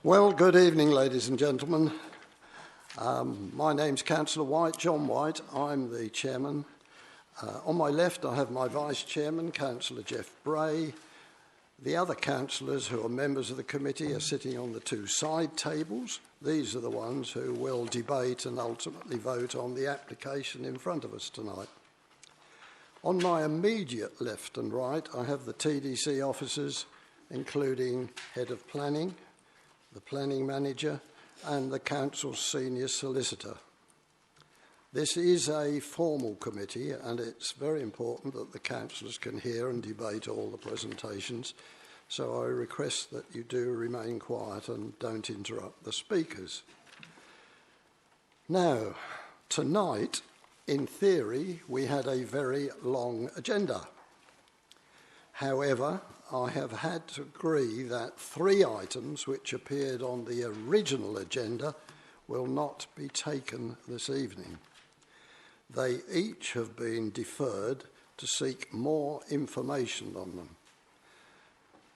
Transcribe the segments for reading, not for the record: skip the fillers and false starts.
Well, good evening, ladies and gentlemen. My name's Councillor White, John White. I'm the chairman. On my left, I have my vice chairman, Councillor Jeff Bray. The other councillors who are members of the committee are sitting on the two side tables. These are the ones who will debate and ultimately vote on the application in front of us tonight. On my immediate left and right, I have the TDC officers, including Head of Planning, the Planning Manager and the Council's Senior Solicitor. This is a formal committee and it's very important that the councillors can hear and debate all the presentations, so I request that you do remain quiet and don't interrupt the speakers. Now, tonight, in theory, we had a very long agenda. However, I have had to agree that 3 items which appeared on the original agenda will not be taken this evening. They each have been deferred to seek more information on them.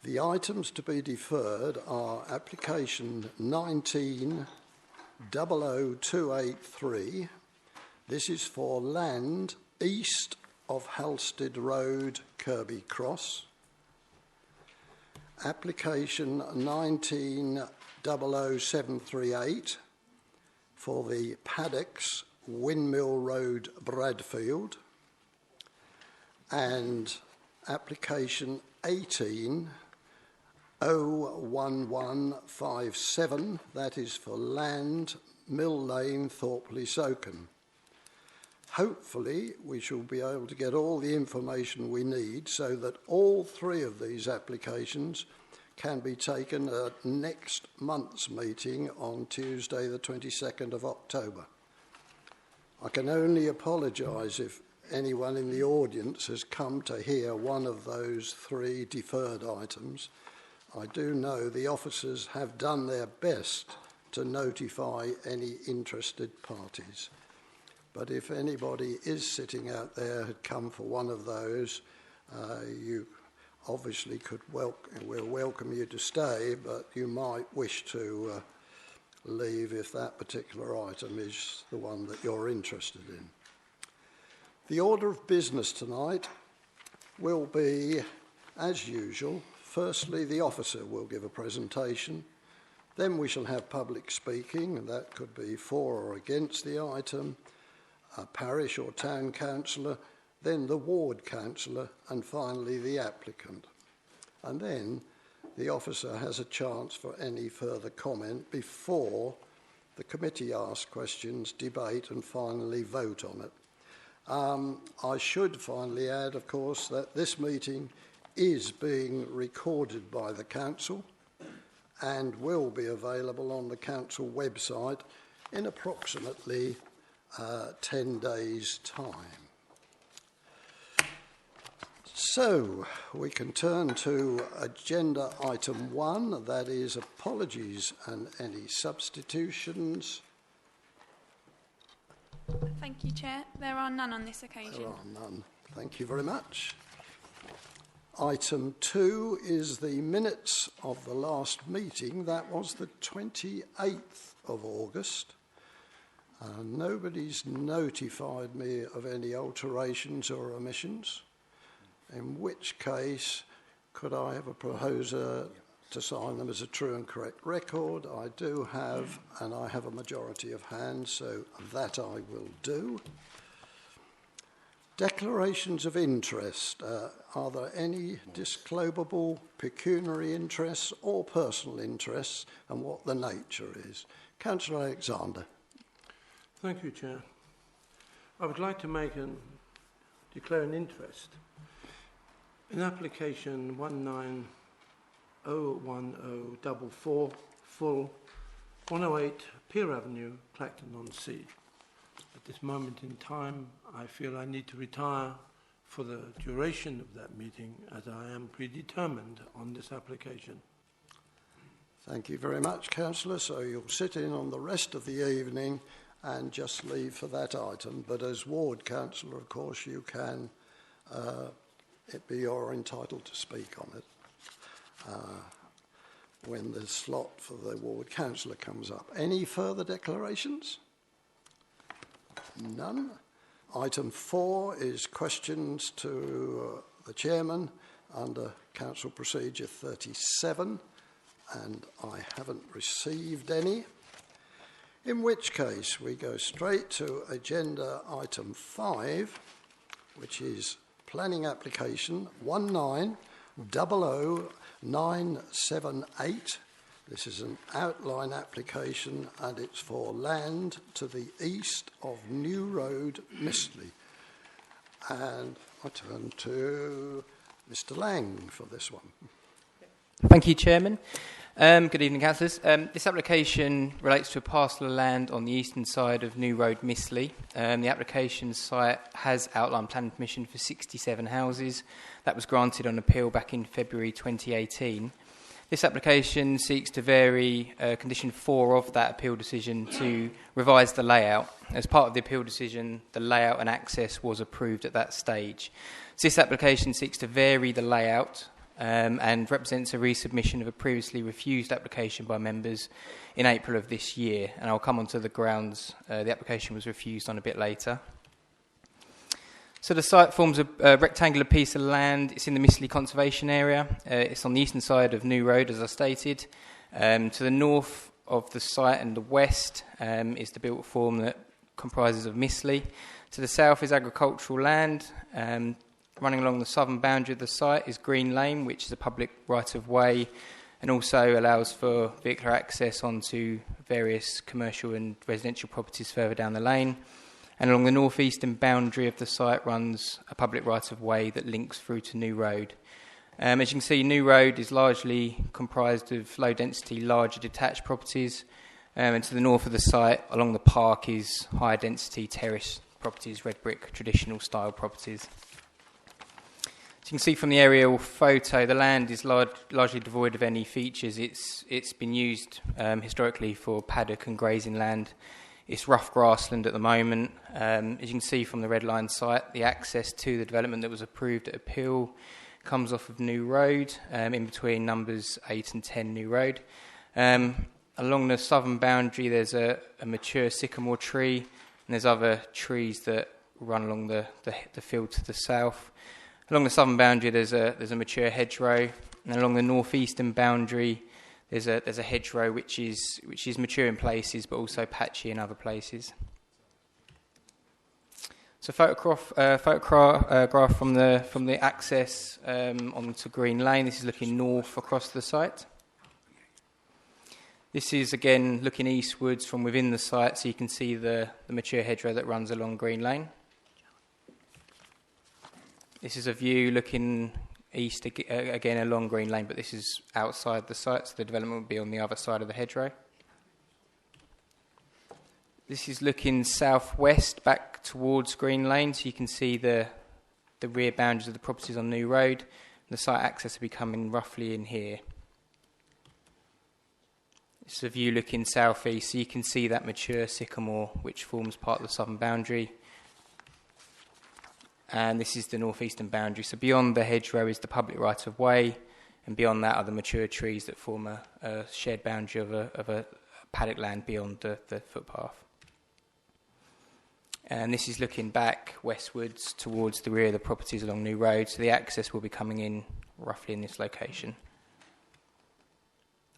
The items to be deferred are application 19-00283. This is for land east of Halstead Road, Kirby Cross. Application 19-00738 for the Paddocks, Windmill Road, Bradfield. And application 18-01157, that is for land, Mill Lane, Thorpley-Soken. Hopefully, we shall be able to get all the information we need so that all 3 of these applications can be taken at next month's meeting on Tuesday, the 22nd of October. I can only apologise if anyone in the audience has come to hear one of those 3 deferred items. I do know the officers have done their best to notify any interested parties. But if anybody is sitting out there had come for one of those, you obviously we'll welcome you to stay, but you might wish to leave if that particular item is the one that you're interested in. The order of business tonight will be, as usual, firstly the officer will give a presentation, then we shall have public speaking, and that could be for or against the item, a parish or town councillor, then the ward councillor, and finally the applicant. And then the officer has a chance for any further comment before the committee asks questions, debate, and finally vote on it. I should finally add, of course, that this meeting is being recorded by the council and will be available on the council website in approximately 10 days' time. So we can turn to agenda item 1, that is apologies and any substitutions. Thank you, Chair. There are none on this occasion. There are none. Thank you very much. Item 2 is the minutes of the last meeting. That was the 28th of August. Nobody's notified me of any alterations or omissions, in which case could I have a proposer to sign them as a true and correct record? I do have, and I have a majority of hands, so that I will do. Declarations of interest. Are there any disclosable pecuniary interests or personal interests, and what the nature is? Councillor Alexander. Thank you, Chair. I would like to declare an interest in application 19-01044, full 108 Pier Avenue, Clacton-on-Sea. At this moment in time, I feel I need to retire for the duration of that meeting as I am predetermined on this application. Thank you very much, Councillor. So you'll sit in on the rest of the evening and just leave for that item. But as ward councillor, of course, you can, you're entitled to speak on it. when the slot for the ward councillor comes up. Any further declarations? None. Item 4 is questions to the chairman under Council Procedure 37, and I haven't received any. In which case we go straight to agenda item 5, which is planning application 19000978. This is an outline application and it's for land to the east of New Road, Mistley. And I turn to Mr. Lang for this one. Thank you, Chairman. Good evening, councillors. This application relates to a parcel of land on the eastern side of New Road, Mistley. The application site has outline planning permission for 67 houses. That was granted on appeal back in February 2018. This application seeks to vary condition 4 of that appeal decision to revise the layout. As part of the appeal decision, the layout and access was approved at that stage. So this application seeks to vary the layout and represents a resubmission of a previously refused application by members in April of this year. And I'll come on to the grounds the application was refused on a bit later. So the site forms a rectangular piece of land. It's in the Mistley Conservation Area. It's on the eastern side of New Road, as I stated. To the north of the site and the west is the built form that comprises of Mistley. To the south is agricultural land. Running along the southern boundary of the site is Green Lane, which is a public right-of-way and also allows for vehicular access onto various commercial and residential properties further down the lane. And along the northeastern boundary of the site runs a public right-of-way that links through to New Road. As you can see, New Road is largely comprised of low-density, larger detached properties. And to the north of the site, along the park, is higher-density terrace properties, red brick, traditional-style properties. As you can see from the aerial photo, the land is largely devoid of any features. It's been used historically for paddock and grazing land. It's rough grassland at the moment. As you can see from the red line site, the access to the development that was approved at appeal comes off of New Road, in between numbers 8 and 10 New Road. Along the southern boundary, there's a mature sycamore tree, and there's other trees that run along the field to the south. Along the southern boundary, there's a mature hedgerow, and along the northeastern boundary, there's a hedgerow which is mature in places but also patchy in other places. So photograph from the access onto Green Lane. This is looking north across the site. This is again looking eastwards from within the site, so you can see the mature hedgerow that runs along Green Lane. This is a view looking east again along Green Lane, but this is outside the site, so the development would be on the other side of the hedgerow. This is looking southwest back towards Green Lane, so you can see the rear boundaries of the properties on New Road. The site access will be coming roughly in here. This is a view looking southeast, so you can see that mature sycamore which forms part of the southern boundary. And this is the northeastern boundary. So beyond the hedgerow is the public right-of-way, and beyond that are the mature trees that form a shared boundary of a paddock land beyond the footpath. And this is looking back westwards towards the rear of the properties along New Road, so the access will be coming in roughly in this location.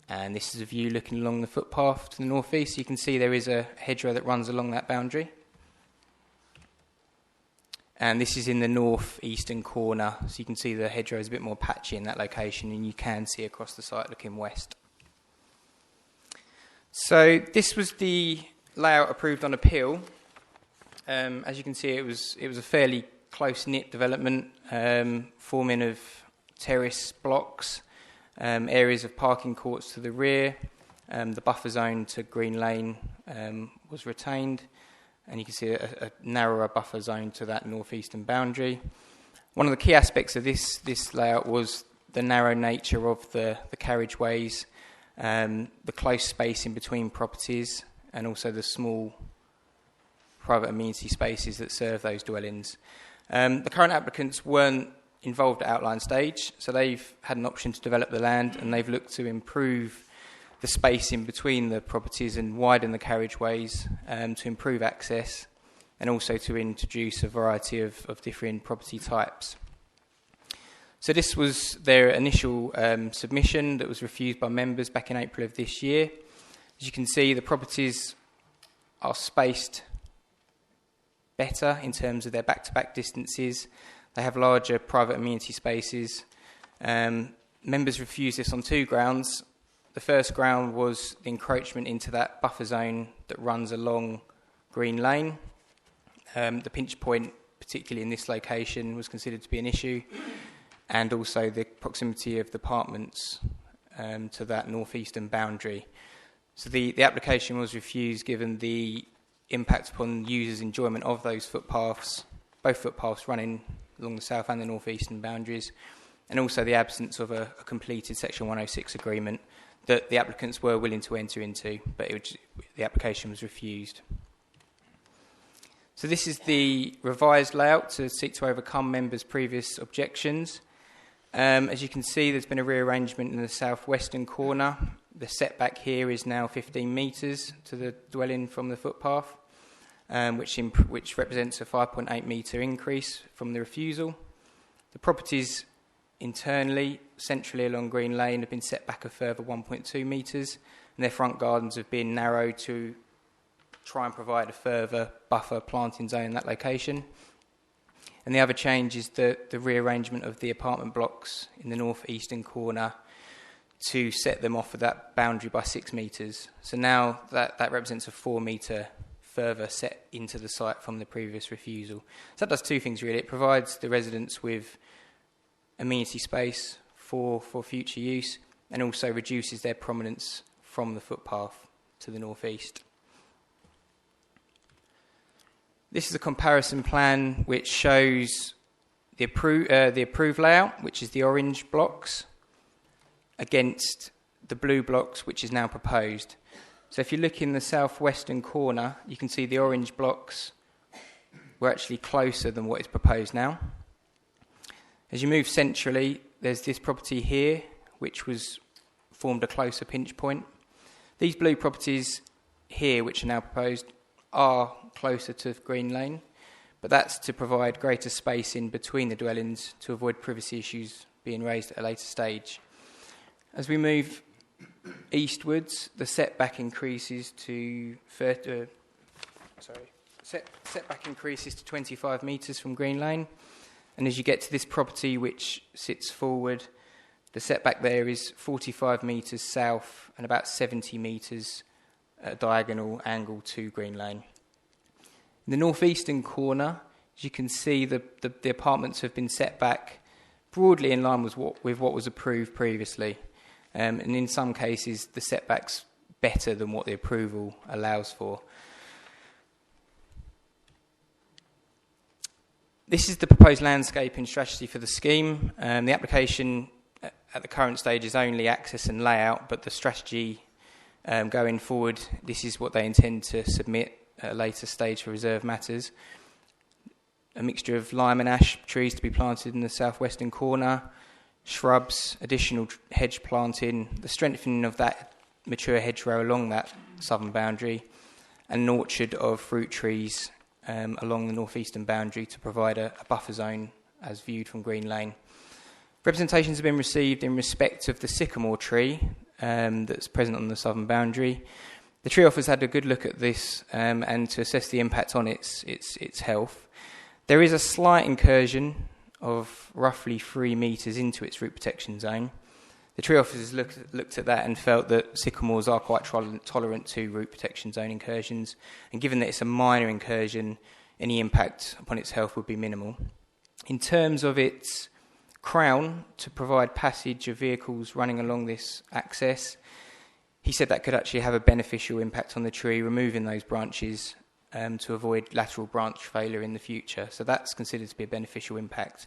And this is a view looking along the footpath to the northeast. So you can see there is a hedgerow that runs along that boundary. And this is in the northeastern corner, so you can see the hedgerow is a bit more patchy in that location, and you can see across the site looking west. So this was the layout approved on appeal. As you can see, it was a fairly close-knit development, forming of terrace blocks, areas of parking courts to the rear. The buffer zone to Green Lane was retained. And you can see a narrower buffer zone to that northeastern boundary. One of the key aspects of this layout was the narrow nature of the carriageways, the close space in between properties, and also the small private amenity spaces that serve those dwellings. The current applicants weren't involved at outline stage, so they've had an option to develop the land, and they've looked to improve the space in between the properties and widen the carriageways to improve access, and also to introduce a variety of different property types. So this was their initial submission that was refused by members back in April of this year. As you can see, the properties are spaced better in terms of their back-to-back distances. They have larger private amenity spaces. Members refused this on two grounds. The first ground was the encroachment into that buffer zone that runs along Green Lane. The pinch point, particularly in this location, was considered to be an issue, and also the proximity of the apartments to that northeastern boundary. So the application was refused given the impact upon users' enjoyment of those footpaths, both footpaths running along the south and the northeastern boundaries, and also the absence of a completed Section 106 agreement that the applicants were willing to enter into, but the application was refused. So this is the revised layout to seek to overcome members' previous objections. As you can see, there's been a rearrangement in the southwestern corner. The setback here is now 15 metres to the dwelling from the footpath, which represents a 5.8 metre increase from the refusal. The properties internally, centrally along Green Lane, have been set back a further 1.2 metres, and their front gardens have been narrowed to try and provide a further buffer planting zone in that location. And the other change is the rearrangement of the apartment blocks in the northeastern corner to set them off of that boundary by 6 metres. So now that represents a 4 metre further set into the site from the previous refusal. So that does two things really. It provides the residents with amenity space for future use, and also reduces their prominence from the footpath to the northeast. This is a comparison plan which shows the approved layout, which is the orange blocks, against the blue blocks, which is now proposed. So if you look in the southwestern corner, you can see the orange blocks were actually closer than what is proposed now. As you move centrally, there's this property here, which formed a closer pinch point. These blue properties here, which are now proposed, are closer to Green Lane, but that's to provide greater space in between the dwellings to avoid privacy issues being raised at a later stage. As we move eastwards, the setback increases to 25 metres from Green Lane, and as you get to this property which sits forward, the setback there is 45 metres south and about 70 metres at a diagonal angle to Green Lane. In the northeastern corner, as you can see, the apartments have been set back broadly in line with what was approved previously. And in some cases, the setback's better than what the approval allows for. This is the proposed landscaping strategy for the scheme. The application at the current stage is only access and layout, but the strategy going forward, this is what they intend to submit at a later stage for reserve matters. A mixture of lime and ash trees to be planted in the southwestern corner, shrubs, additional hedge planting, the strengthening of that mature hedgerow along that southern boundary, and an orchard of fruit trees along the northeastern boundary to provide a buffer zone as viewed from Green Lane. Representations have been received in respect of the sycamore tree that's present on the southern boundary. The tree office had a good look at this and to assess the impact on its health. There is a slight incursion of roughly 3 metres into its root protection zone. The tree officers looked at that and felt that sycamores are quite tolerant to root protection zone incursions, and given that it's a minor incursion, any impact upon its health would be minimal. In terms of its crown to provide passage of vehicles running along this access, he said that could actually have a beneficial impact on the tree, removing those branches to avoid lateral branch failure in the future. So that's considered to be a beneficial impact.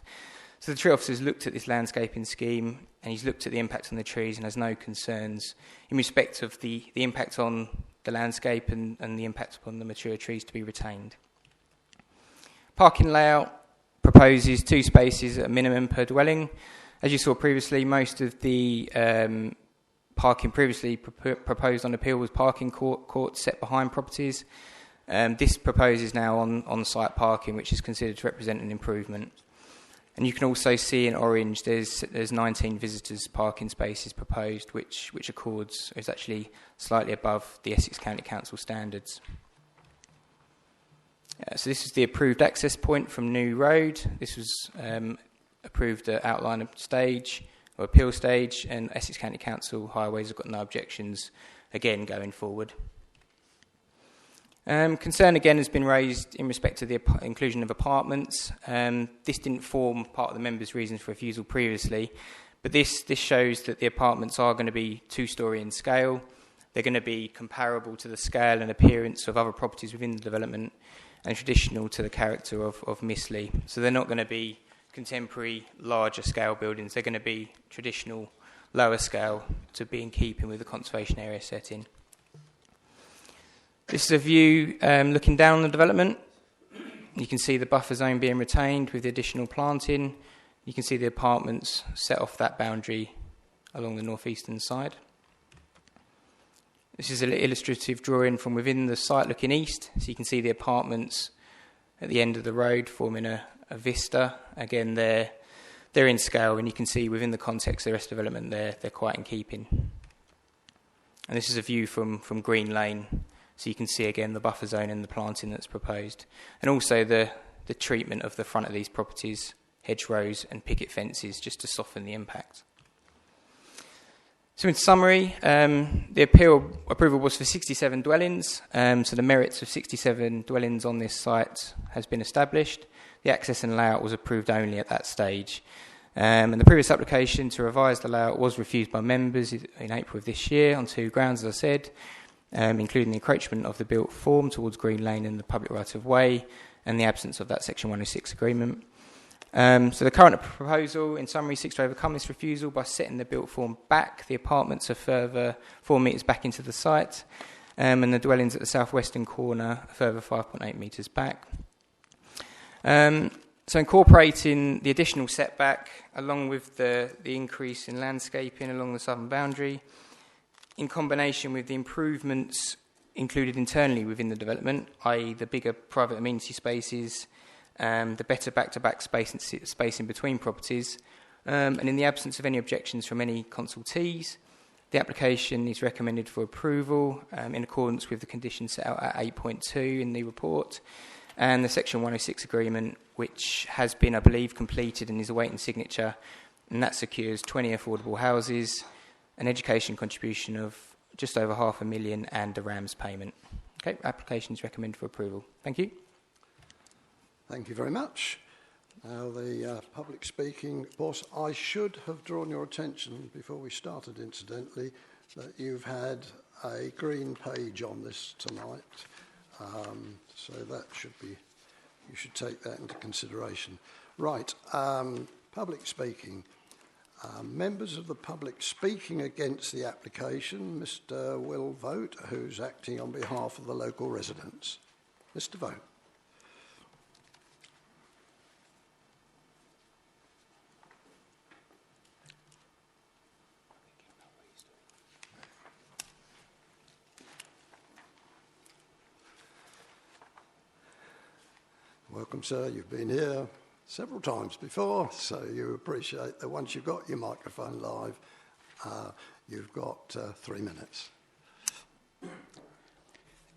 So the tree officers looked at this landscaping scheme, and he's looked at the impact on the trees and has no concerns in respect of the impact on the landscape and the impact upon the mature trees to be retained. Parking layout, proposes 2 spaces at a minimum per dwelling. As you saw previously, most of the parking previously proposed on appeal was parking courts set behind properties. This proposes now on-site parking, which is considered to represent an improvement. And you can also see in orange there's 19 visitors parking spaces proposed, which is actually slightly above the Essex County Council standards. So this is the approved access point from New Road. This was approved at outline stage or appeal stage, and Essex County Council Highways have got no objections again going forward. Concern again has been raised in respect to the inclusion of apartments. This didn't form part of the members' reasons for refusal previously, but this shows that the apartments are going to be 2-storey in scale. They're going to be comparable to the scale and appearance of other properties within the development and traditional to the character of Mistley. So they're not going to be contemporary, larger scale buildings. They're going to be traditional, lower scale to be in keeping with the conservation area setting. This is a view looking down on the development. You can see the buffer zone being retained with the additional planting. You can see the apartments set off that boundary along the northeastern side. This is an illustrative drawing from within the site looking east. So you can see the apartments at the end of the road forming a vista. Again, they're in scale, and you can see within the context of the rest of the development they're quite in keeping. And this is a view from Green Lane. So you can see again the buffer zone and the planting that's proposed. And also the treatment of the front of these properties, hedgerows and picket fences, just to soften the impact. So in summary, the approval was for 67 dwellings. So the merits of 67 dwellings on this site has been established. The access and layout was approved only at that stage. And the previous application to revise the layout was refused by members in April of this year on 2 grounds, as I said, including the encroachment of the built form towards Green Lane and the public right-of-way, and the absence of that Section 106 agreement. So the current proposal, in summary, seeks to overcome this refusal by setting the built form back, the apartments a further 4 metres back into the site, and the dwellings at the southwestern corner a further 5.8 metres back. So incorporating the additional setback, along with the increase in landscaping along the southern boundary, in combination with the improvements included internally within the development, i.e. the bigger private amenity spaces, the better back-to-back space in between properties, and in the absence of any objections from any consultees, the application is recommended for approval in accordance with the conditions set out at 8.2 in the report, and the Section 106 agreement, which has been, I believe, completed and is awaiting signature, and that secures 20 affordable houses, an education contribution of just over $500,000 and a RAMS payment. Okay, application is recommended for approval. Thank you. Thank you very much. Now the public speaking. Boss, I should have drawn your attention before we started, incidentally, that you've had a green page on this tonight. So that should be, you should take that into consideration. Right, public speaking. Members of the public speaking against the application, Mr. Will Vote, who's acting on behalf of the local residents. Mr. Vote. Welcome, sir. You've been here several times before, so you appreciate that once you've got your microphone live, you've got 3 minutes.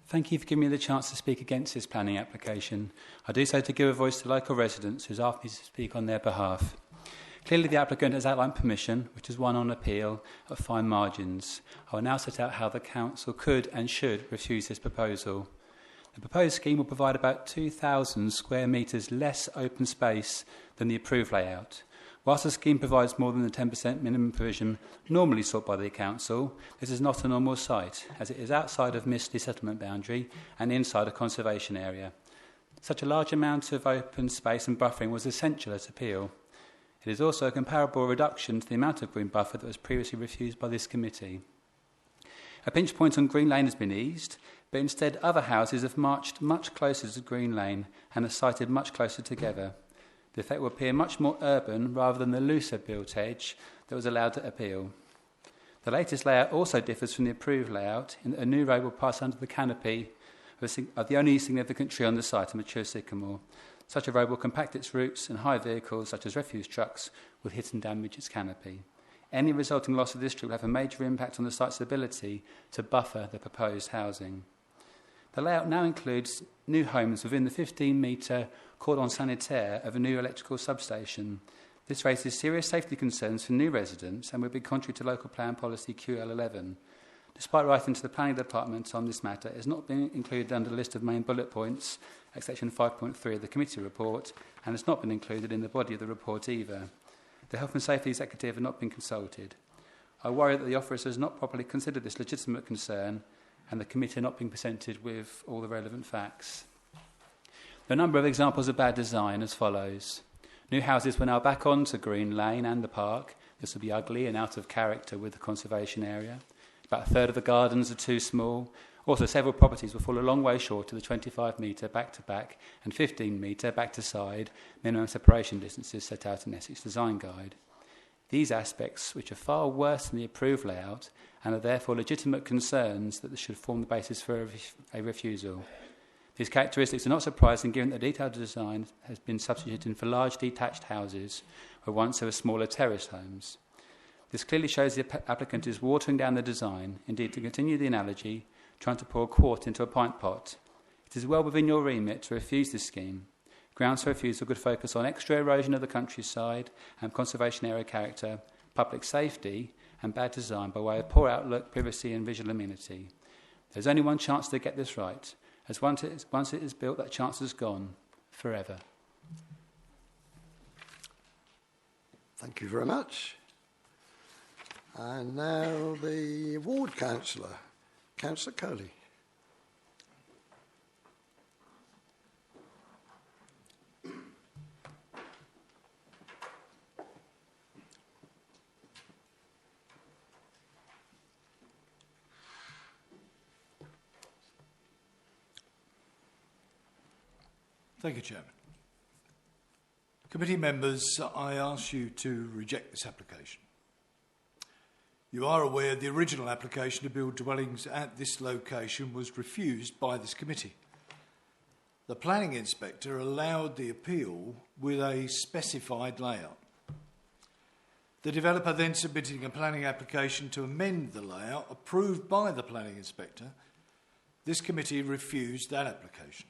Thank you for giving me the chance to speak against this planning application. I do so to give a voice to local residents who's asked me to speak on their behalf. Clearly, the applicant has outlined permission, which is won on appeal, at fine margins. I will now set out how the council could and should refuse this proposal. The proposed scheme will provide about 2,000 square metres less open space than the approved layout. Whilst the scheme provides more than the 10% minimum provision normally sought by the council, this is not a normal site, as it is outside of Mistley settlement boundary and inside a conservation area. Such a large amount of open space and buffering was essential at appeal. It is also a comparable reduction to the amount of green buffer that was previously refused by this committee. A pinch point on Green Lane has been eased, but instead other houses have marched much closer to Green Lane and are sited much closer together. The effect will appear much more urban rather than the looser built edge that was allowed to appeal. The latest layout also differs from the approved layout in that a new road will pass under the canopy of the only significant tree on the site, a mature sycamore. Such a road will compact its roots and high vehicles, such as refuse trucks, will hit and damage its canopy. Any resulting loss of this tree will have a major impact on the site's ability to buffer the proposed housing. The layout now includes new homes within the 15-metre cordon sanitaire of a new electrical substation. This raises serious safety concerns for new residents and would be contrary to local plan policy QL11. Despite writing to the planning department on this matter, it has not been included under the list of main bullet points at section 5.3 of the committee report and has not been included in the body of the report either. The Health and Safety Executive has not been consulted. I worry that the officer has not properly considered this legitimate concern and the committee not being presented with all the relevant facts. There are a number of examples of bad design as follows. New houses were now back onto Green Lane and the park. This will be ugly and out of character with the conservation area. About a third of the gardens are too small. Also, several properties will fall a long way short of the 25-metre back-to-back and 15-metre back-to-side minimum separation distances set out in the Essex Design Guide. These aspects, which are far worse than the approved layout and are therefore legitimate concerns that should form the basis for a refusal. These characteristics are not surprising given that detailed design has been substituted for large detached houses where once there were smaller terrace homes. This clearly shows the applicant is watering down the design. Indeed, to continue the analogy, trying to pour a quart into a pint pot. It is well within your remit to refuse this scheme. Grounds for refusal could focus on extra erosion of the countryside and conservation area character, public safety and bad design by way of poor outlook, privacy and visual amenity. There's only one chance to get this right, as once it is built, that chance is gone forever. Thank you very much. And now the ward councillor, Councillor Coley. Thank you, Chairman. Committee members, I ask you to reject this application. You are aware the original application to build dwellings at this location was refused by this committee. The planning inspector allowed the appeal with a specified layout. The developer then submitting a planning application to amend the layout approved by the planning inspector. This committee refused that application.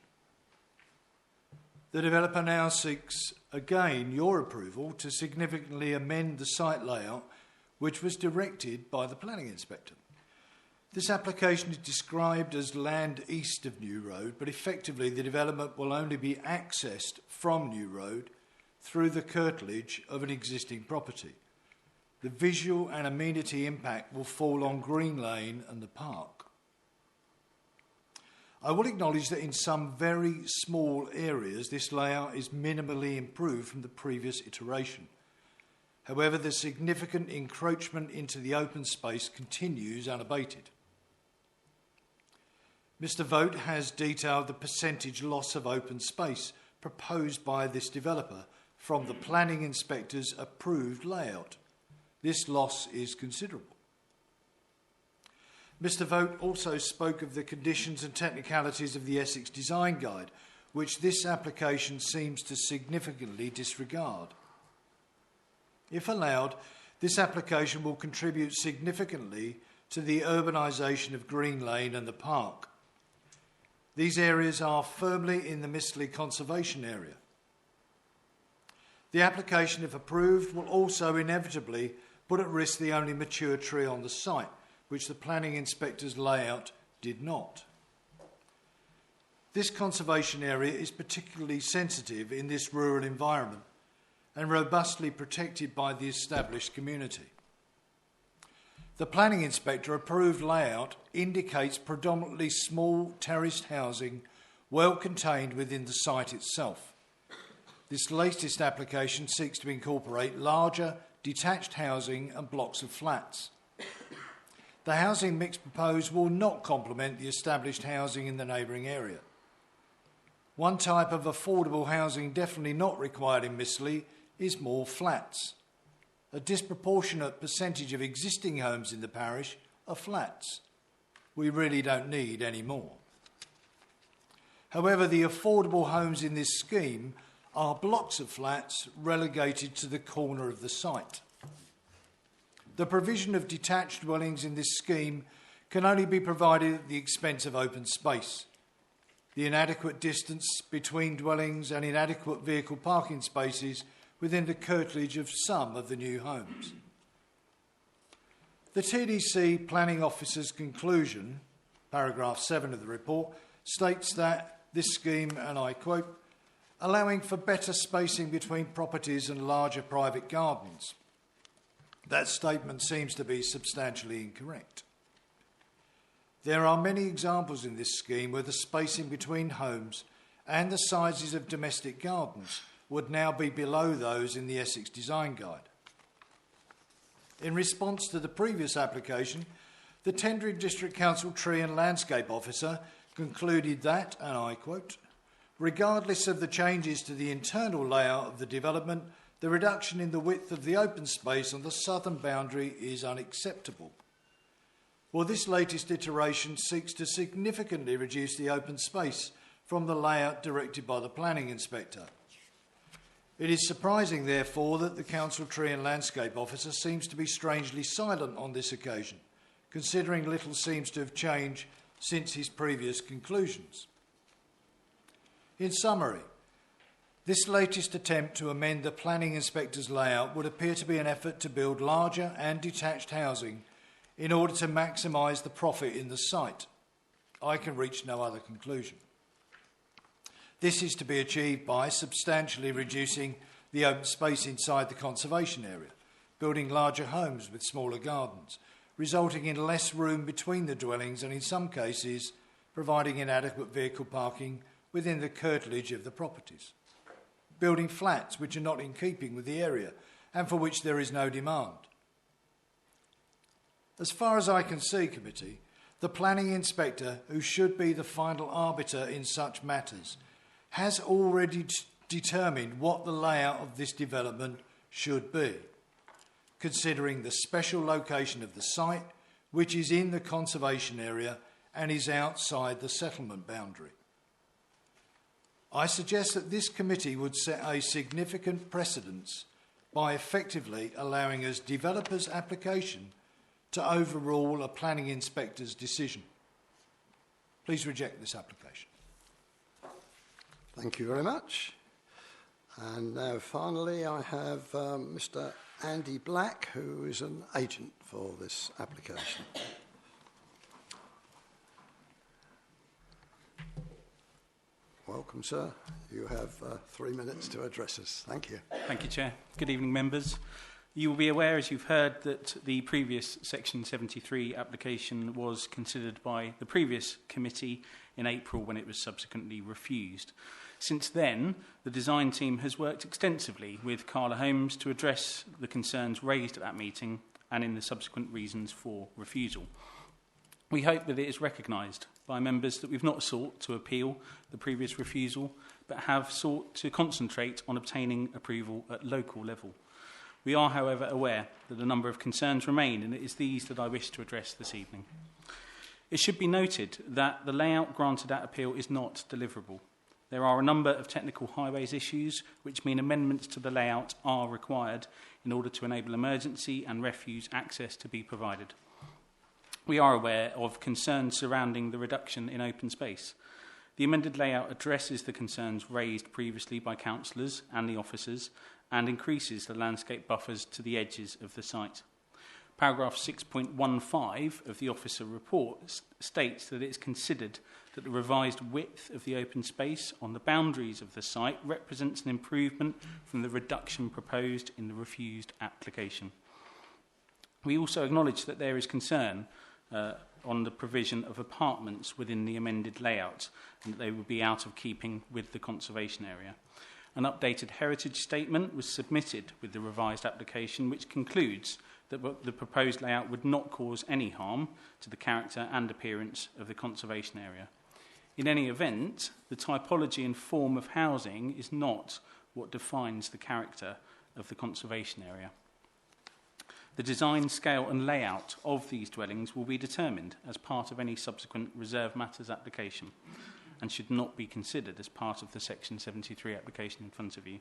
The developer now seeks again your approval to significantly amend the site layout which was directed by the planning inspector. This application is described as land east of New Road, but effectively the development will only be accessed from New Road through the curtilage of an existing property. The visual and amenity impact will fall on Green Lane and the park. I will acknowledge that in some very small areas this layout is minimally improved from the previous iteration. However, the significant encroachment into the open space continues unabated. Mr. Vogt has detailed the percentage loss of open space proposed by this developer from the planning inspector's approved layout. This loss is considerable. Mr. Vogt also spoke of the conditions and technicalities of the Essex Design Guide, which this application seems to significantly disregard. If allowed, this application will contribute significantly to the urbanisation of Green Lane and the park. These areas are firmly in the Mistley conservation area. The application, if approved, will also inevitably put at risk the only mature tree on the site, which the planning inspector's layout did not. This conservation area is particularly sensitive in this rural environment and robustly protected by the established community. The planning inspector approved layout indicates predominantly small terraced housing well contained within the site itself. This latest application seeks to incorporate larger detached housing and blocks of flats. The housing mix proposed will not complement the established housing in the neighbouring area. One type of affordable housing definitely not required in Mistley is more flats. A disproportionate percentage of existing homes in the parish are flats. We really don't need any more. However, the affordable homes in this scheme are blocks of flats relegated to the corner of the site. The provision of detached dwellings in this scheme can only be provided at the expense of open space. The inadequate distance between dwellings and inadequate vehicle parking spaces within the curtilage of some of the new homes. The TDC Planning Officer's conclusion, paragraph 7 of the report, states that this scheme, and I quote, allowing for better spacing between properties and larger private gardens. That statement seems to be substantially incorrect. There are many examples in this scheme where the spacing between homes and the sizes of domestic gardens would now be below those in the Essex Design Guide. In response to the previous application, the Tendring District Council Tree and Landscape Officer concluded that, and I quote, regardless of the changes to the internal layout of the development, the reduction in the width of the open space on the southern boundary is unacceptable. Well, this latest iteration seeks to significantly reduce the open space from the layout directed by the planning inspector. It is surprising, therefore, that the Council Tree and Landscape Officer seems to be strangely silent on this occasion, considering little seems to have changed since his previous conclusions. In summary, this latest attempt to amend the planning inspector's layout would appear to be an effort to build larger and detached housing in order to maximise the profit in the site. I can reach no other conclusion. This is to be achieved by substantially reducing the open space inside the conservation area, building larger homes with smaller gardens, resulting in less room between the dwellings and, in some cases, providing inadequate vehicle parking within the curtilage of the properties. Building flats which are not in keeping with the area and for which there is no demand. As far as I can see, committee, the planning inspector, who should be the final arbiter in such matters, has already determined what the layout of this development should be, considering the special location of the site, which is in the conservation area and is outside the settlement boundary. I suggest that this committee would set a significant precedence by effectively allowing a developer's application to overrule a planning inspector's decision. Please reject this application. Thank you very much. And now finally I have Mr. Andy Black, who is an agent for this application. Welcome, sir. You have 3 minutes to address us. Thank you. Thank you, Chair. Good evening, members. You will be aware, as you've heard, that the previous Section 73 application was considered by the previous committee in April when it was subsequently refused. Since then, the design team has worked extensively with Carla Holmes to address the concerns raised at that meeting and in the subsequent reasons for refusal. We hope that it is recognised by members that we've not sought to appeal the previous refusal, but have sought to concentrate on obtaining approval at local level. We are, however, aware that a number of concerns remain, and it is these that I wish to address this evening. It should be noted that the layout granted at appeal is not deliverable. There are a number of technical highways issues which mean amendments to the layout are required in order to enable emergency and refuse access to be provided. We are aware of concerns surrounding the reduction in open space. The amended layout addresses the concerns raised previously by councillors and the officers and increases the landscape buffers to the edges of the site. Paragraph 6.15 of the officer report states that it is considered that the revised width of the open space on the boundaries of the site represents an improvement from the reduction proposed in the refused application. We also acknowledge that there is concern on the provision of apartments within the amended layout and that they would be out of keeping with the conservation area. An updated heritage statement was submitted with the revised application, which concludes that the proposed layout would not cause any harm to the character and appearance of the conservation area. In any event, the typology and form of housing is not what defines the character of the conservation area. The design, scale and layout of these dwellings will be determined as part of any subsequent Reserve Matters application and should not be considered as part of the Section 73 application in front of you.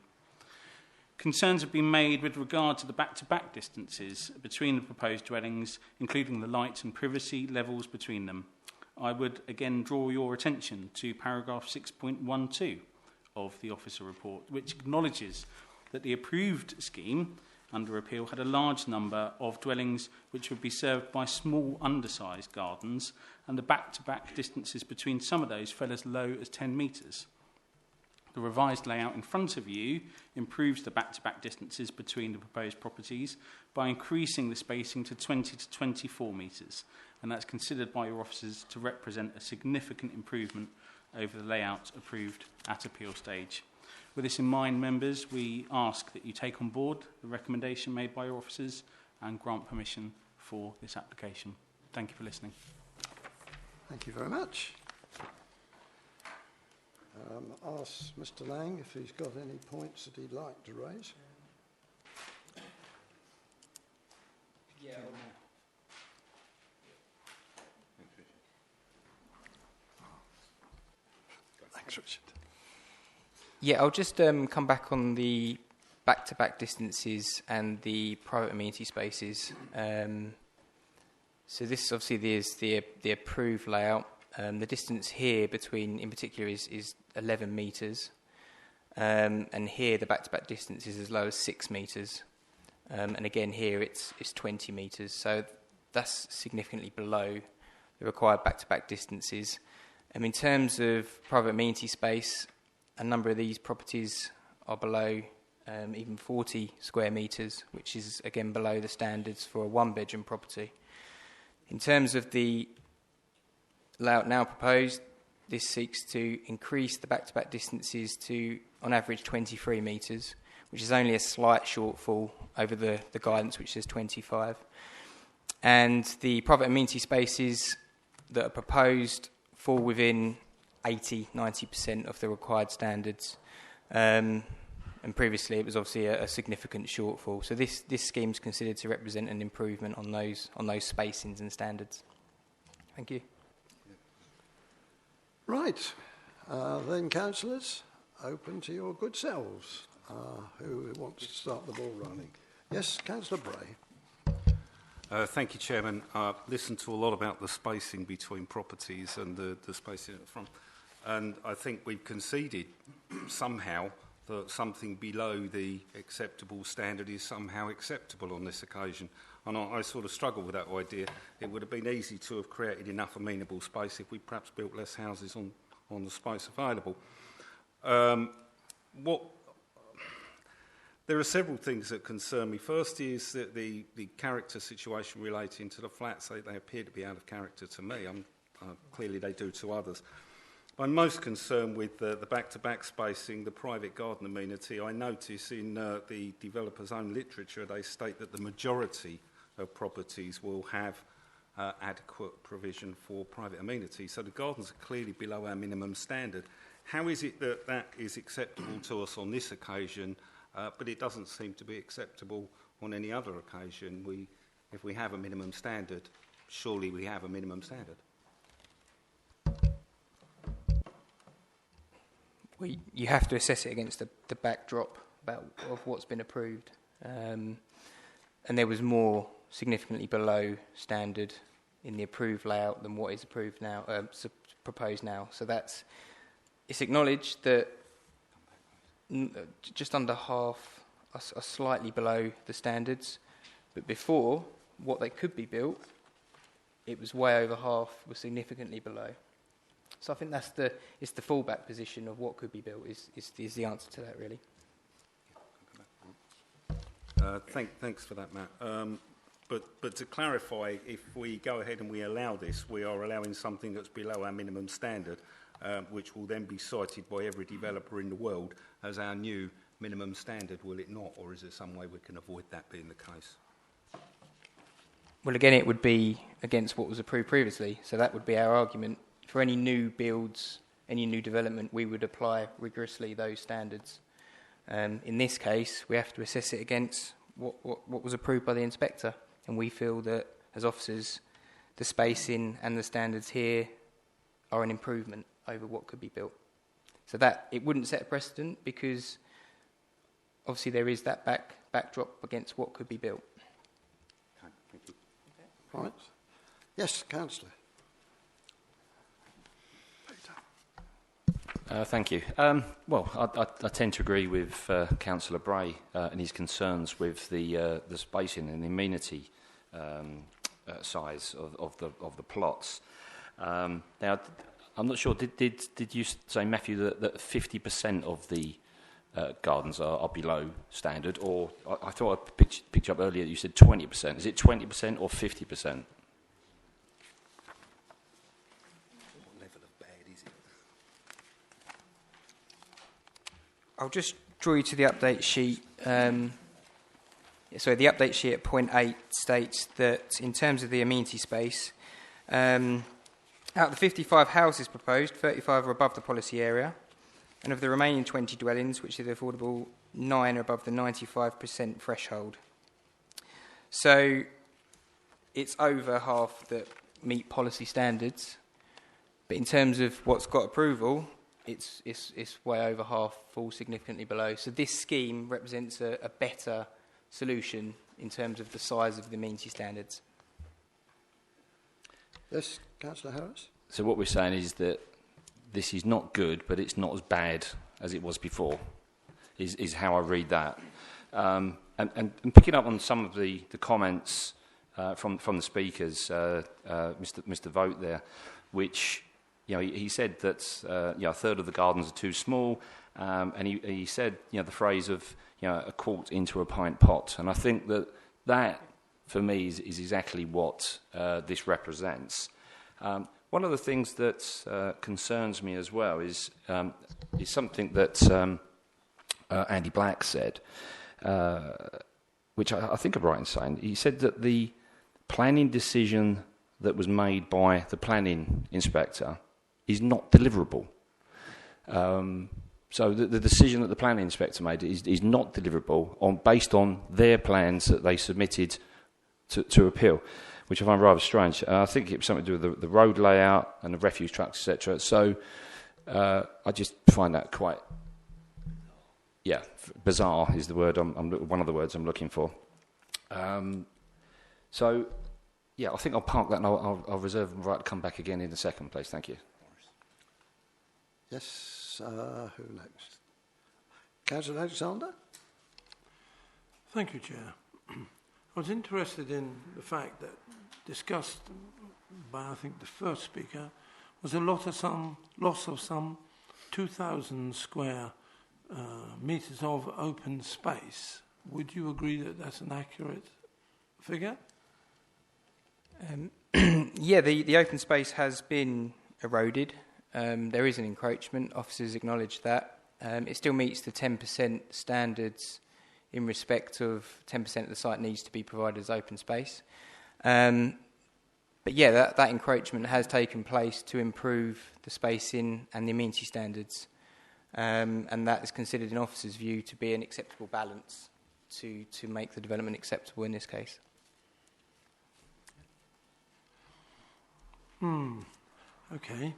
Concerns have been made with regard to the back-to-back distances between the proposed dwellings, including the light and privacy levels between them. I would again draw your attention to paragraph 6.12 of the officer report, which acknowledges that the approved scheme under appeal had a large number of dwellings which would be served by small undersized gardens, and the back-to-back distances between some of those fell as low as 10 metres. The revised layout in front of you improves the back-to-back distances between the proposed properties by increasing the spacing to 20 to 24 metres, and that's considered by your officers to represent a significant improvement over the layout approved at appeal stage. With this in mind, members, we ask that you take on board the recommendation made by your officers and grant permission for this application. Thank you for listening. Thank you very much. Ask Mr. Lang if he's got any points that he'd like to raise. Thanks, Richard. Yeah, I'll just come back on the back-to-back distances and the private amenity spaces. So this obviously is the approved layout. The distance here between, in particular, is 11 metres. And here the back-to-back distance is as low as 6 metres. And again here it's 20 metres. So that's significantly below the required back-to-back distances. In terms of private amenity space, a number of these properties are below even 40 square metres, which is again below the standards for a one-bedroom property. In terms of the layout now proposed, this seeks to increase the back-to-back distances to, on average, 23 metres, which is only a slight shortfall over the guidance, which says 25. And the private amenity spaces that are proposed fall within 80-90% of the required standards. And previously it was obviously a significant shortfall. So this scheme is considered to represent an improvement on those spacings and standards. Thank you. Right. Then, councillors, open to your good selves. Who wants to start the ball rolling? Yes, Councillor Bray. Thank you, Chairman. I've listened to a lot about the spacing between properties and the spacing at the front. And I think we've conceded somehow that something below the acceptable standard is somehow acceptable on this occasion. And I sort of struggle with that idea. It would have been easy to have created enough amenable space if we perhaps built less houses on the space available. There are several things that concern me. First is that the character situation relating to the flats, they appear to be out of character to me. Clearly they do to others. I'm most concerned with the back-to-back spacing, the private garden amenity. I notice in the developer's own literature they state that the majority of properties will have adequate provision for private amenity. So the gardens are clearly below our minimum standard. How is it that that is acceptable to us on this occasion, but it doesn't seem to be acceptable on any other occasion? If we have a minimum standard, surely we have a minimum standard. Well, you have to assess it against the backdrop of what's been approved. And there was more significantly below standard in the approved layout than what is approved now, proposed now. So it's acknowledged that just under half are slightly below the standards, but before, what they could be built, it was way over half, was significantly below. So I think it's the fallback position of what could be built is the answer to that, really. Thanks for that, Matt. But to clarify, if we go ahead and we allow this, we are allowing something that's below our minimum standard, which will then be cited by every developer in the world as our new minimum standard, will it not? Or is there some way we can avoid that being the case? Well, again, it would be against what was approved previously, so that would be our argument. For any new builds any new development, we would apply rigorously those standards. In this case, we have to assess it against what was approved by the inspector, and we feel that, as officers, the spacing and the standards here are an improvement over what could be built. So that it wouldn't set a precedent, because obviously there is that backdrop against what could be built. Okay, thank you. Right. Yes, Councillor. Thank you. Well, I tend to agree with Councillor Bray and his concerns with the spacing and the amenity size of the plots. Now, I'm not sure. Did you say, Matthew, that 50% of the gardens are below standard, or I thought I picked you up earlier. You said 20%. Is it 20% or 50%? I'll just draw you to the update sheet. The update sheet at point 8 states that in terms of the amenity space, out of the 55 houses proposed, 35 are above the policy area, and of the remaining 20 dwellings, which are affordable, 9 are above the 95% threshold. So it's over half that meet policy standards, but in terms of what's got approval, it's way over half fall significantly below. So this scheme represents a better solution in terms of the size of the amenity standards. Yes, Councillor Harris. So what we're saying is that this is not good, but it's not as bad as it was before, is how I read that. And picking up on some of the comments from the speakers, Mr. Vogt there, which, you know, he said that a third of the gardens are too small, and he said, the phrase of, a quart into a pint pot, and I think that for me is exactly what this represents. One of the things that concerns me as well is something that Andy Black said, which I think I'm right in saying. He said that the planning decision that was made by the planning inspector is not deliverable. So the decision that the planning inspector made is not deliverable based on their plans that they submitted to appeal, which I find rather strange. I think it was something to do with the road layout and the refuse trucks, etc. So I just find that quite, bizarre is the word. One of the words I'm looking for. I think I'll park that and I'll reserve the right to come back again in a second, please. Thank you. Yes, who next? Councillor Alexander? Thank you, Chair. I was interested in the fact that discussed by, I think, the first speaker was a loss of some 2,000 square metres of open space. Would you agree that that's an accurate figure? The open space has been eroded. There is an encroachment. Officers acknowledge that. It still meets the 10% standards in respect of 10% of the site needs to be provided as open space. That encroachment has taken place to improve the spacing and the amenity standards. And that is considered in officers' view to be an acceptable balance to make the development acceptable in this case. Okay.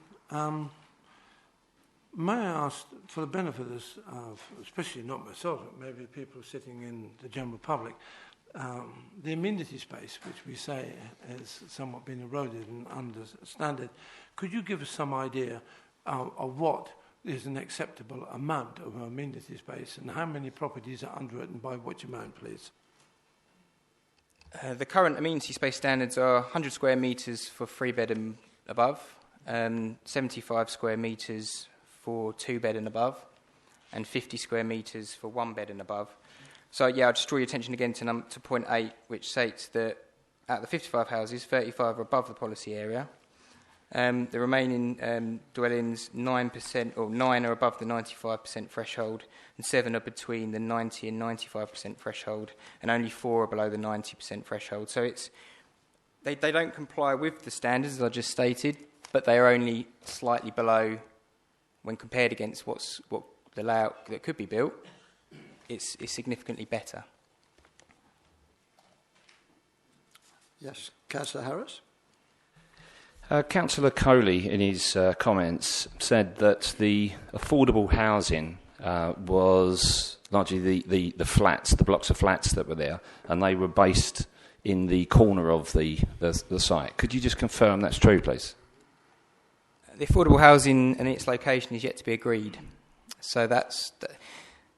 May I ask, for the benefit of especially not myself, but maybe people sitting in the general public, the amenity space, which we say has somewhat been eroded and under standard, could you give us some idea of what is an acceptable amount of amenity space and how many properties are under it and by which amount, please? The current amenity space standards are 100 square metres for 3-bed and above, 75 square metres for 2-bed and above, and 50 square metres for 1-bed and above. So, I'll just draw your attention again to point 8, which states that out of the 55 houses, 35 are above the policy area. The remaining dwellings, 9 are above the 95% threshold, and 7 are between the 90 and 95% threshold, and only 4 are below the 90% threshold. So they don't comply with the standards, as I just stated, but they are only slightly below when compared against what the layout that could be built, it's significantly better. Yes, Councillor Harris? Councillor Coley, in his comments, said that the affordable housing was largely the flats, the blocks of flats that were there, and they were based in the corner of the site. Could you just confirm that's true, please? The affordable housing and its location is yet to be agreed. So that's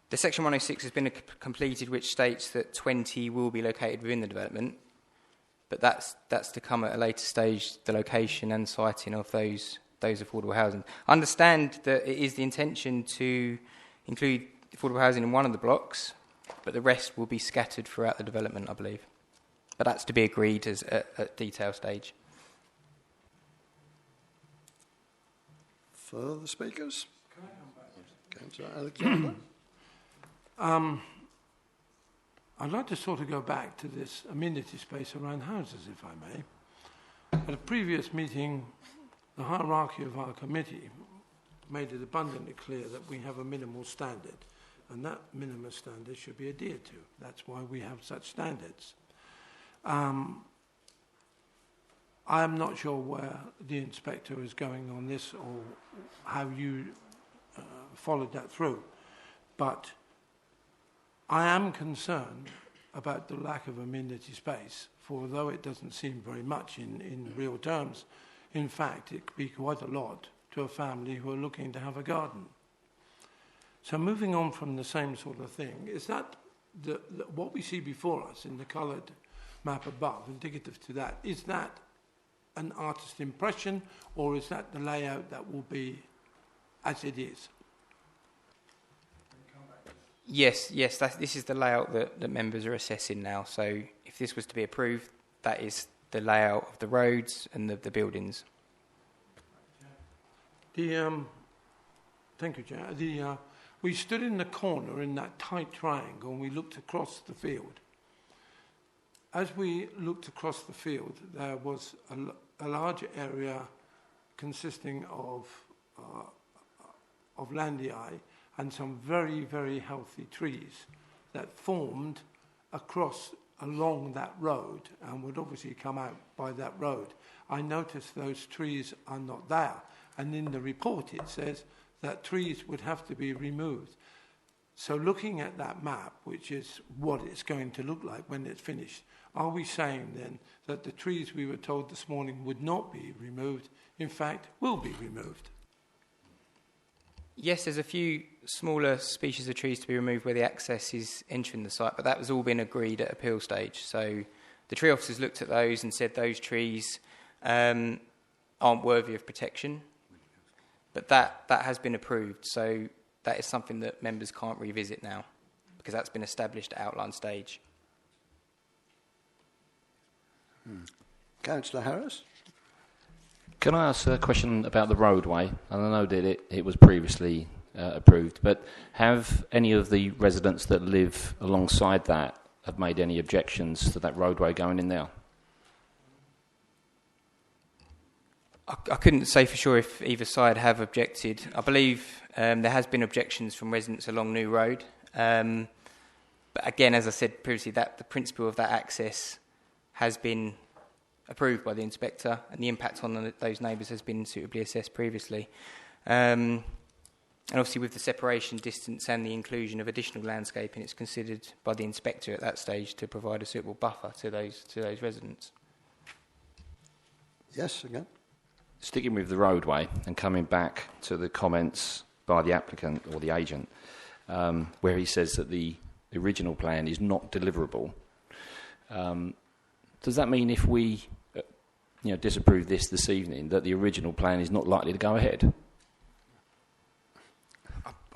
the Section 106 has been completed, which states that 20 will be located within the development, but that's to come at a later stage, the location and siting of those affordable housing. I understand that it is the intention to include affordable housing in one of the blocks, but the rest will be scattered throughout the development, I believe. But that's to be agreed at detail stage. Further speakers? Councillor Alexander? I'd like to sort of go back to this amenity space around houses, if I may. At a previous meeting, the hierarchy of our committee made it abundantly clear that we have a minimal standard, and that minimum standard should be adhered to. That's why we have such standards. I am not sure where the inspector is going on this or how you followed that through, but I am concerned about the lack of amenity space, for although it doesn't seem very much in real terms, in fact it could be quite a lot to a family who are looking to have a garden. So moving on from the same sort of thing, is that what we see before us in the coloured map above, indicative to that, is that an artist's impression, or is that the layout that will be as it is? Yes, this is the layout that members are assessing now. So if this was to be approved, that is the layout of the roads and the buildings. Thank you, Chair. We stood in the corner in that tight triangle and we looked across the field. As we looked across the field, there was a large area consisting of landii and some very, very healthy trees that formed along that road and would obviously come out by that road. I noticed those trees are not there, and in the report it says that trees would have to be removed. So looking at that map, which is what it's going to look like when it's finished, are we saying then that the trees we were told this morning would not be removed, in fact, will be removed? Yes, there's a few smaller species of trees to be removed where the access is entering the site, but that has all been agreed at appeal stage. So the tree officers looked at those and said those trees aren't worthy of protection, but that has been approved. So that is something that members can't revisit now because that's been established at outline stage. Councillor Harris? Can I ask a question about the roadway? And I know that it was previously approved, but have any of the residents that live alongside that have made any objections to that roadway going in there? I couldn't say for sure if either side have objected. I believe there has been objections from residents along New Road. But again, as I said previously, that the principle of that access has been approved by the inspector, and the impact on those neighbours has been suitably assessed previously. And obviously with the separation distance and the inclusion of additional landscaping, it's considered by the inspector at that stage to provide a suitable buffer to those residents. Yes, again. Sticking with the roadway and coming back to the comments by the applicant or the agent, where he says that the original plan is not deliverable. Does that mean if we disapprove this evening, that the original plan is not likely to go ahead?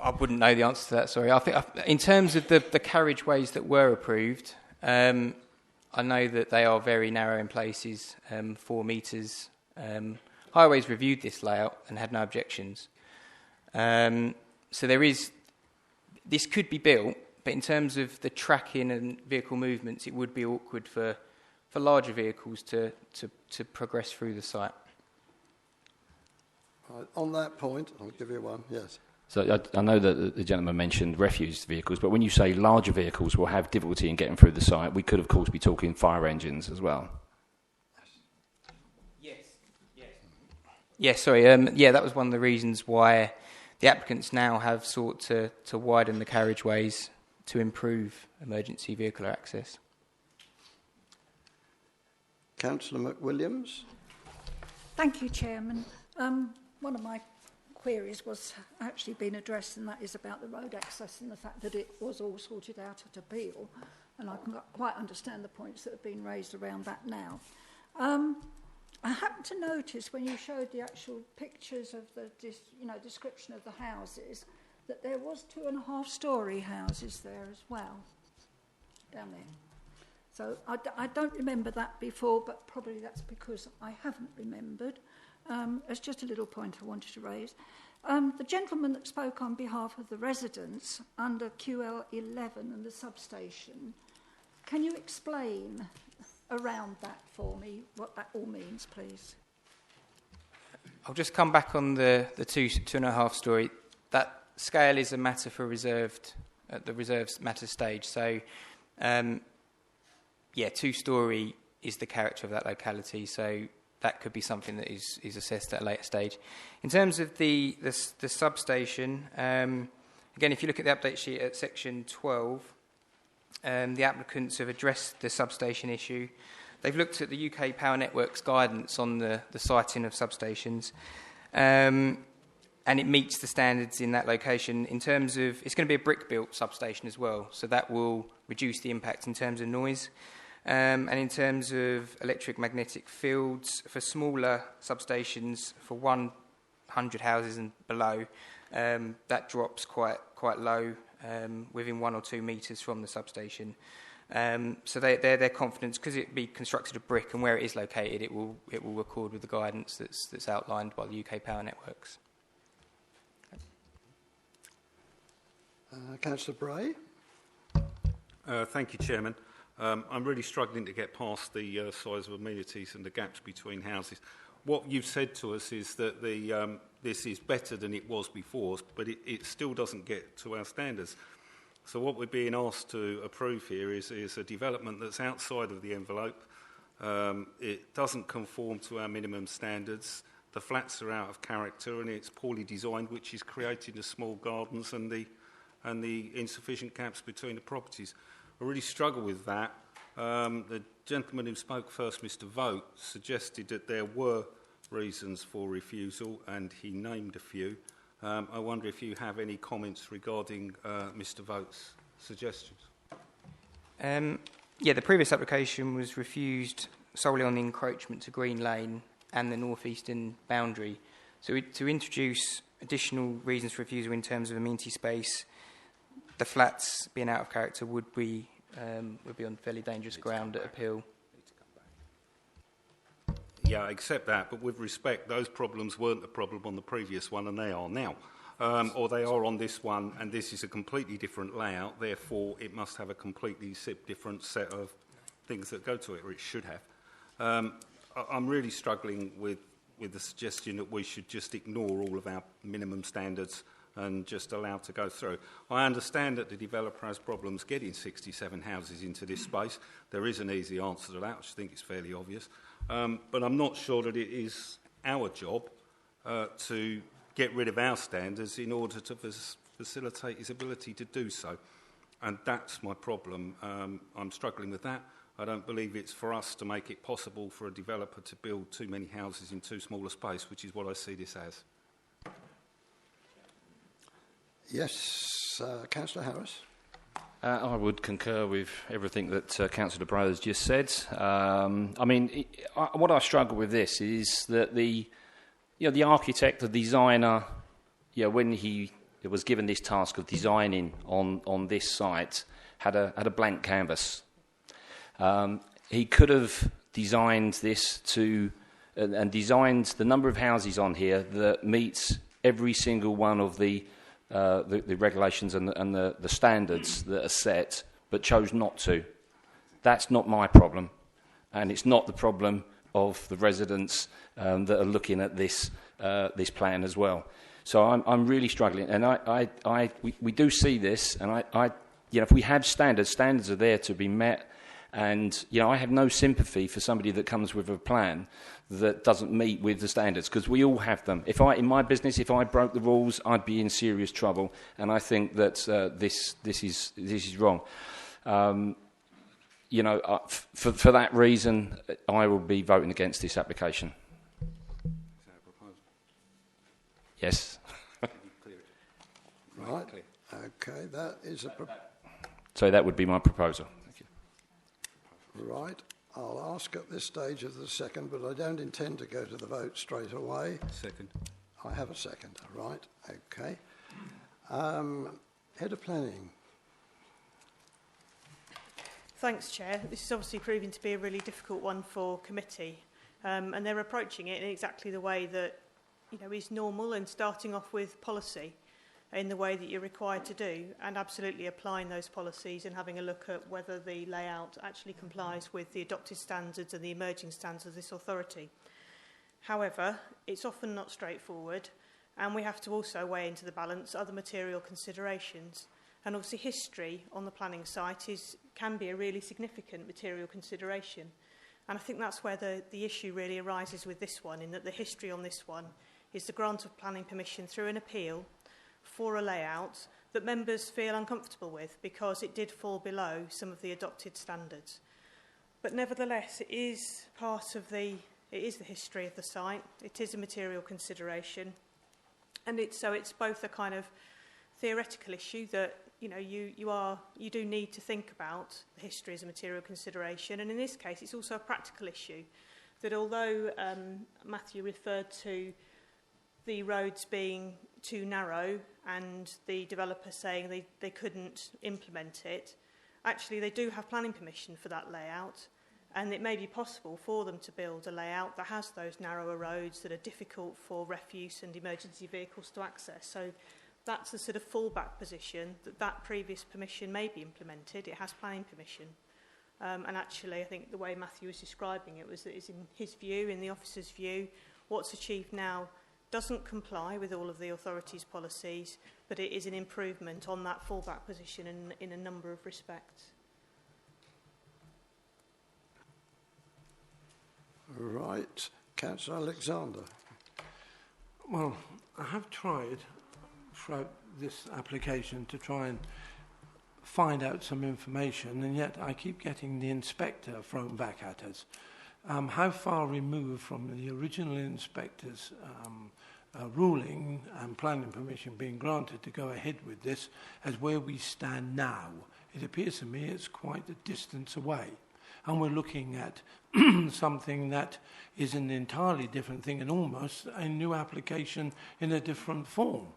I wouldn't know the answer to that, sorry. I think in terms of the carriageways that were approved, I know that they are very narrow in places, 4 metres. Highways reviewed this layout and had no objections. So this could be built, but in terms of the tracking and vehicle movements, it would be awkward for larger vehicles to progress through the site. Right, on that point, I'll give you one, yes. So I know that the gentleman mentioned refuse vehicles, but when you say larger vehicles will have difficulty in getting through the site, we could, of course, be talking fire engines as well. Yes, sorry. That was one of the reasons why the applicants now have sought to widen the carriageways to improve emergency vehicle access. Councillor McWilliams. Thank you, Chairman. One of my queries was actually been addressed, and that is about the road access and the fact that it was all sorted out at appeal, and I can quite understand the points that have been raised around that now. I happened to notice when you showed the actual pictures of the description of the houses that there was 2.5-storey houses there as well, down there. So I don't remember that before, but probably that's because I haven't remembered. It's just a little point I wanted to raise. The gentleman that spoke on behalf of the residents under QL11 and the substation, can you explain around that for me, what that all means, please? I'll just come back on the 2.5-storey. That scale is a matter for reserved, at the reserved matter stage. So, 2-storey is the character of that locality, so that could be something that is assessed at a later stage. In terms of the substation, again, if you look at the update sheet at section 12, the applicants have addressed the substation issue. They've looked at the UK Power Network's guidance on the siting of substations, and it meets the standards in that location. In terms of, it's going to be a brick-built substation as well, so that will reduce the impact in terms of noise. And in terms of electric magnetic fields, for smaller substations, for 100 houses and below, that drops quite low, within 1 or 2 metres from the substation. So they're confident, because it be constructed of brick and where it is located, it will accord with the guidance that's outlined by the UK Power Networks. Councillor Bray. Thank you, Chairman. I'm really struggling to get past the size of amenities and the gaps between houses. What you've said to us is that this is better than it was before, but it still doesn't get to our standards. So what we're being asked to approve here is a development that's outside of the envelope. It doesn't conform to our minimum standards. The flats are out of character and it's poorly designed, which is creating the small gardens and the insufficient gaps between the properties. I really struggle with that. The gentleman who spoke first, Mr. Vogt, suggested that there were reasons for refusal, and he named a few. I wonder if you have any comments regarding Mr. Vogt's suggestions. The previous application was refused solely on the encroachment to Green Lane and the north-eastern boundary. So to introduce additional reasons for refusal in terms of amenity space, the flats being out of character would be on fairly dangerous ground at appeal. Yeah, I accept that, but with respect, those problems weren't a problem on the previous one, and they are now. Or they are on this one, and this is a completely different layout, therefore it must have a completely different set of things that go to it, or it should have. I'm really struggling with the suggestion that we should just ignore all of our minimum standards and just allow to go through. I understand that the developer has problems getting 67 houses into this space. There is an easy answer to that, which I think is fairly obvious. But I'm not sure that it is our job to get rid of our standards in order to facilitate his ability to do so. And that's my problem. I'm struggling with that. I don't believe it's for us to make it possible for a developer to build too many houses in too small a space, which is what I see this as. Yes, Councillor Harris. I would concur with everything that Councillor Bray has just said. What I struggle with this is that the architect, the designer, when he was given this task of designing on this site, had a blank canvas. He could have designed this and designed the number of houses on here that meets every single one of the regulations and the standards that are set, but chose not to. That's not my problem, and it's not the problem of the residents that are looking at this plan as well. So I'm really struggling, and we do see this, and if we have standards are there to be met, and I have no sympathy for somebody that comes with a plan that doesn't meet with the standards, because we all have them. In my business, if I broke the rules, I'd be in serious trouble, and I think that this is wrong. For that reason, I will be voting against this application. Is that a proposal? Yes. Right. Okay, that is So that would be my proposal. Thank you. right. I'll ask at this stage of the second, but I don't intend to go to the vote straight away. Second. I have a second. Right. Okay. Head of Planning. Thanks, Chair. This is obviously proving to be a really difficult one for committee, and they're approaching it in exactly the way that is normal, and starting off with policy in the way that you're required to do, and absolutely applying those policies and having a look at whether the layout actually complies with the adopted standards and the emerging standards of this authority. However, it's often not straightforward, and we have to also weigh into the balance other material considerations. And obviously history on the planning site can be a really significant material consideration. And I think that's where the issue really arises with this one, in that the history on this one is the grant of planning permission through an appeal for a layout that members feel uncomfortable with because it did fall below some of the adopted standards. But nevertheless, it is the history of the site. It is a material consideration. And it's both a kind of theoretical issue that you do need to think about the history as a material consideration, and in this case it's also a practical issue, that although Matthew referred to the roads being too narrow and the developer saying they couldn't implement it, actually they do have planning permission for that layout, and it may be possible for them to build a layout that has those narrower roads that are difficult for refuse and emergency vehicles to access. So that's a sort of fallback position, that previous permission may be implemented. It has planning permission. And actually, I think the way Matthew was describing it was that it's in his view, in the officer's view, what's achieved now doesn't comply with all of the authority's policies, but it is an improvement on that fallback position in a number of respects. Right. Councillor Alexander. Well, I have tried throughout this application to try and find out some information, and yet I keep getting the inspector thrown back at us. How far removed from the original inspector's ruling and planning permission being granted to go ahead with this as where we stand now? It appears to me it's quite a distance away. And we're looking at something that is an entirely different thing and almost a new application in a different form.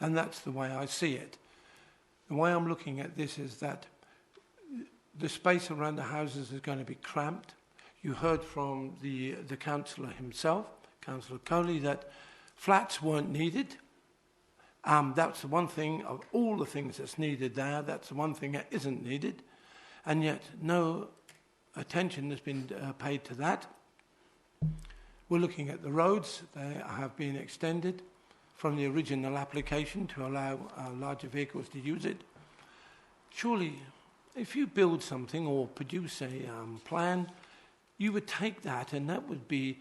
And that's the way I see it. The way I'm looking at this is that the space around the houses is going to be cramped. You heard from the councillor himself, Councillor Coley, that flats weren't needed. That's the one thing of all the things that's needed there. That's the one thing that isn't needed. And yet no attention has been paid to that. We're looking at the roads. They have been extended from the original application to allow larger vehicles to use it. Surely, if you build something or produce a plan, you would take that, and that would be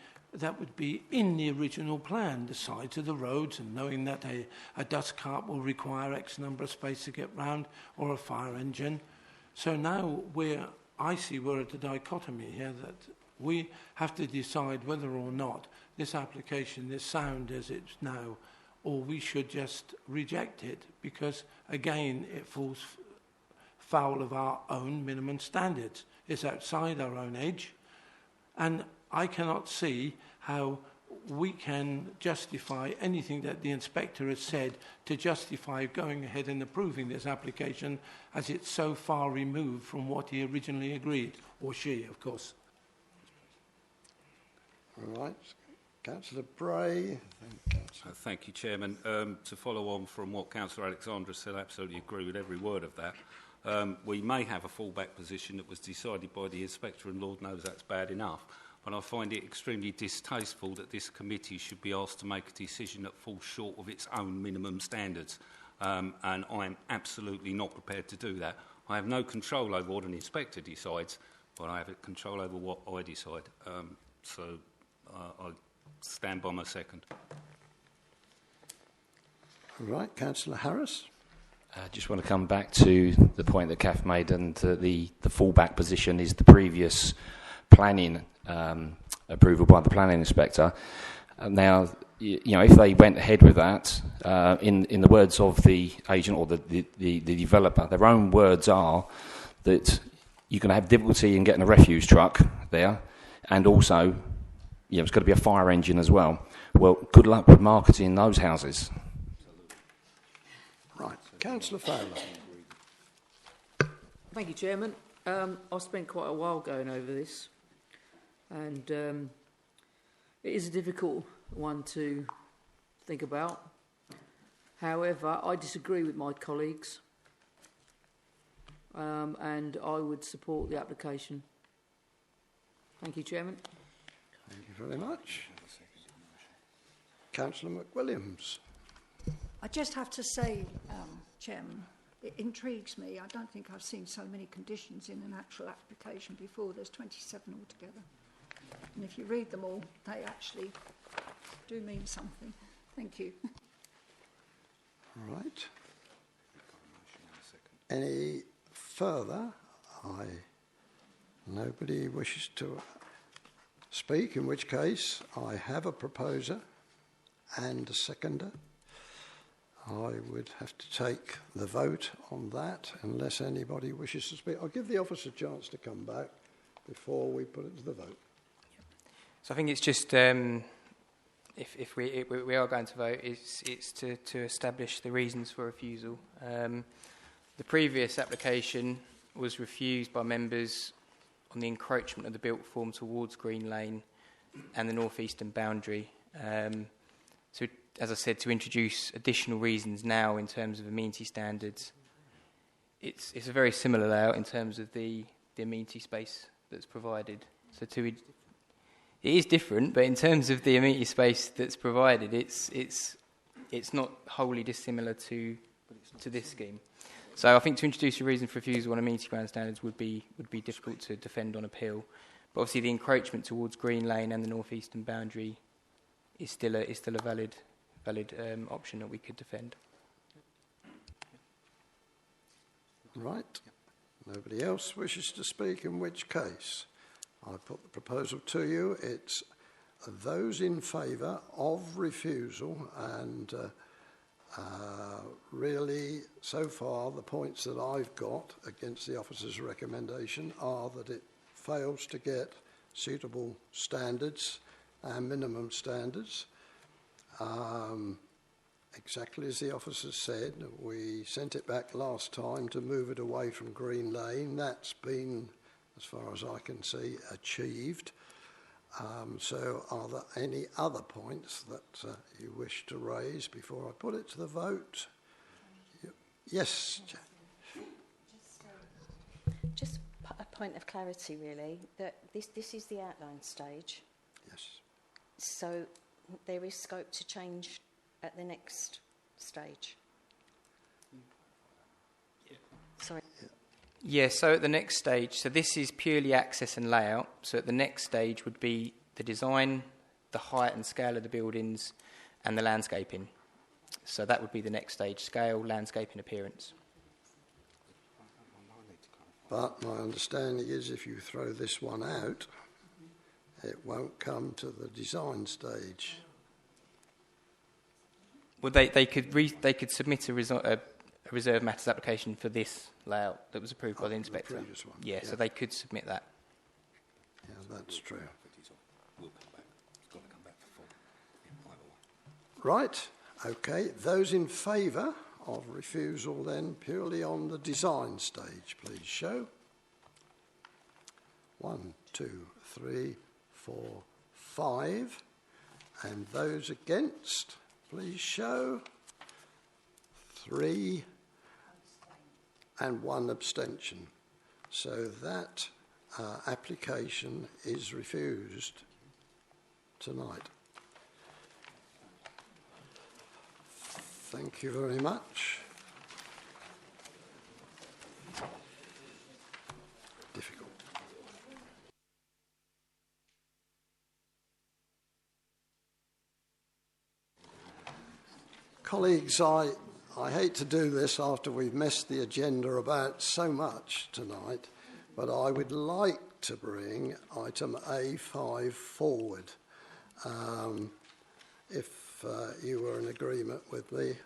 in the original plan, the sides of the roads, and knowing that a dust cart will require X number of space to get round, or a fire engine. So now I see we're at a dichotomy here, that we have to decide whether or not this application is sound as it's now, or we should just reject it, because again it falls foul of our own minimum standards. It's outside our own edge, and I cannot see how we can justify anything that the inspector has said to justify going ahead and approving this application, as it's so far removed from what he originally agreed, or she, of course. All right. Councillor Bray. Thank you, Chairman. To follow on from what Councillor Alexandra said, I absolutely agree with every word of that. We may have a fallback position that was decided by the inspector, and Lord knows that's bad enough. but I find it extremely distasteful that this committee should be asked to make a decision that falls short of its own minimum standards. And I'm absolutely not prepared to do that. I have no control over what an inspector decides, but I have control over what I decide. So I stand by my second. All right, Councillor Harris. I just want to come back to the point that Kath made, and the fallback position is the previous planning approval by the planning inspector. Now, you know, if they went ahead with that, in the words of the agent or the developer, their own words are that you're going to have difficulty in getting a refuse truck there, and also, you know, it's got to be a fire engine as well. Well, good luck with marketing those houses. Right, Councillor Fowler. Thank you, Chairman. I've spent quite a while going over this, and it is a difficult one to think about. However, I disagree with my colleagues, and I would support the application. Thank you, Chairman. Thank you very much. Councillor McWilliams. I just have to say, Chairman, it intrigues me. I don't think I've seen so many conditions in an actual application before. There's 27 altogether. And if you read them all, they actually do mean something. Thank you. All right. Any further? Nobody wishes to speak, in which case I have a proposer and a seconder. I would have to take the vote on that unless anybody wishes to speak. I'll give the office a chance to come back before we put it to the vote. So I think it's just, if we are going to vote, it's to establish the reasons for refusal. The previous application was refused by members on the encroachment of the built form towards Green Lane and the north-eastern boundary. So, as I said, to introduce additional reasons now in terms of amenity standards, it's a very similar layout in terms of the amenity space that's provided. So it is different, but in terms of the amenity space that's provided, it's not wholly dissimilar to this scheme. So I think to introduce a reason for refusal on amenity ground standards would be difficult to defend on appeal. But obviously the encroachment towards Green Lane and the north-eastern boundary is still a valid option that we could defend. Right. Nobody else wishes to speak, in which case I put the proposal to you. It's those in favour of refusal, and really, so far, the points that I've got against the officer's recommendation are that it fails to get suitable standards and minimum standards. Exactly as the officer said, we sent it back last time to move it away from Green Lane. That's been, as far as I can see, achieved. So are there any other points that you wish to raise before I put it to the vote? Yes. Just a point of clarity, really, that this is the outline stage. Yes. So there is scope to change at the next stage. Yeah. Sorry. Yeah, so at the next stage, so this is purely access and layout. So at the next stage would be the design, the height and scale of the buildings, and the landscaping. So that would be the next stage: scale, landscaping, appearance. But my understanding is if you throw this one out, it won't come to the design stage. Well, they could submit a reserve matters application for this layout that was approved by the inspector. The previous one. Yeah, so they could submit that. Yeah, that's true. Right, okay. Those in favour of refusal then purely on the design stage, please show. 1, 2, 3, 4, 5. And those against, please show. 3 and 1 abstention. So that application is refused tonight. Thank you very much. Difficult. Colleagues, I hate to do this after we've messed the agenda about so much tonight, but I would like to bring item A5 forward, if you were in agreement with me,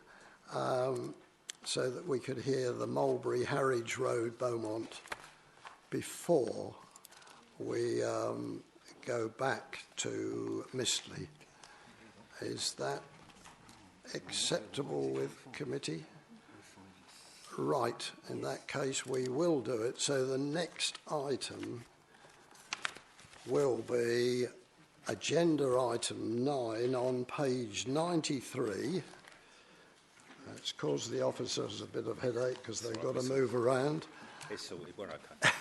so that we could hear the Mulberry, Harwich Road, Beaumont, before we go back to Mistley. Is that acceptable with committee? Right, in that case we will do it. So the next item will be agenda item 9 on page 93. That's caused the officers a bit of headache because they've got to move around. It's sorted, we're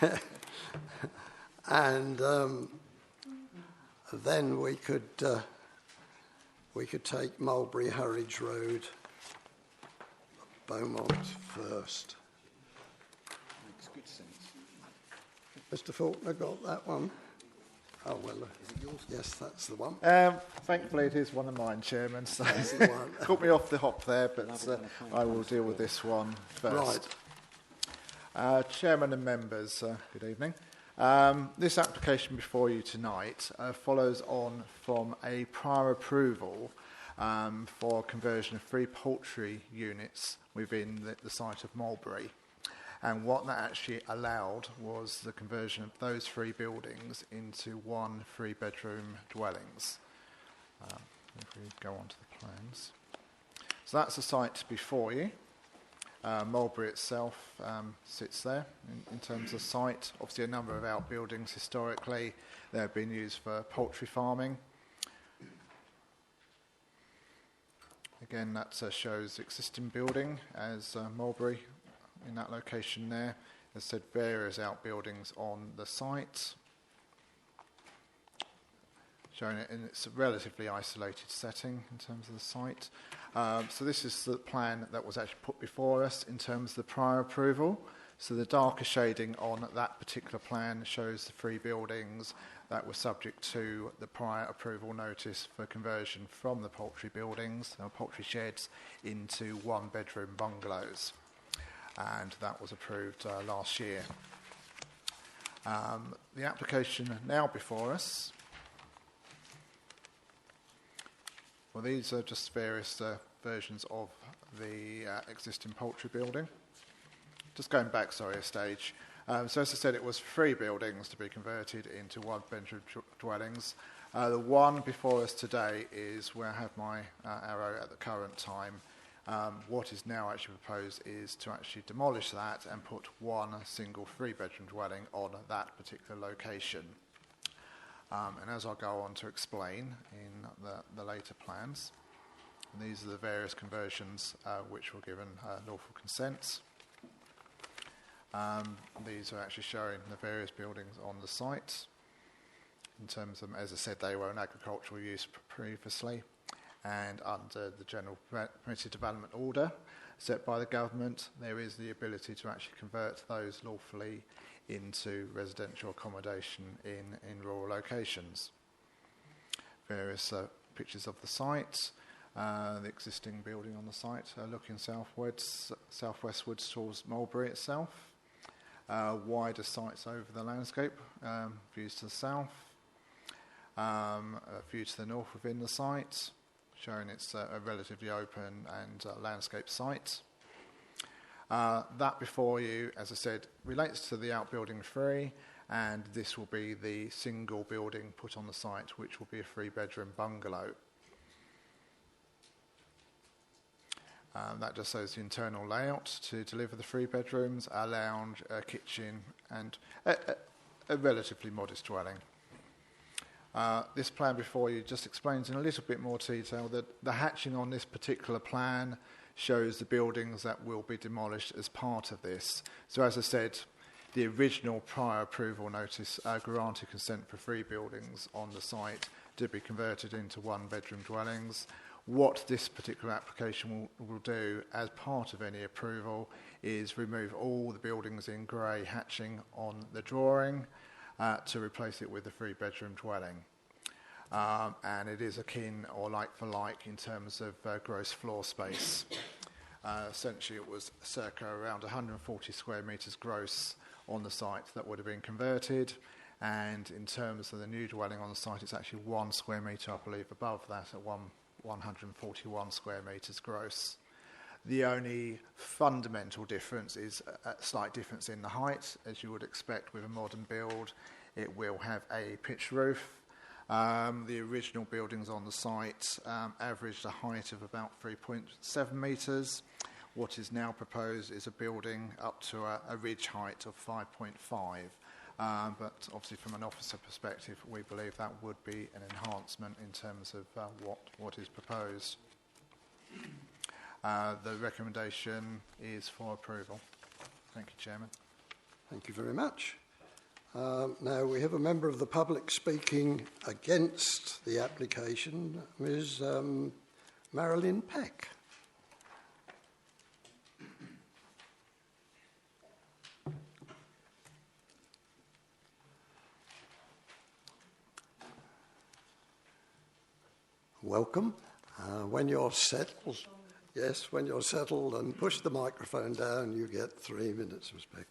okay. And then we could take Mulberry, Harwich Road, Beaumont first. Makes good sense. Mr. Faulkner got that one? Oh, well, is it yours? Yes, that's the one. Thankfully, it is one of mine, Chairman, so That's the one. caught me off the hop there, but I will deal with this one first. Right. Chairman and members, good evening. This application before you tonight follows on from a prior approval for conversion of 3 poultry units within the site of Mulberry. And what that actually allowed was the conversion of those 3 buildings into 1 3-bedroom dwellings. If we go on to the plans. So that's the site before you. Mulberry itself sits there in terms of site. Obviously a number of outbuildings historically. They have been used for poultry farming. Again, that shows existing building as Mulberry in that location there. As said, various outbuildings on the site, showing it in its relatively isolated setting in terms of the site. So this is the plan that was actually put before us in terms of the prior approval. So the darker shading on that particular plan shows the 3 buildings that were subject to the prior approval notice for conversion from the poultry buildings, poultry sheds, into 1-bedroom bungalows. And that was approved last year. The application now before us, well, these are just various versions of the existing poultry building. Just going back, a stage. So as I said, it was 3 buildings to be converted into 1-bedroom dwellings. The one before us today is where I have my arrow at the current time. What is now actually proposed is to actually demolish that and put 1 single 3-bedroom dwelling on that particular location. And as I'll go on to explain in the later plans, these are the various conversions which were given lawful consents. These are actually showing the various buildings on the site. In terms of, as I said, they were an agricultural use previously, and under the general permitted development order set by the government, there is the ability to actually convert those lawfully into residential accommodation in rural locations. Various pictures of the site, the existing building on the site, looking southwestwards towards Mulberry itself. Wider sites over the landscape, views to the south, a view to the north within the site, showing it's a relatively open and landscape site. That before you, as I said, relates to the outbuilding 3, and this will be the single building put on the site, which will be a 3-bedroom bungalow. That just shows the internal layout to deliver the 3 bedrooms, a lounge, a kitchen, and a relatively modest dwelling. This plan before you just explains in a little bit more detail that the hatching on this particular plan shows the buildings that will be demolished as part of this. So as I said, the original prior approval notice granted consent for 3 buildings on the site to be converted into 1-bedroom dwellings. What this particular application will do as part of any approval is remove all the buildings in grey hatching on the drawing to replace it with a 3-bedroom dwelling. And it is akin or like for like in terms of gross floor space. Essentially, it was circa around 140 square metres gross on the site that would have been converted. And in terms of the new dwelling on the site, it's actually 1 square metre, I believe, above that at 141 square metres gross. The only fundamental difference is a slight difference in the height. As you would expect with a modern build, it will have a pitched roof. The original buildings on the site averaged a height of about 3.7 metres. What is now proposed is a building up to a ridge height of 5.5. But obviously from an officer perspective, we believe that would be an enhancement in terms of what is proposed. The recommendation is for approval. Thank you, Chairman. Thank you very much. Now we have a member of the public speaking against the application, Ms. Marilyn Peck. Welcome. When you're settled, yes, when you're settled and push the microphone down, you get 3 minutes, Ms. Peck.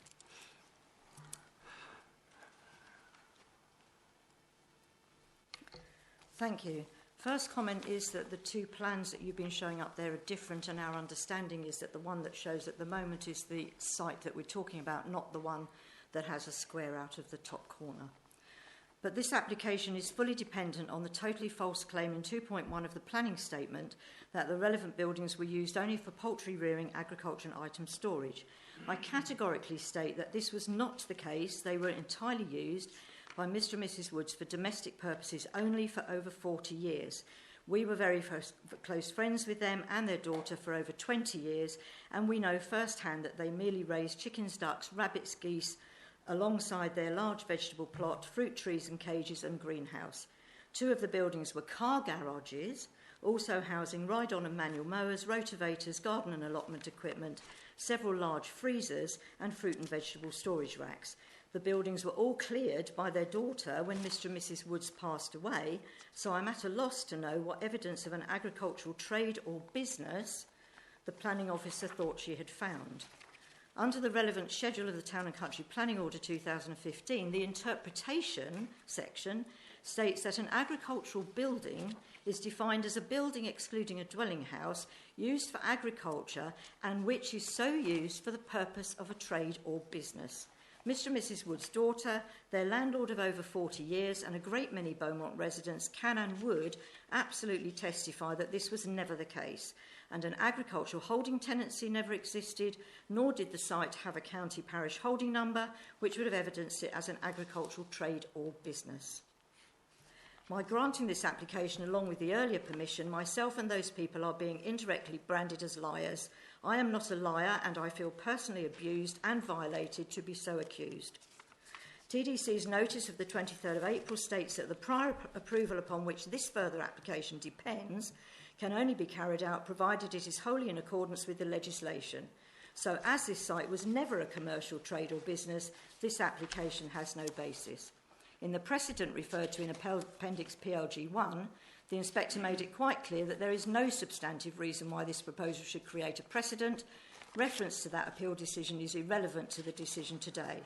Thank you. First comment is that the 2 plans that you've been showing up there are different, and our understanding is that the one that shows at the moment is the site that we're talking about, not the one that has a square out of the top corner. But this application is fully dependent on the totally false claim in 2.1 of the planning statement that the relevant buildings were used only for poultry rearing, agriculture and item storage. I categorically state that this was not the case. They were entirely used by Mr. and Mrs. Woods for domestic purposes only for over 40 years. We were very close friends with them and their daughter for over 20 years, and we know firsthand that they merely raised chickens, ducks, rabbits, geese, alongside their large vegetable plot, fruit trees and cages and greenhouse. 2 of the buildings were car garages, also housing ride-on and manual mowers, rotavators, garden and allotment equipment, several large freezers and fruit and vegetable storage racks. The buildings were all cleared by their daughter when Mr. and Mrs. Woods passed away, so I'm at a loss to know what evidence of an agricultural trade or business the planning officer thought she had found. Under the relevant schedule of the Town and Country Planning Order 2015, the interpretation section states that an agricultural building is defined as a building excluding a dwelling house used for agriculture and which is so used for the purpose of a trade or business. Mr. and Mrs. Wood's daughter, their landlord of over 40 years, and a great many Beaumont residents can and would absolutely testify that this was never the case, and an agricultural holding tenancy never existed, nor did the site have a county parish holding number, which would have evidenced it as an agricultural trade or business. By granting this application along with the earlier permission, myself and those people are being indirectly branded as liars. I am not a liar, and I feel personally abused and violated to be so accused. TDC's notice of the 23rd of April states that the prior approval upon which this further application depends can only be carried out provided it is wholly in accordance with the legislation. So as this site was never a commercial trade or business, this application has no basis. In the precedent referred to in Appendix PLG1, the inspector made it quite clear that there is no substantive reason why this proposal should create a precedent. Reference to that appeal decision is irrelevant to the decision today.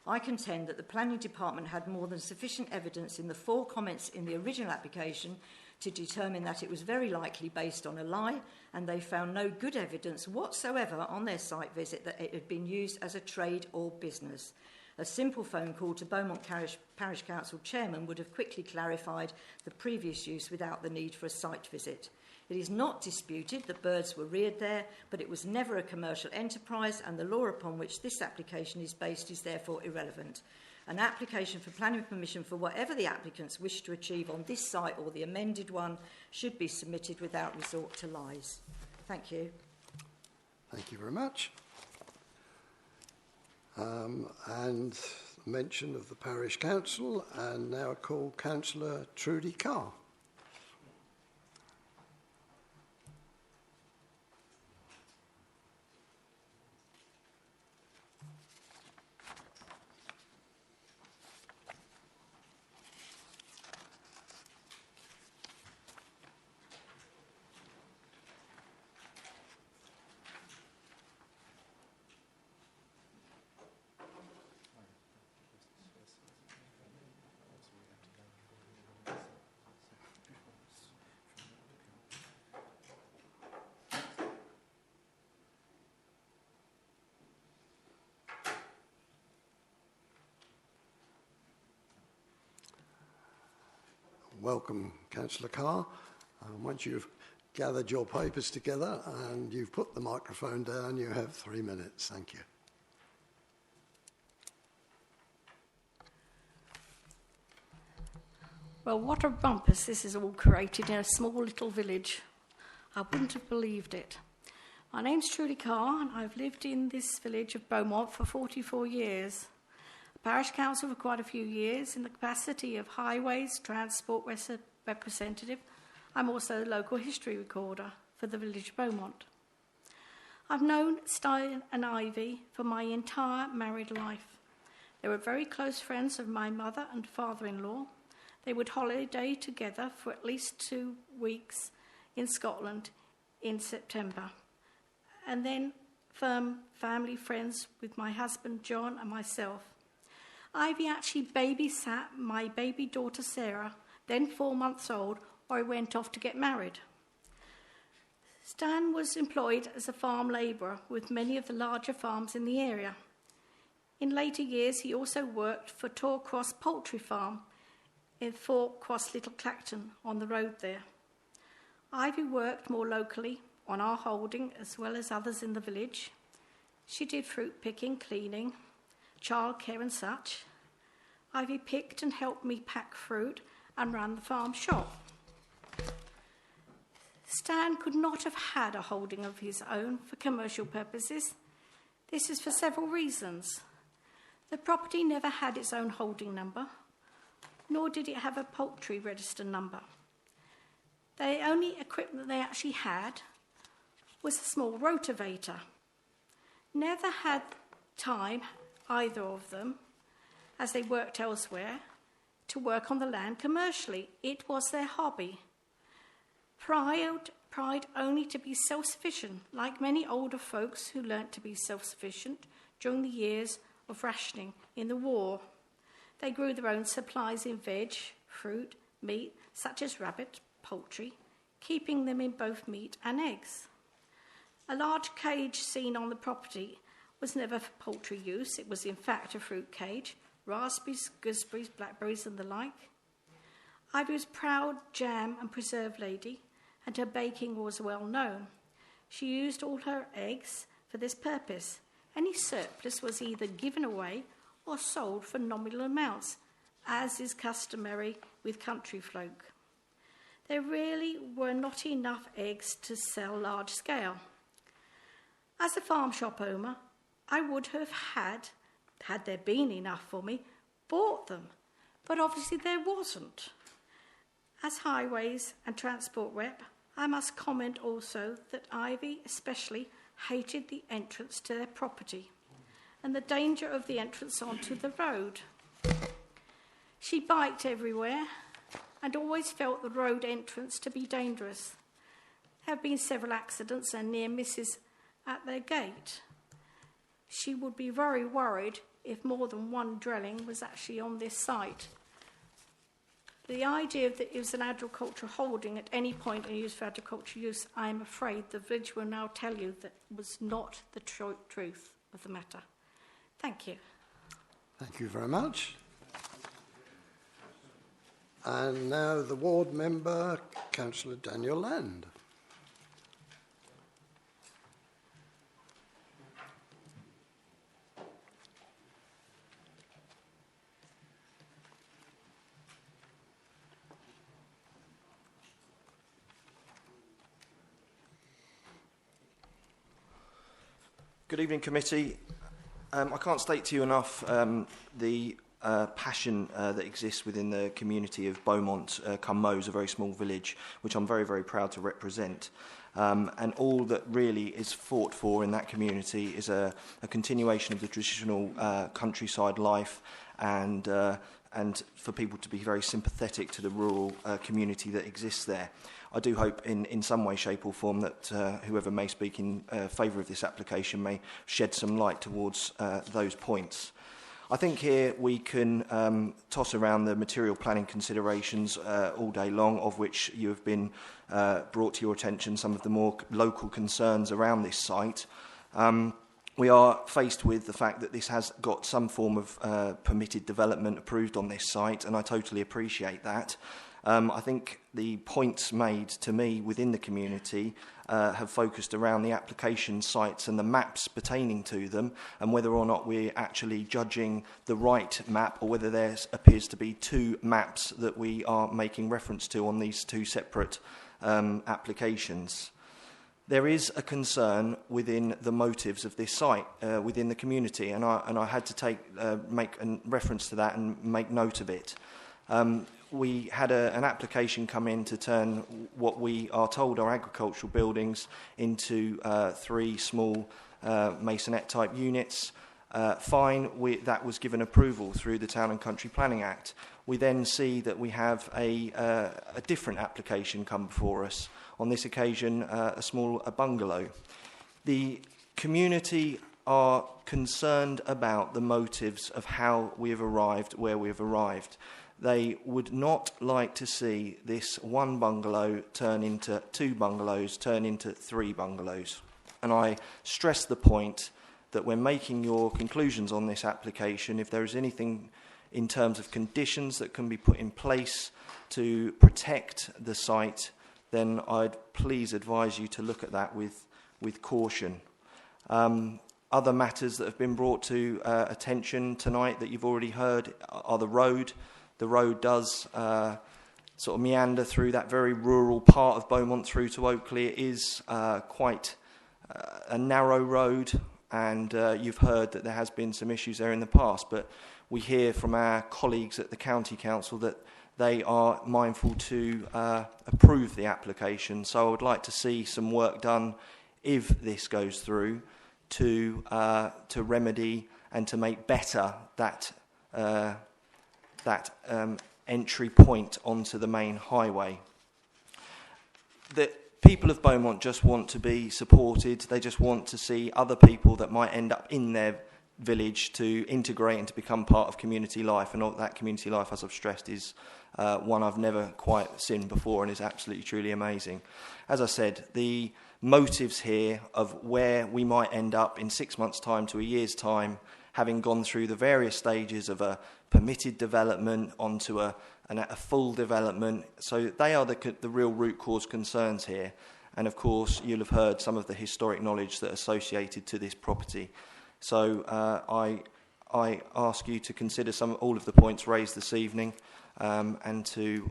I contend that the Planning Department had more than sufficient evidence in the 4 comments in the original application to determine that it was very likely based on a lie, and they found no good evidence whatsoever on their site visit that it had been used as a trade or business. A simple phone call to Beaumont Parish Council chairman would have quickly clarified the previous use without the need for a site visit. It is not disputed that birds were reared there, but it was never a commercial enterprise, and the law upon which this application is based is therefore irrelevant. An application for planning permission for whatever the applicants wish to achieve on this site or the amended one should be submitted without resort to lies. Thank you. Thank you very much. and mention of the parish council, and now call Councillor Trudy Carr. Welcome, Councillor Carr. Once you've gathered your papers together and you've put the microphone down, you have 3 minutes. Thank you. Well, what a rumpus this is all created in a small little village. I wouldn't have believed it. My name's Trudy Carr, and I've lived in this village of Beaumont for 44 years. Parish Council for quite a few years in the capacity of Highways Transport Representative. I'm also the local history recorder for the village of Beaumont. I've known Stein and Ivy for my entire married life. They were very close friends of my mother and father-in-law. They would holiday together for at least 2 weeks in Scotland in September, and then firm family friends with my husband John and myself. Ivy actually babysat my baby daughter Sarah, then 4 months old, while I went off to get married. Stan was employed as a farm labourer with many of the larger farms in the area. In later years, he also worked for Torcross Poultry Farm in Fort Cross, Little Clacton, on the road there. Ivy worked more locally on our holding as well as others in the village. She did fruit picking, cleaning, childcare and such. Ivy picked and helped me pack fruit and ran the farm shop. Stan could not have had a holding of his own for commercial purposes. This is for several reasons. The property never had its own holding number, nor did it have a poultry register number. The only equipment they actually had was a small rotavator. Never had time, either of them, as they worked elsewhere, to work on the land commercially. It was their hobby. Pride only to be self-sufficient, like many older folks who learnt to be self-sufficient during the years of rationing in the war. They grew their own supplies in veg, fruit, meat, such as rabbit, poultry, keeping them in both meat and eggs. A large cage seen on the property was never for poultry use. It was in fact a fruit cage, raspberries, gooseberries, blackberries and the like. Ivy was a proud jam and preserve lady, and her baking was well known. She used all her eggs for this purpose. Any surplus was either given away or sold for nominal amounts, as is customary with country folk. There really were not enough eggs to sell large scale. As a farm shop owner, I would have had there been enough for me, bought them, but obviously there wasn't. As Highways and Transport Rep, I must comment also that Ivy especially hated the entrance to their property and the danger of the entrance onto the road. She biked everywhere and always felt the road entrance to be dangerous. There have been several accidents and near misses at their gate. She would be very worried if more than one dwelling was actually on this site. The idea that it was an agricultural holding at any point and used for agricultural use, I am afraid the village will now tell you that was not the truth of the matter. Thank you. Thank you very much. And now the ward member, Councillor Daniel Land. Good evening, committee. I can't state to you enough the passion that exists within the community of Beaumont, Cummoe is a very small village, which I'm very, very proud to represent. And all that really is fought for in that community is a continuation of the traditional countryside life and for people to be very sympathetic to the rural community that exists there. I do hope in some way, shape or form that whoever may speak in favour of this application may shed some light towards those points. I think here we can toss around the material planning considerations all day long, of which you have been brought to your attention some of the more local concerns around this site. We are faced with the fact that this has got some form of permitted development approved on this site, and I totally appreciate that. I think the points made to me within the community have focused around the application sites and the maps pertaining to them, and whether or not we're actually judging the right map or whether there appears to be two maps that we are making reference to on these two separate applications. There is a concern within the motives of this site within the community, and I had to make a reference to that and make note of it. We had an application come in to turn what we are told are agricultural buildings into 3 small masonette-type units. That was given approval through the Town and Country Planning Act. We then see that we have a different application come before us. On this occasion, a bungalow. The community are concerned about the motives of how we have arrived where we have arrived. They would not like to see this one bungalow turn into 2 bungalows, turn into 3 bungalows. And I stress the point that when making your conclusions on this application, if there is anything in terms of conditions that can be put in place to protect the site, then I'd please advise you to look at that with caution. Other matters that have been brought to attention tonight that you've already heard are the road. The road does sort of meander through that very rural part of Beaumont through to Oakley. It is quite a narrow road, and you've heard that there has been some issues there in the past, but we hear from our colleagues at the County Council that they are mindful to approve the application. So I would like to see some work done, if this goes through, to remedy and to make better that entry point onto the main highway. The people of Beaumont just want to be supported. They just want to see other people that might end up in their village to integrate and to become part of community life. And all that community life, as I've stressed, is one I've never quite seen before and is absolutely, truly amazing. As I said, the motives here of where we might end up in 6 months' time to a year's time, having gone through the various stages of a permitted development onto a full development. So they are the real root cause concerns here. And of course, you'll have heard some of the historic knowledge that are associated to this property. So I ask you to consider all of the points raised this evening and to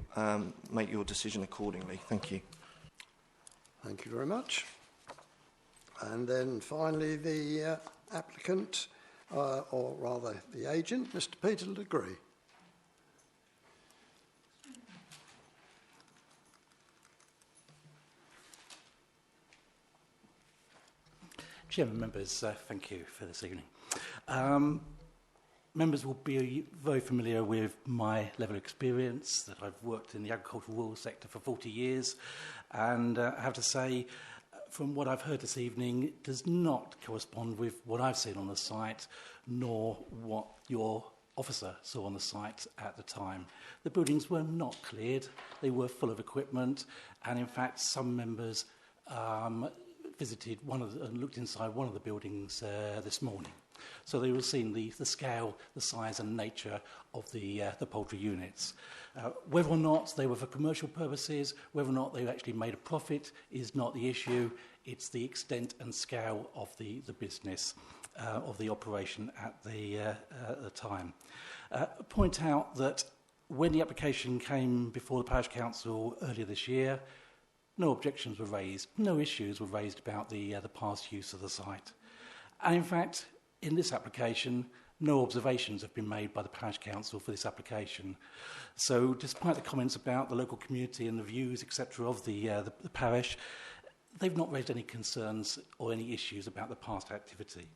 make your decision accordingly. Thank you. Thank you very much. And then finally, the applicant, or rather the agent, Mr. Peter Legree. Chairman, members, thank you for this evening. Members will be very familiar with my level of experience, that I've worked in the agricultural rural sector for 40 years, and I have to say, from what I've heard this evening, it does not correspond with what I've seen on the site, nor what your officer saw on the site at the time. The buildings were not cleared, they were full of equipment, and in fact some members visited and looked inside one of the buildings this morning. So they were seeing the scale, the size and nature of the poultry units. Whether or not they were for commercial purposes, whether or not they actually made a profit is not the issue. It's the extent and scale of the business, of the operation at the time. Point out that when the application came before the Parish Council earlier this year, no objections were raised, no issues were raised about the past use of the site. And in fact, in this application, no observations have been made by the Parish Council for this application. So despite the comments about the local community and the views, etc., of the parish, they've not raised any concerns or any issues about the past activity.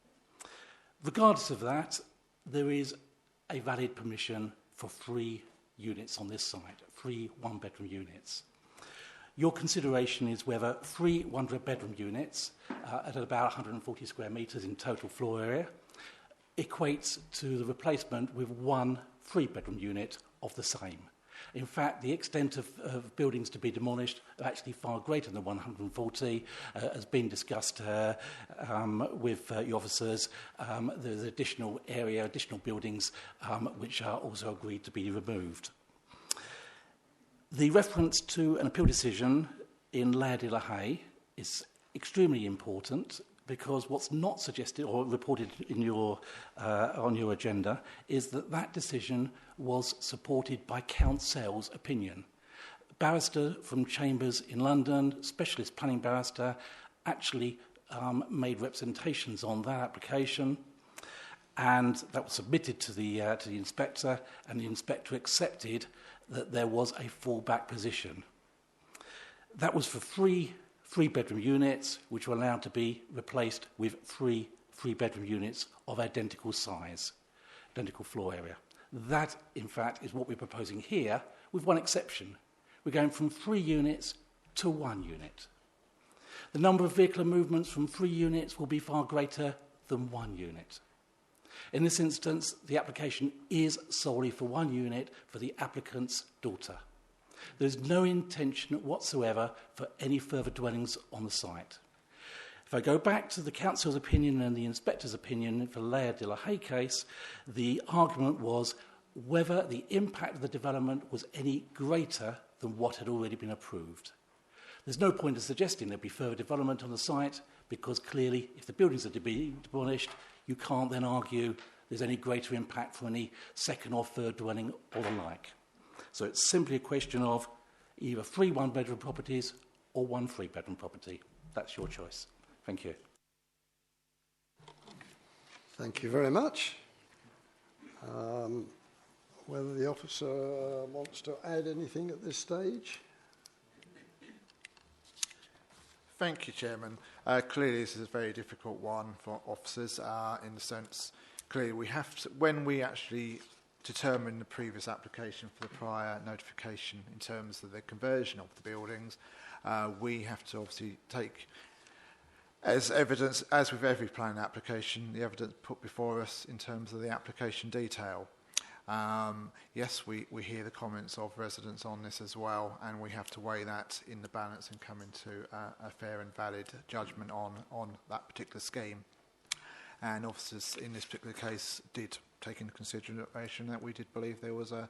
Regardless of that, there is a valid permission for 3 units on this site, 3 one-bedroom units. Your consideration is whether 3 one-bedroom units at about 140 square metres in total floor area equates to the replacement with 1 3-bedroom unit of the same. In fact, the extent of buildings to be demolished are actually far greater than 140, has been discussed with your officers. There's additional area, additional buildings which are also agreed to be removed. The reference to an appeal decision in Laird de la Haye is extremely important, because what's not suggested or reported in your, on your agenda is that that decision was supported by Council's opinion. Barrister from Chambers in London, specialist planning barrister, actually made representations on that application, and that was submitted to the inspector, and the inspector accepted that there was a fallback position. That was for 3 3-bedroom units, which were allowed to be replaced with 3 3-bedroom units of identical size, identical floor area. That, in fact, is what we're proposing here, with one exception. We're going from 3 units to 1 unit. The number of vehicular movements from 3 units will be far greater than 1 unit. In this instance, the application is solely for 1 unit for the applicant's daughter. There's no intention whatsoever for any further dwellings on the site. If I go back to the Council's opinion and the Inspector's opinion for Laird de la Haye case, the argument was whether the impact of the development was any greater than what had already been approved. There's no point in suggesting there'd be further development on the site, because clearly, if the buildings are to be demolished, you can't then argue there's any greater impact for any second or third dwelling or the like. So it's simply a question of either 3 one-bedroom properties or 1 3-bedroom property. That's your choice. Thank you. Thank you very much. Whether the officer wants to add anything at this stage? Thank you, Chairman. Clearly, this is a very difficult one for officers in the sense, clearly, we have to, when we actually determine the previous application for the prior notification in terms of the conversion of the buildings, we have to obviously take as evidence, as with every planning application, the evidence put before us in terms of the application detail. Yes, we hear the comments of residents on this as well, and we have to weigh that in the balance and come into a fair and valid judgment on that particular scheme. And officers in this particular case did take into consideration that we did believe there was a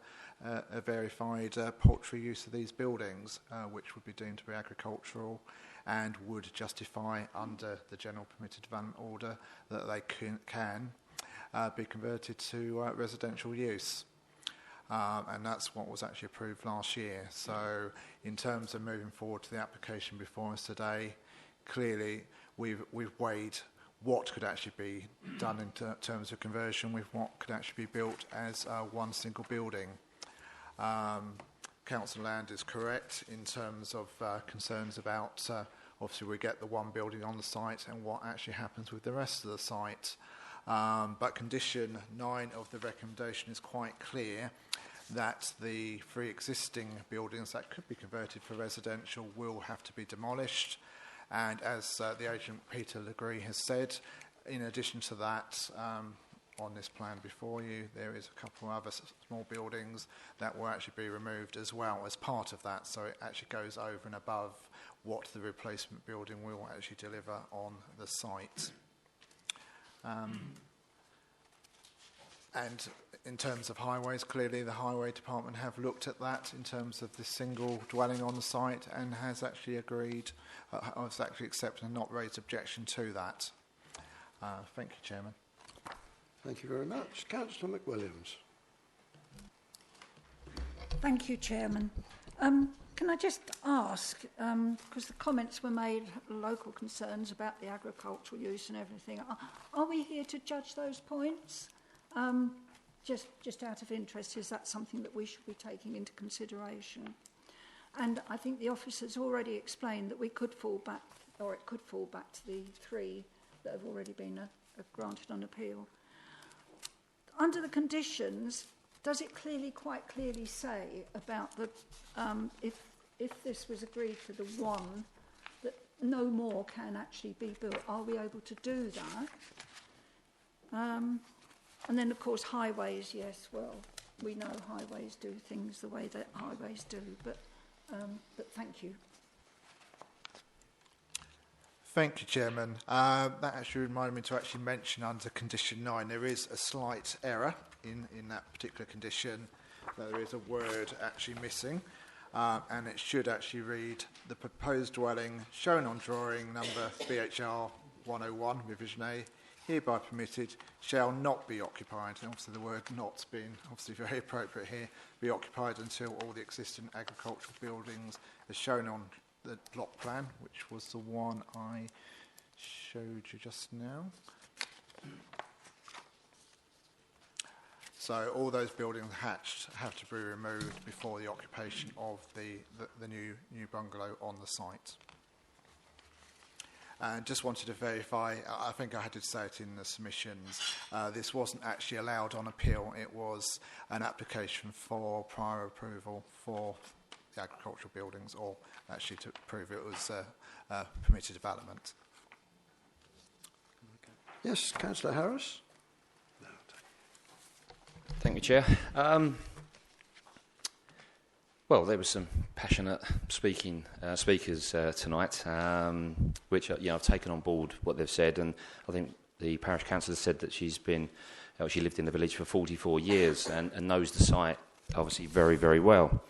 verified poultry use of these buildings, which would be deemed to be agricultural and would justify under the general permitted development order that they can be converted to residential use. And that's what was actually approved last year. So in terms of moving forward to the application before us today, clearly we've weighed what could actually be done in terms of conversion with what could actually be built as one single building. Council Land is correct in terms of concerns about obviously we get the one building on the site and what actually happens with the rest of the site. But condition 9 of the recommendation is quite clear that the 3 existing buildings that could be converted for residential will have to be demolished. And as the agent Peter Legree has said, in addition to that, on this plan before you, there is a couple of other small buildings that will actually be removed as well as part of that. So it actually goes over and above what the replacement building will actually deliver on the site. And in terms of highways, clearly the highway department have looked at that in terms of the single dwelling on the site and has actually agreed, has actually accepted and not raised objection to that. Thank you, Chairman. Thank you very much. Councillor McWilliams. Thank you, Chairman. Can I just ask, because the comments were made, local concerns about the agricultural use and everything, are we here to judge those points? Just out of interest, is that something that we should be taking into consideration? And I think the officer's already explained that we could fall back, or it could fall back to the 3 that have already been granted on appeal. Under the conditions, does it quite clearly say about the if this was agreed for the 1 that no more can actually be built? Are we able to do that? And then, of course, highways. Yes, well, we know highways do things the way that highways do, but thank you. Thank you, Chairman. That actually reminded me to actually mention under condition 9 there is a slight error in that particular condition. There is a word actually missing, and it should actually read, the proposed dwelling shown on drawing number BHR 101, revision A, hereby permitted, shall not be occupied. And obviously the word not being obviously very appropriate here, be occupied until all the existing agricultural buildings as shown on the block plan, which was the one I showed you just now. So all those buildings hatched have to be removed before the occupation of the new bungalow on the site. And just wanted to verify, I think I had to say it in the submissions, this wasn't actually allowed on appeal, it was an application for prior approval for the agricultural buildings, or actually to prove it was permitted development. Yes, Councillor Harris. Thank you, Chair. Well, there were some passionate speakers tonight, which I've taken on board what they've said, and I think the parish councillor said that she lived in the village for 44 years and knows the site obviously very, very well.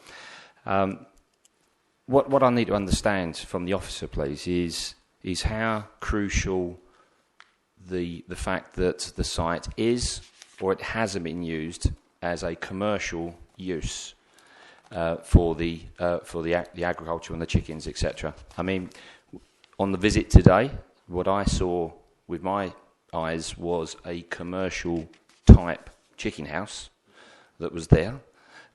What I need to understand from the officer, please, is how crucial the fact that the site is or it hasn't been used as a commercial use for the agriculture and the chickens, etc. I mean, on the visit today, what I saw with my eyes was a commercial type chicken house that was there.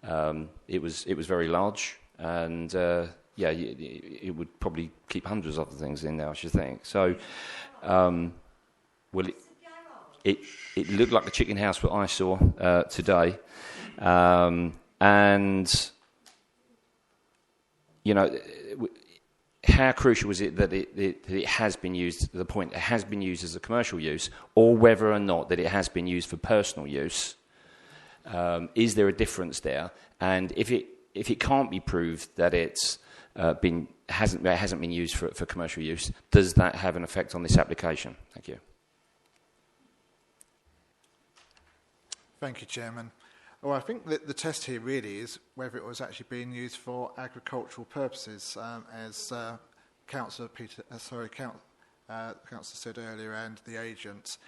It was very large, and it would probably keep hundreds of things in there, I should think. So, it looked like a chicken house what I saw today, and you know, how crucial is it that it has been used to the point it has been used as a commercial use, or whether or not that it has been used for personal use? Is there a difference there? And if it can't be proved that it hasn't been used for commercial use, does that have an effect on this application? Thank you. Thank you, Chairman. Well, I think that the test here really is whether it was actually being used for agricultural purposes, as Councillor said earlier, and the agent.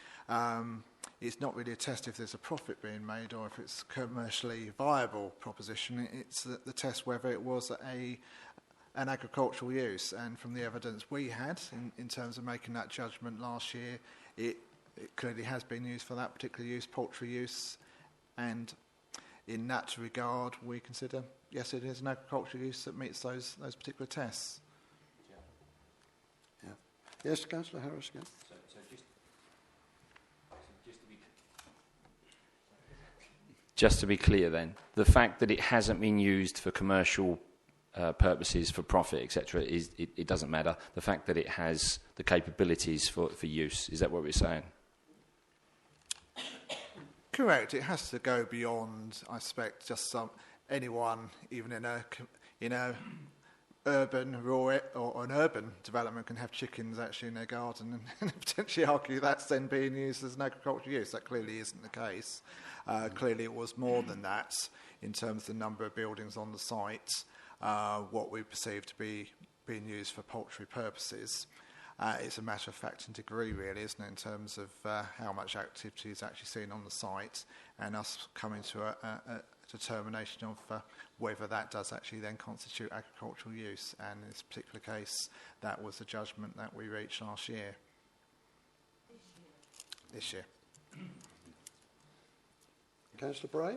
It's not really a test if there's a profit being made or if it's a commercially viable proposition. It's the test whether it was an agricultural use. And from the evidence we had in terms of making that judgment last year, it clearly has been used for that particular use, poultry use, and in that regard, we consider, yes, it is an agricultural use that meets those particular tests. Yeah. Yes, Councillor Harris again. Just to be clear then, the fact that it hasn't been used for commercial purposes, for profit, etc., it doesn't matter. The fact that it has the capabilities for use, is that what we're saying? Correct. It has to go beyond, I suspect, just anyone, even in a urban, rural, or an urban development, can have chickens actually in their garden and potentially argue that's then being used as an agricultural use. That clearly isn't the case. Clearly, it was more than that in terms of the number of buildings on the site. What we perceive to be being used for poultry purposes. It's a matter of fact and degree, really, isn't it, in terms of how much activity is actually seen on the site, and us coming to determination of whether that does actually then constitute agricultural use. And in this particular case, that was the judgment that we reached last year. This year. Councillor Bray?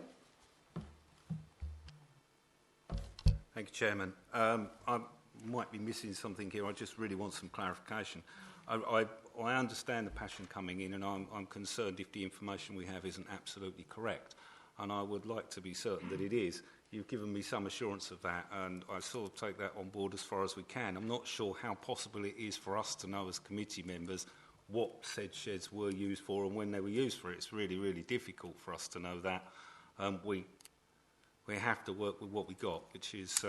Thank you, Chairman. I might be missing something here. I just really want some clarification. I understand the passion coming in, and I'm concerned if the information we have isn't absolutely correct. And I would like to be certain that it is. You've given me some assurance of that, and I sort of take that on board as far as we can. I'm not sure how possible it is for us to know as committee members what said sheds were used for and when they were used for. It's really, really difficult for us to know that. We have to work with what we got, which is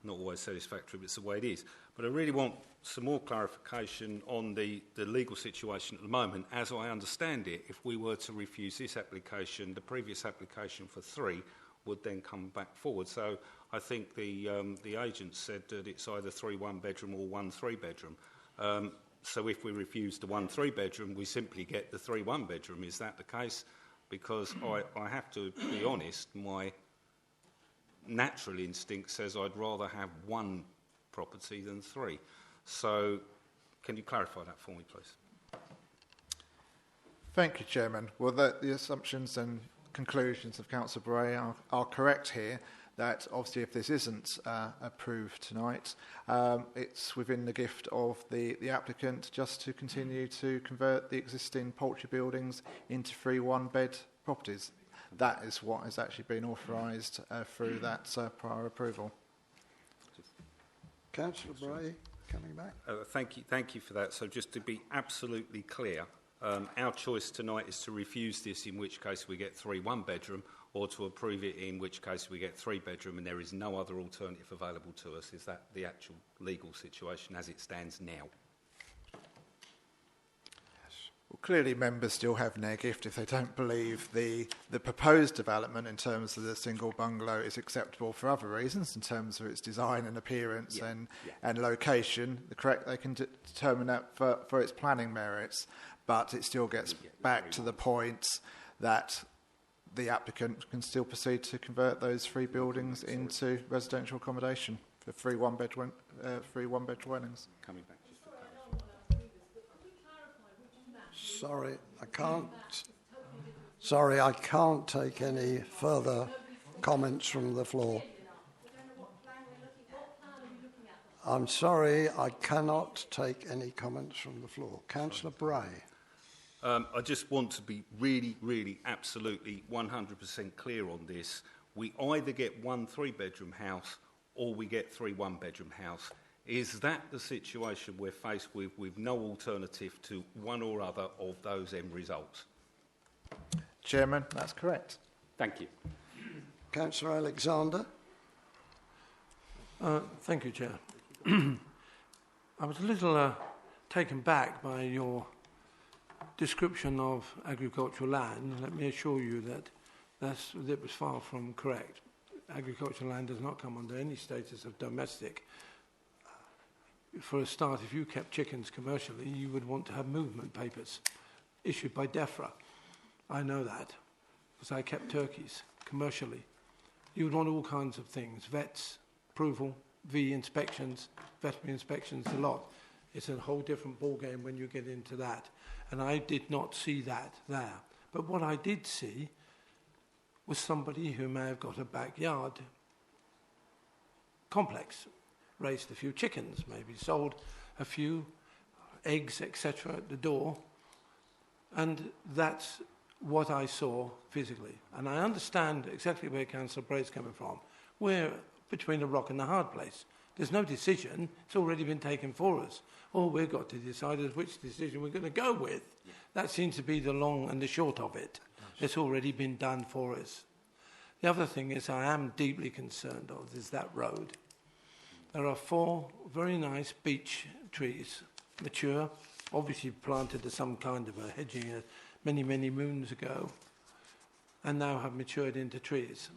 not always satisfactory, but it's the way it is. But I really want some more clarification on the legal situation at the moment. As I understand it, if we were to refuse this application, the previous application for 3 would then come back forward. So I think the agent said that it's either 3 one-bedroom or 1 3-bedroom. So if we refuse the 1 3-bedroom, we simply get the 3 one-bedroom. Is that the case? Because I have to be honest, my natural instinct says I'd rather have 1 property than 3. So can you clarify that for me, please? Thank you, Chairman. Well, the assumptions and conclusions of Councillor Bray are correct here, that obviously if this isn't approved tonight, it's within the gift of the applicant just to continue to convert the existing poultry buildings into 3 one-bed properties. That is what has actually been authorised through that prior approval. Councillor Bray, coming back. Thank you for that. So just to be absolutely clear, our choice tonight is to refuse this, in which case we get 3 one-bedroom, or to approve it, in which case we get 3-bedroom, and there is no other alternative available to us. Is that the actual legal situation as it stands now? Well, clearly members still have their gift if they don't believe the proposed development in terms of the single bungalow is acceptable for other reasons, in terms of its design and appearance and location. They can determine that for its planning merits, but it still gets back to the point that the applicant can still proceed to convert those 3 buildings into residential accommodation for 3 one-bed dwellings. Coming back. Sorry, I can't take any further comments from the floor. I'm sorry, I cannot take any comments from the floor. Councillor Bray. I just want to be really, really, absolutely 100% clear on this. We either get 1 3-bedroom house or we get 3 one-bedroom house. Is that the situation we're faced with no alternative to one or other of those end results? Chairman, that's correct. Thank you. Councillor Alexander. Thank you, Chair. I was a little taken back by your description of agricultural land. Let me assure you that that was far from correct. Agricultural land does not come under any status of domestic. For a start, if you kept chickens commercially, you would want to have movement papers issued by DEFRA. I know that, because I kept turkeys commercially. You would want all kinds of things, vets, approval, inspections, veterinary inspections, a lot. It's a whole different ballgame when you get into that. And I did not see that there. But what I did see was somebody who may have got a backyard complex, raised a few chickens, maybe sold a few eggs, etc. at the door. And that's what I saw physically. And I understand exactly where Councillor Bray's coming from. We're between a rock and a hard place. There's no decision. It's already been taken for us. All we've got to decide is which decision we're going to go with. That seems to be the long and the short of it. It's already been done for us. The other thing is I am deeply concerned of is that road. There are 4 very nice beech trees, mature, obviously planted as some kind of a hedging many, many moons ago, and now have matured into trees.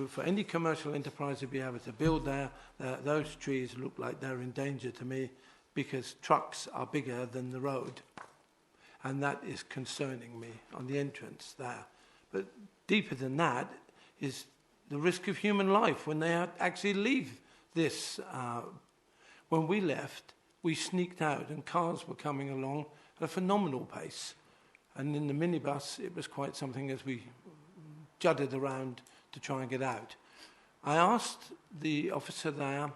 For any commercial enterprise to be able to build there, those trees look like they're in danger to me because trucks are bigger than the road. And that is concerning me on the entrance there. But deeper than that, is the risk of human life when they actually leave this. When we left, we sneaked out and cars were coming along at a phenomenal pace. And in the minibus, it was quite something as we juddered around to try and get out. I asked the officer there,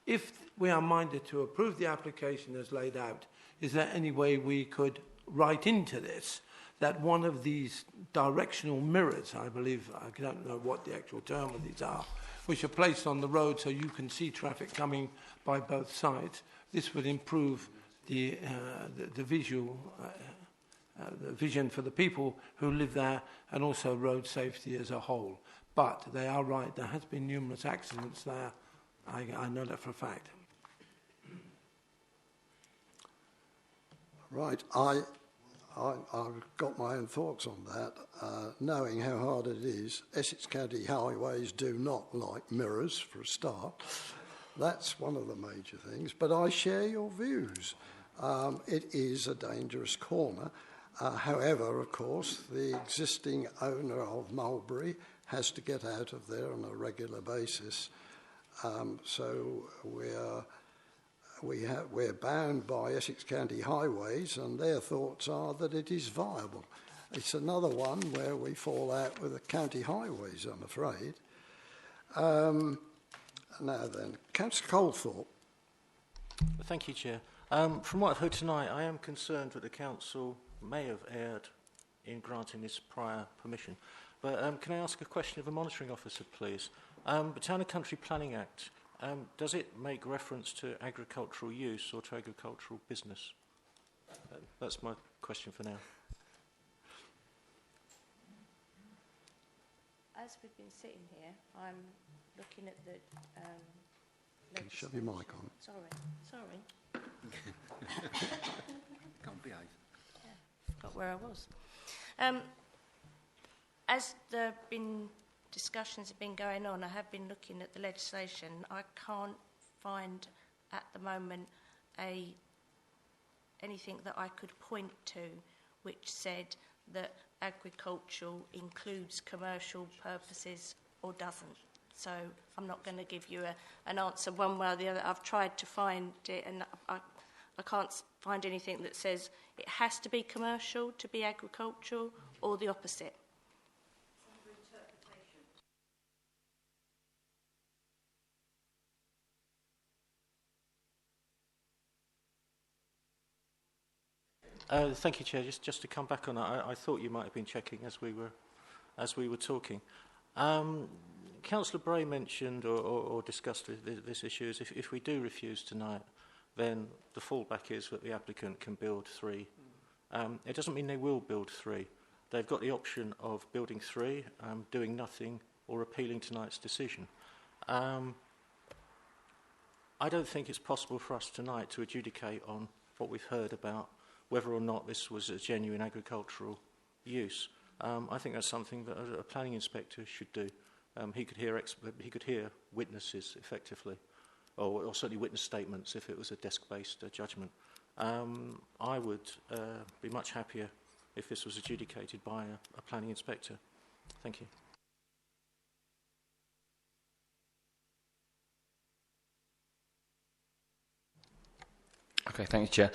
if we are minded to approve the application as laid out, is there any way we could write into this that one of these directional mirrors, I believe, I don't know what the actual term of these are, which are placed on the road so you can see traffic coming by both sides, this would improve the visual the vision for the people who live there and also road safety as a whole. But they are right, there has been numerous accidents there. I know that for a fact. Right, I've got my own thoughts on that. Knowing how hard it is, Essex County highways do not like mirrors, for a start. That's one of the major things. But I share your views. It is a dangerous corner. However, of course, the existing owner of Mulberry has to get out of there on a regular basis. So we're bound by Essex County Highways, and their thoughts are that it is viable. It's another one where we fall out with the county highways, I'm afraid. Now then, Councillor Colethorpe. Thank you, Chair. From what I've heard tonight, I am concerned that the Council may have erred in granting this prior permission. But can I ask a question of a monitoring officer, please? The Town and Country Planning Act, does it make reference to agricultural use or to agricultural business? That's my question for now. As we've been sitting here, I'm looking at the... Can you shove your mic on? Sorry. Can't behave. Yeah, forgot where I was. As there have been discussions have been going on, I have been looking at the legislation. I can't find at the moment anything that I could point to which said that agricultural includes commercial purposes or doesn't. So I'm not going to give you an answer one way or the other. I've tried to find it, and I can't find anything that says it has to be commercial to be agricultural or the opposite. Thank you, Chair. Just to come back on that, I thought you might have been checking as we were talking. Councillor Bray mentioned or discussed this issue is if we do refuse tonight, then the fallback is that the applicant can build 3. It doesn't mean they will build 3. They've got the option of building 3, doing nothing, or appealing tonight's decision. I don't think it's possible for us tonight to adjudicate on what we've heard about whether or not this was a genuine agricultural use. I think that's something that a planning inspector should do. He could hear witnesses effectively, or certainly witness statements if it was a desk-based judgment. I would be much happier if this was adjudicated by a planning inspector. Thank you. Okay, thank you, Chair.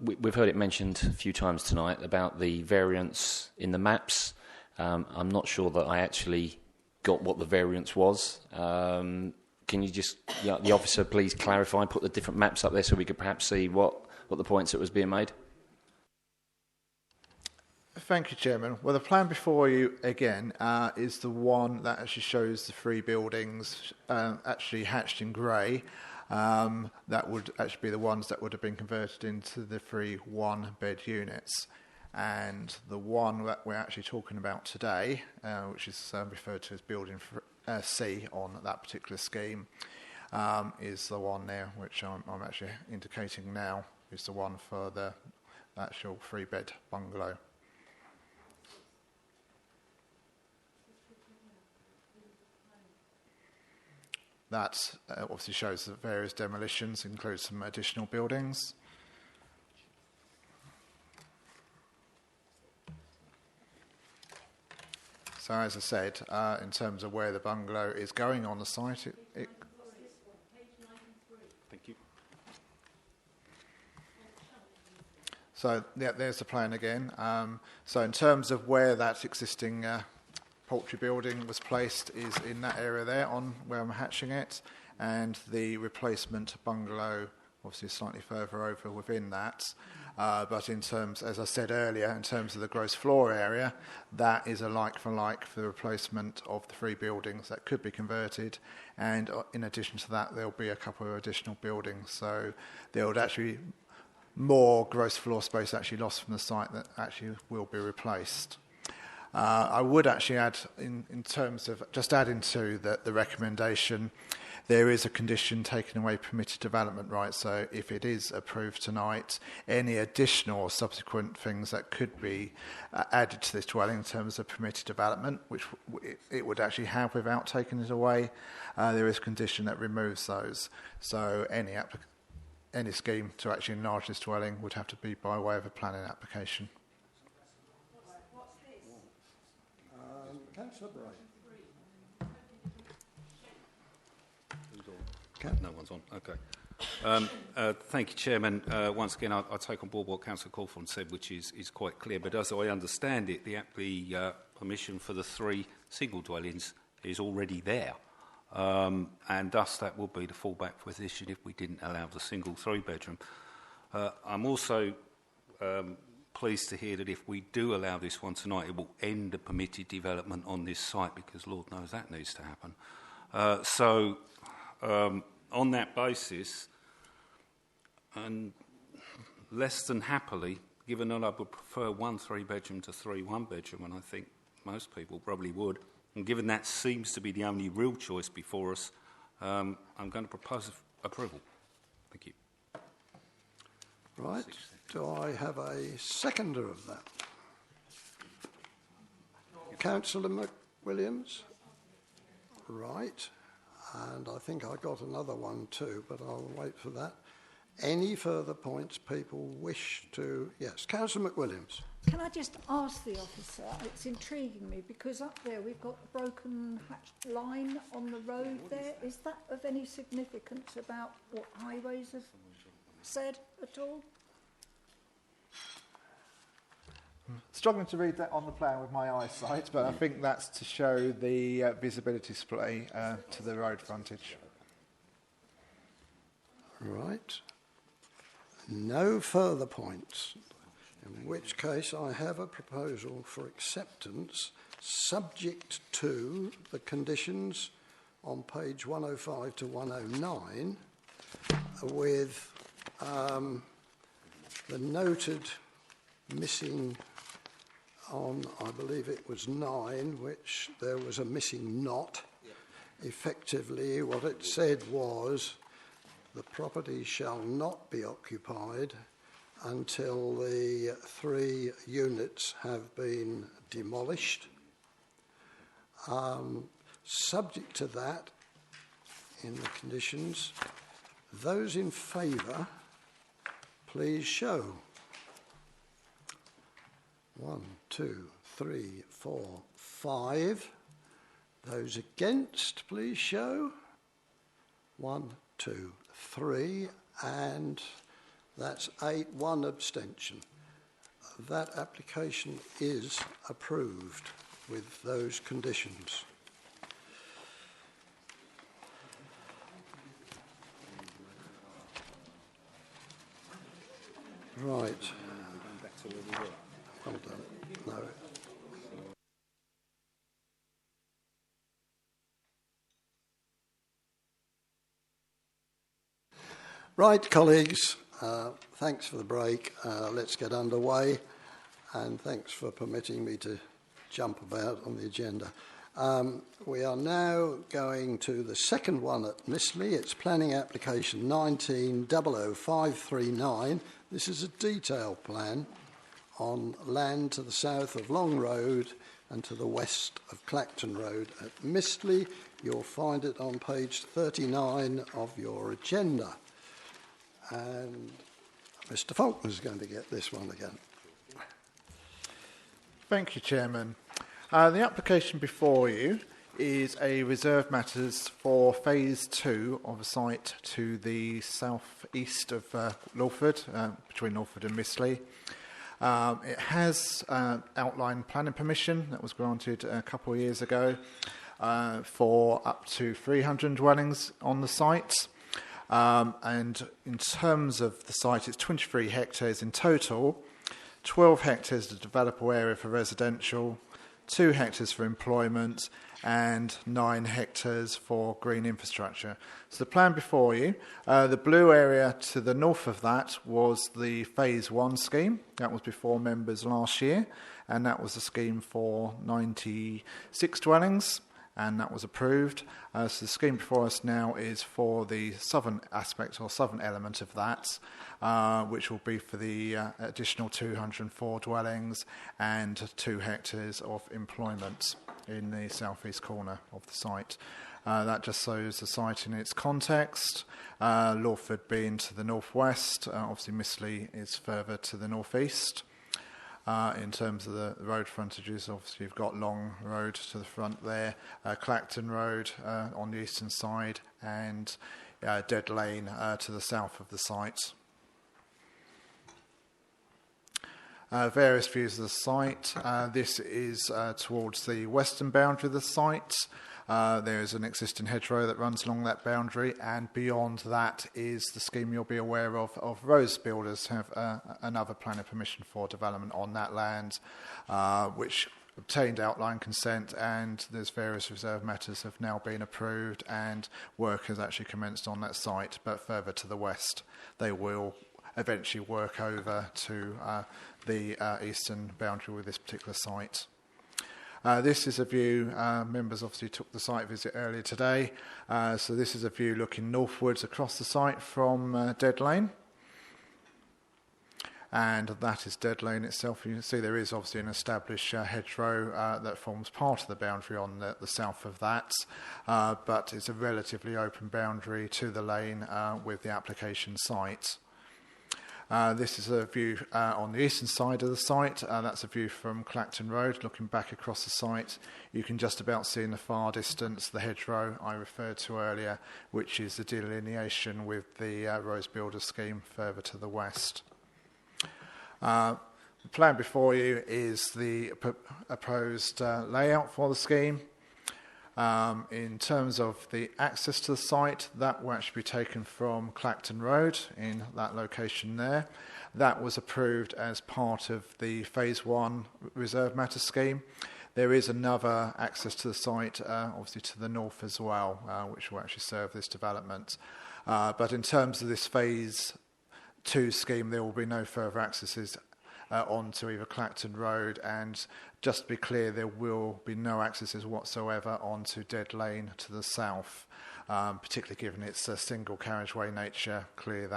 We've heard it mentioned a few times tonight about the variance in the maps. I'm not sure that I actually got what the variance was. Can you just, the officer, please clarify and put the different maps up there so we could perhaps see what the points that was being made? Thank you, Chairman. Well, the plan before you, again, is the one that actually shows the 3 buildings actually hatched in grey. That would actually be the ones that would have been converted into the 3 one-bed units. And the one that we're actually talking about today, which is referred to as Building C on that particular scheme, is the one there, which I'm actually indicating now, is the one for the actual 3-bed bungalow. That obviously shows that various demolitions include some additional buildings. So as I said, in terms of where the bungalow is going on the site, Thank you. So yeah, there's the plan again. So in terms of where that existing poultry building was placed is in that area there on where I'm hatching it, and the replacement bungalow obviously slightly further over within that. But in terms, as I said earlier, in terms of the gross floor area, that is a like-for-like for the replacement of the 3 buildings that could be converted. And in addition to that, there'll be a couple of additional buildings. So there would actually more gross floor space actually lost from the site that actually will be replaced. I would actually add, in terms of just adding to the recommendation, there is a condition taking away permitted development rights. So if it is approved tonight, any additional or subsequent things that could be added to this dwelling in terms of permitted development, which it would actually have without taking it away, there is a condition that removes those. So any scheme to actually enlarge this dwelling would have to be by way of a planning application. Councillor Bray. No one's on. Okay. Thank you, Chairman. Once again, I take on board what Councillor Cawthorne said, which is quite clear. But as I understand it, the permission for the 3 single dwellings is already there. And thus that would be the fallback position if we didn't allow the single 3-bedroom. I'm also pleased to hear that if we do allow this one tonight, it will end the permitted development on this site, because Lord knows that needs to happen. On that basis, and less than happily, given that I would prefer 1 3-bedroom to 3 1-bedroom, and I think most people probably would, and given that seems to be the only real choice before us, I'm going to propose approval. Thank you. Right. Do I have a seconder of that? Councillor McWilliams? Right. And I think I got another one too, but I'll wait for that. Any further points people wish to... Yes, Councillor McWilliams. Can I just ask the officer, it's intriguing me, because up there we've got the broken line on the road there. Is that of any significance about what highways have said at all? Struggling to read that on the plan with my eyesight, but I think that's to show the visibility display to the road frontage. Right. No further points, in which case I have a proposal for acceptance subject to the conditions on page 105 to 109 with the noted missing on, I believe it was 9, which there was a missing knot. Effectively, what it said was the property shall not be occupied until the 3 units have been demolished. Subject to that, in the conditions, those in favour, please show. 1, 2, 3, 4, 5. Those against, please show. 1, 2, 3, and that's 8, 1 abstention. That application is approved with those conditions. Right. Well done. No. Right, colleagues, thanks for the break. Let's get underway, and thanks for permitting me to jump about on the agenda. We are now going to the second one at Mistley. It's planning application 19-00539. This is a detailed plan on land to the south of Long Road and to the west of Clacton Road at Mistley. You'll find it on page 39 of your agenda. And Mr. Faulkner's going to get this one again. Thank you, Chairman. The application before you is a reserve matters for phase 2 of a site to the south-east of Lawford, between Lawford and Mistley. It has outline planning permission that was granted a couple of years ago for up to 300 dwellings on the site. And in terms of the site, it's 23 hectares in total, 12 hectares the developable area for residential, 2 hectares for employment, and 9 hectares for green infrastructure. So the plan before you, the blue area to the north of that was the Phase 1 scheme. That was before members last year, and that was a scheme for 96 dwellings, and that was approved. So the scheme before us now is for the southern aspect or southern element of that, which will be for the additional 204 dwellings and 2 hectares of employment in the southeast corner of the site. That just shows the site in its context. Lawford being to the northwest, obviously Mistley is further to the northeast. In terms of the road frontages, obviously you've got Long Road to the front there, Clacton Road on the eastern side, and Dead Lane to the south of the site. Various views of the site. This is towards the western boundary of the site. There is an existing hedgerow that runs along that boundary, and beyond that is the scheme you'll be aware of Rose Builders have another planning permission for development on that land, which obtained outline consent, and there's various reserve matters have now been approved, and work has actually commenced on that site. But further to the west, they will eventually work over to the eastern boundary with this particular site. This is a view, members obviously took the site visit earlier today, so this is a view looking northwards across the site from Dead Lane. And that is Dead Lane itself. You can see there is obviously an established hedgerow that forms part of the boundary on the south of that, but it's a relatively open boundary to the lane with the application site. This is a view on the eastern side of the site. That's a view from Clacton Road, looking back across the site. You can just about see in the far distance the hedgerow I referred to earlier, which is the delineation with the Rose Builder scheme further to the west. The plan before you is the proposed layout for the scheme. In terms of the access to the site, that will actually be taken from Clacton Road in that location there. That was approved as part of the Phase 1 Reserve Matter scheme. There is another access to the site, obviously to the north as well, which will actually serve this development. But in terms of this Phase 2 scheme, there will be no further accesses onto either Clacton Road, and just to be clear, there will be no accesses whatsoever onto Dead Lane to the south, particularly given its single carriageway nature. Clear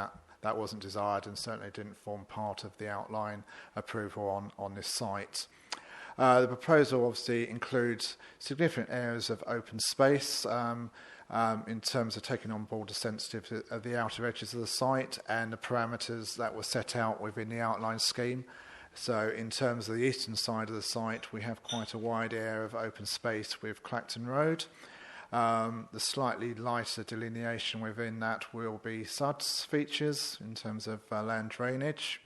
that wasn't desired and certainly didn't form part of the outline approval on this site. The proposal obviously includes significant areas of open space in terms of taking on board the sensitivity of the outer edges of the site and the parameters that were set out within the outline scheme. So in terms of the eastern side of the site, we have quite a wide area of open space with Clacton Road. The slightly lighter delineation within that will be SUDS features in terms of land drainage.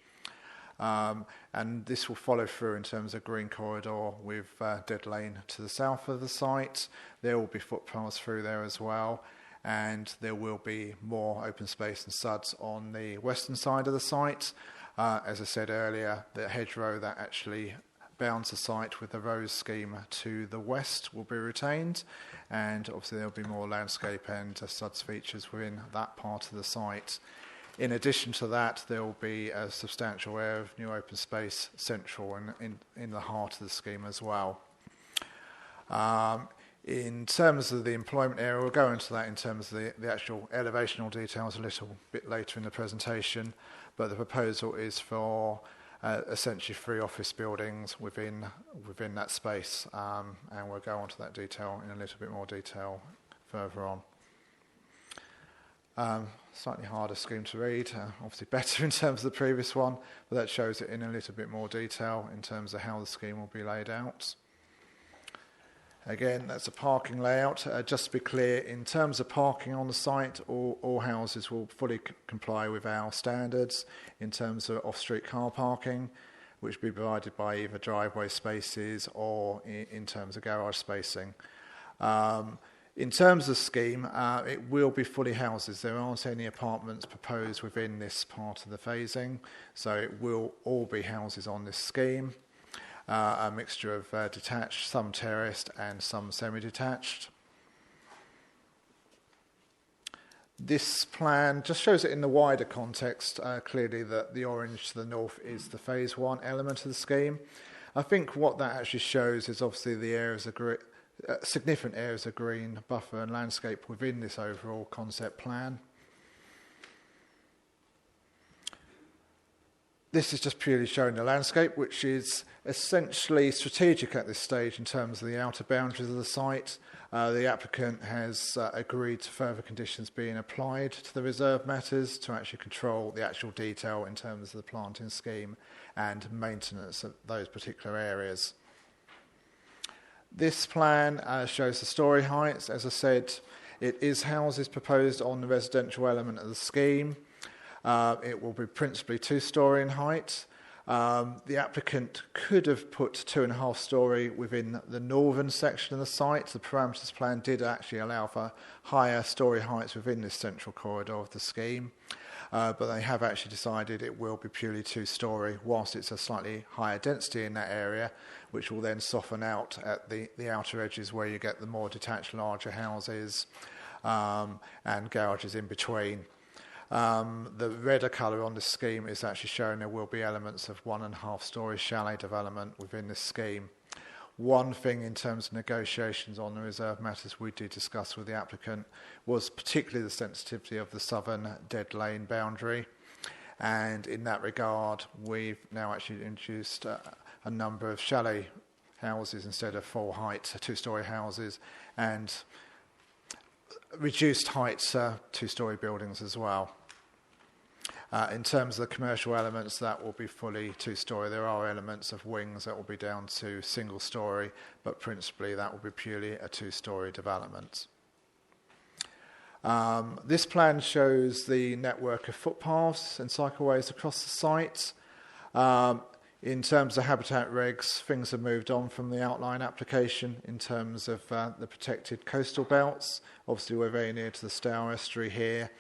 And this will follow through in terms of green corridor with Dead Lane to the south of the site. There will be footpaths through there as well, and there will be more open space and SUDS on the western side of the site. As I said earlier, the hedgerow that actually bounds the site with the rose scheme to the west will be retained, and obviously there will be more landscape and SUDS features within that part of the site. In addition to that, there will be a substantial area of new open space central and in the heart of the scheme as well. In terms of the employment area, we'll go into that in terms of the actual elevational details a little bit later in the presentation, but the proposal is for essentially 3 office buildings within that space, and we'll go on to that detail in a little bit more detail further on. Slightly harder scheme to read, obviously better in terms of the previous one, but that shows it in a little bit more detail in terms of how the scheme will be laid out. Again, that's a parking layout. Just to be clear, in terms of parking on the site, all houses will fully comply with our standards in terms of off-street car parking, which will be provided by either driveway spaces or in terms of garage spacing. In terms of scheme, it will be fully houses. There aren't any apartments proposed within this part of the phasing, so it will all be houses on this scheme. A mixture of detached, some terraced and some semi-detached. This plan just shows it in the wider context, clearly that the orange to the north is the phase 1 element of the scheme. I think what that actually shows is obviously the areas of significant areas of green, buffer and landscape within this overall concept plan. This is just purely showing the landscape, which is essentially strategic at this stage in terms of the outer boundaries of the site. The applicant has agreed to further conditions being applied to the reserve matters to actually control the actual detail in terms of the planting scheme and maintenance of those particular areas. This plan shows the storey heights. As I said, it is houses proposed on the residential element of the scheme. It will be principally 2-storey in height. The applicant could have put 2.5-storey within the northern section of the site. The parameters plan did actually allow for higher storey heights within this central corridor of the scheme, but they have actually decided it will be purely 2-storey, whilst it's a slightly higher density in that area, which will then soften out at the outer edges where you get the more detached larger houses and garages in between. The redder colour on this scheme is actually showing there will be elements of 1.5-storey chalet development within this scheme. One thing in terms of negotiations on the reserve matters we did discuss with the applicant was particularly the sensitivity of the southern dead lane boundary, and in that regard we've now actually introduced a number of chalet houses instead of full height 2-storey houses, and reduced heights 2-storey buildings as well. In terms of the commercial elements, that will be fully 2-storey. There are elements of wings that will be down to 1-storey, but principally that will be purely a 2-storey development. This plan shows the network of footpaths and cycleways across the site. In terms of habitat regs, things have moved on from the outline application in terms of the protected coastal belts. Obviously, we're very near to the Stour Estuary here.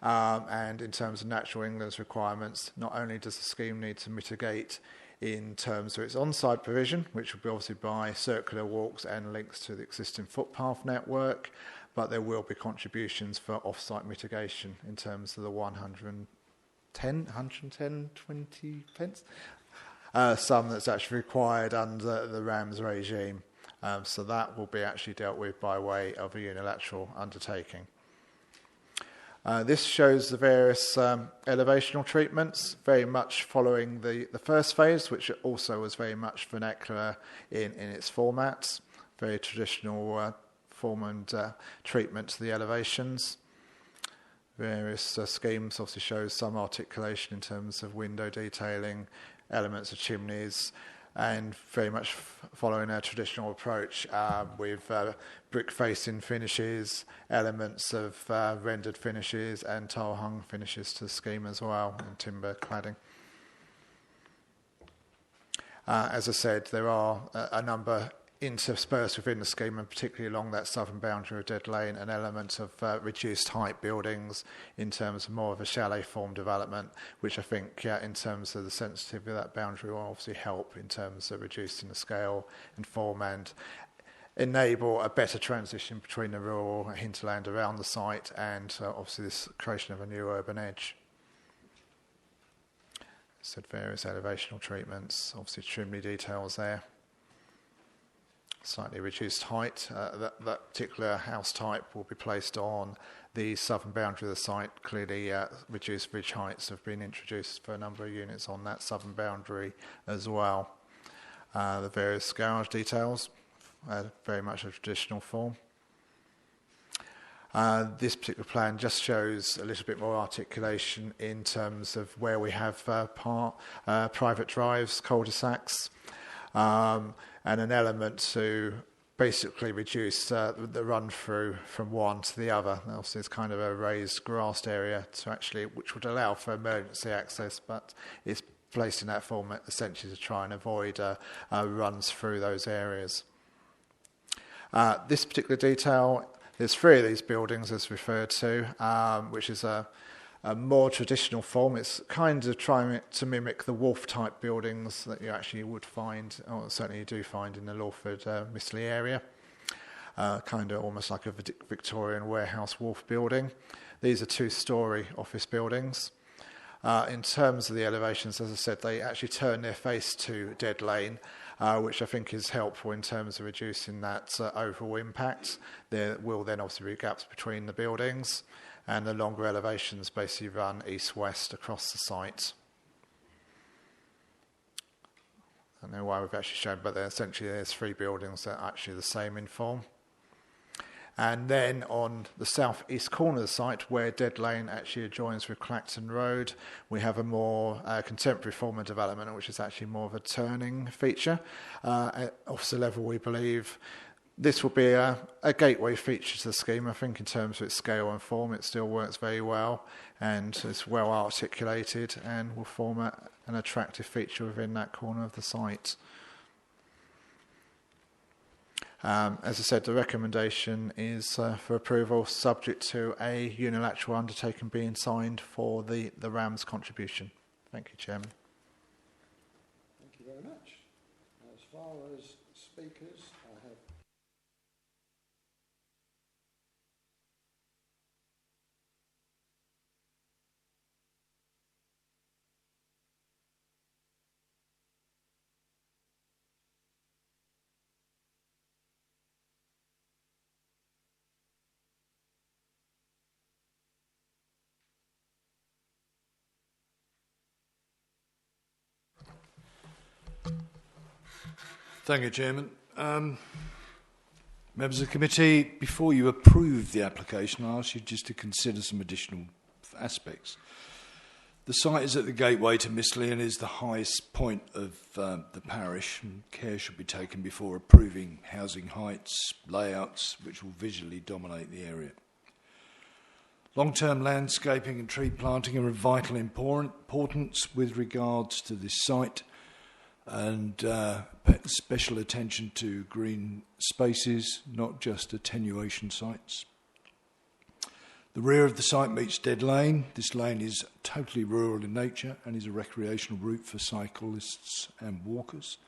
And in terms of natural England's requirements, not only does the scheme need to mitigate in terms of its on-site provision, which will be obviously by circular walks and links to the existing footpath network, but there will be contributions for off-site mitigation in terms of the 110, 20 pence. Some that's actually required under the RAMS regime. So that will be actually dealt with by way of a unilateral undertaking. This shows the various elevational treatments, very much following the first phase, which also was very much vernacular in its formats, very traditional form and treatment to the elevations. Various schemes obviously shows some articulation in terms of window detailing, elements of chimneys, and very much following a traditional approach with brick facing finishes, elements of rendered finishes and tile hung finishes to the scheme as well, and timber cladding. As I said, there are a number interspersed within the scheme, and particularly along that southern boundary of Dead Lane, an element of reduced height buildings in terms of more of a chalet form development, which I think in terms of the sensitivity of that boundary will obviously help in terms of reducing the scale and form and enable a better transition between the rural hinterland around the site and obviously this creation of a new urban edge. Said various elevational treatments, obviously chimney details there. Slightly reduced height. That particular house type will be placed on the southern boundary of the site. Clearly, reduced ridge heights have been introduced for a number of units on that southern boundary as well. The various garage details, very much a traditional form. This particular plan just shows a little bit more articulation in terms of where we have private drives, cul-de-sacs, and an element to basically reduce the run through from one to the other. Also, it's kind of a raised grassed area which would allow for emergency access, but it's placed in that format essentially to try and avoid runs through those areas. This particular detail, there's 3 of these buildings as referred to, which is a more traditional form. It's kind of trying to mimic the wharf-type buildings that you actually would find, or certainly you do find in the Lawford Mistley area. Kind of almost like a Victorian warehouse wharf building. These are 2-storey office buildings. In terms of the elevations, as I said, they actually turn their face to Dead Lane, which I think is helpful in terms of reducing that overall impact. There will then obviously be gaps between the buildings, and the longer elevations basically run east-west across the site. I don't know why we've actually shown, but essentially there's 3 buildings that are actually the same in form. And then on the south-east corner of the site, where Dead Lane actually adjoins with Clacton Road, we have a more contemporary form of development, which is actually more of a turning feature. At officer level, we believe this will be a gateway feature to the scheme. I think in terms of its scale and form, it still works very well, and it's well articulated and will form an attractive feature within that corner of the site. As I said, the recommendation is for approval, subject to a unilateral undertaking being signed for the RAMS contribution. Thank you, Chairman. Thank you very much. As far as speakers, I have... Thank you, Chairman. Members of the committee, before you approve the application, I ask you just to consider some additional aspects. The site is at the gateway to Mistley and is the highest point of the parish, and care should be taken before approving housing heights, layouts, which will visually dominate the area. Long-term landscaping and tree planting are of vital importance with regards to this site, and special attention to green spaces, not just attenuation sites. The rear of the site meets Dead Lane. This lane is totally rural in nature and is a recreational route for cyclists and walkers.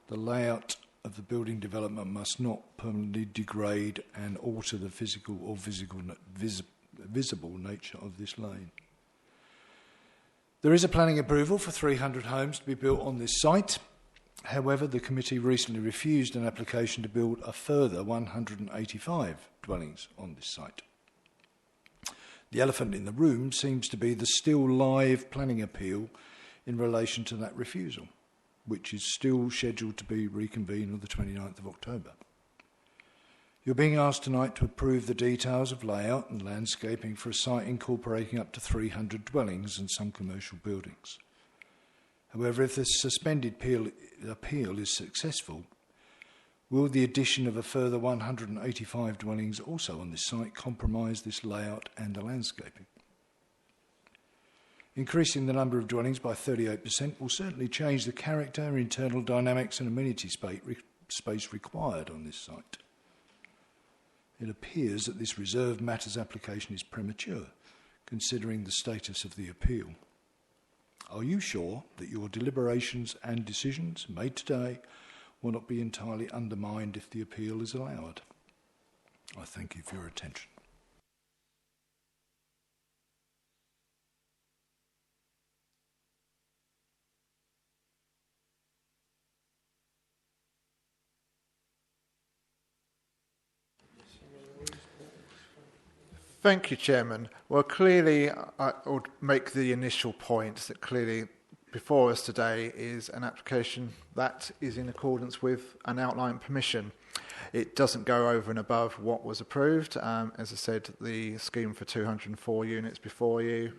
The layout of the building development must not permanently degrade and alter the physical or visible nature of this lane. There is a planning approval for 300 homes to be built on this site. However, the committee recently refused an application to build a further 185 dwellings on this site. The elephant in the room seems to be the still live planning appeal in relation to that refusal, which is still scheduled to be reconvened on the 29th of October. You're being asked tonight to approve the details of layout and landscaping for a site incorporating up to 300 dwellings and some commercial buildings. However, if the suspended appeal is successful, will the addition of a further 185 dwellings also on this site compromise this layout and the landscaping? Increasing the number of dwellings by 38% will certainly change the character, internal dynamics and amenity space required on this site. It appears that this reserved matters application is premature, considering the status of the appeal. Are you sure that your deliberations and decisions made today will not be entirely undermined if the appeal is allowed? I thank you for your attention. Thank you, Chairman. Well, clearly, I would make the initial point that clearly before us today is an application that is in accordance with an outline permission. It doesn't go over and above what was approved. As I said, the scheme for 204 units before you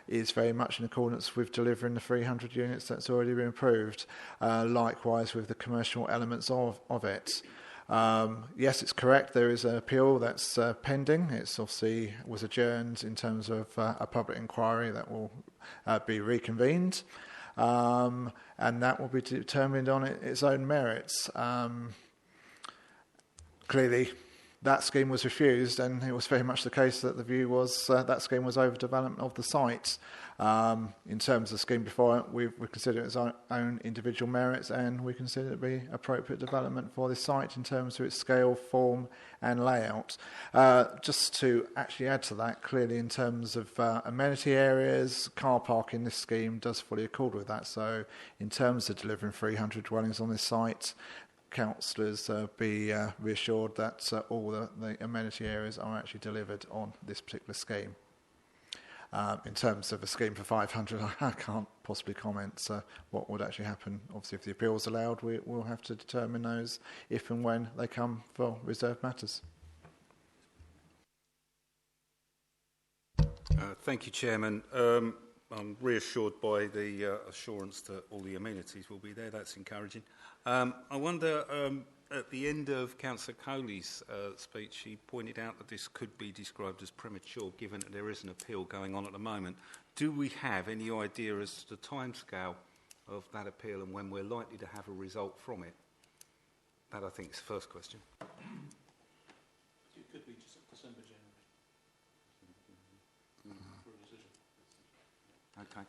is very much in accordance with delivering the 300 units that's already been approved. Likewise with the commercial elements of it. Yes, it's correct. There is an appeal that's pending. It's obviously was adjourned in terms of a public inquiry that will be reconvened, and that will be determined on its own merits. Clearly, that scheme was refused, and it was very much the case that the view was that scheme was overdevelopment of the site. In terms of the scheme before it, we consider it its own individual merits, and we consider it to be appropriate development for this site in terms of its scale, form and layout. Just to actually add to that, clearly in terms of amenity areas, car park in this scheme does fully accord with that. So in terms of delivering 300 dwellings on this site, councillors be reassured that all the amenity areas are actually delivered on this particular scheme. In terms of a scheme for 500, I can't possibly comment what would actually happen. Obviously, if the appeal is allowed, we'll have to determine those if and when they come for reserved matters. Thank you, Chairman. I'm reassured by the assurance that all the amenities will be there. That's encouraging. I wonder, at the end of Councillor Coley's speech, he pointed out that this could be described as premature, given that there is an appeal going on at the moment. Do we have any idea as to the timescale of that appeal and when we're likely to have a result from it? That, I think, is the first question. It could be just December, January. For a decision. Okay.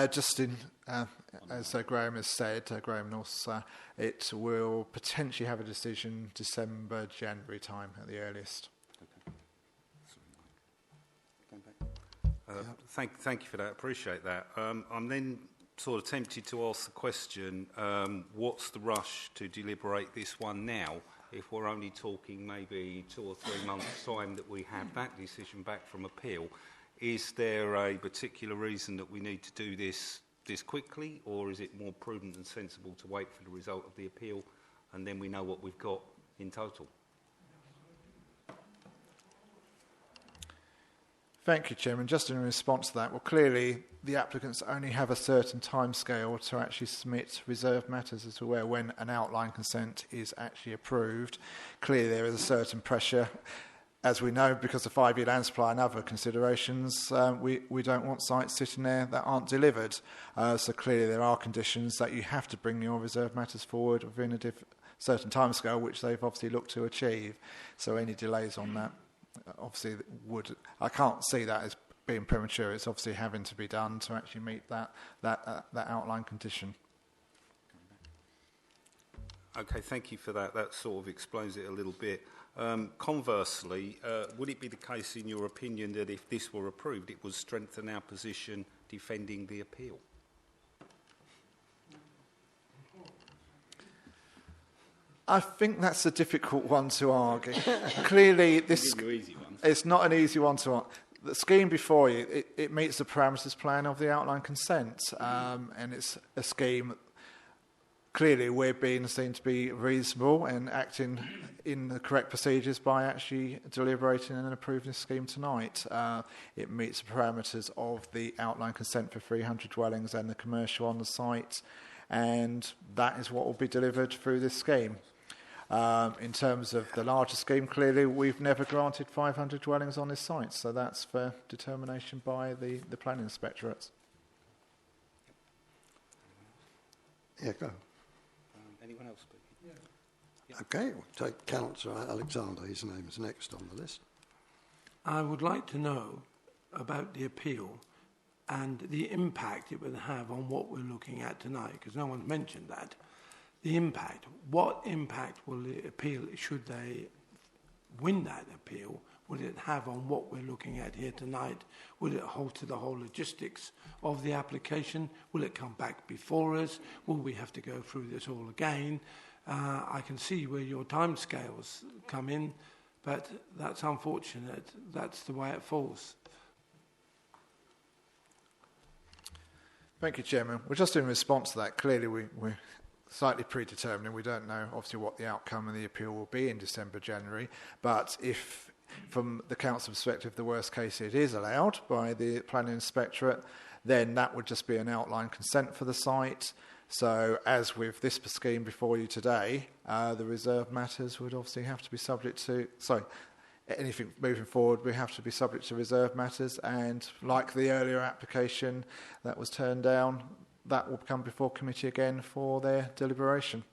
Just in, as Graham has said, Graham North, it will potentially have a decision December, January time at the earliest. Okay. Thank you for that. Appreciate that. I'm then sort of tempted to ask the question, what's the rush to deliberate this one now, if we're only talking maybe 2 or 3 months' time that we have that decision back from appeal? Is there a particular reason that we need to do this quickly, or is it more prudent and sensible to wait for the result of the appeal and then we know what we've got in total? Thank you, Chairman. Just in response to that, well, clearly the applicants only have a certain timescale to actually submit reserved matters as to when an outline consent is actually approved. Clearly there is a certain pressure. As we know, because of 5-year land supply and other considerations, we don't want sites sitting there that aren't delivered. So clearly there are conditions that you have to bring your reserved matters forward within a certain timescale, which they've obviously looked to achieve. So any delays on that, obviously, I can't see that as being premature. It's obviously having to be done to actually meet that outline condition. Okay, thank you for that. That sort of explains it a little bit. Conversely, would it be the case, in your opinion, that if this were approved, it would strengthen our position defending the appeal? I think that's a difficult one to argue. Clearly, it's not an easy one to argue. The scheme before you, it meets the parameters plan of the outline consent, and it's a scheme. Clearly, we're being seen to be reasonable and acting in the correct procedures by actually deliberating and approving this scheme tonight. It meets the parameters of the outline consent for 300 dwellings and the commercial on the site, and that is what will be delivered through this scheme. In terms of the larger scheme, clearly, we've never granted 500 dwellings on this site, so that's for determination by the planning inspectorate. Yeah, go. Anyone else speaking? Yeah. Okay, we'll take Councillor Alexander. His name is next on the list. I would like to know about the appeal and the impact it will have on what we're looking at tonight, because no one's mentioned that. The impact. What impact will the appeal, should they win that appeal, will it have on what we're looking at here tonight? Will it alter the whole logistics of the application? Will it come back before us? Will we have to go through this all again? I can see where your timescales come in, but that's unfortunate. That's the way it falls. Thank you, Chairman. Well, just in response to that, clearly we're slightly predetermined. We don't know, obviously, what the outcome of the appeal will be in December, January, but if from the council perspective, the worst case, it is allowed by the planning inspectorate, then that would just be an outline consent for the site. So, as with this scheme before you today, the reserve matters would obviously have to be subject to... Sorry, anything moving forward, we have to be subject to reserve matters, and like the earlier application that was turned down, that will come before committee again for their deliberation.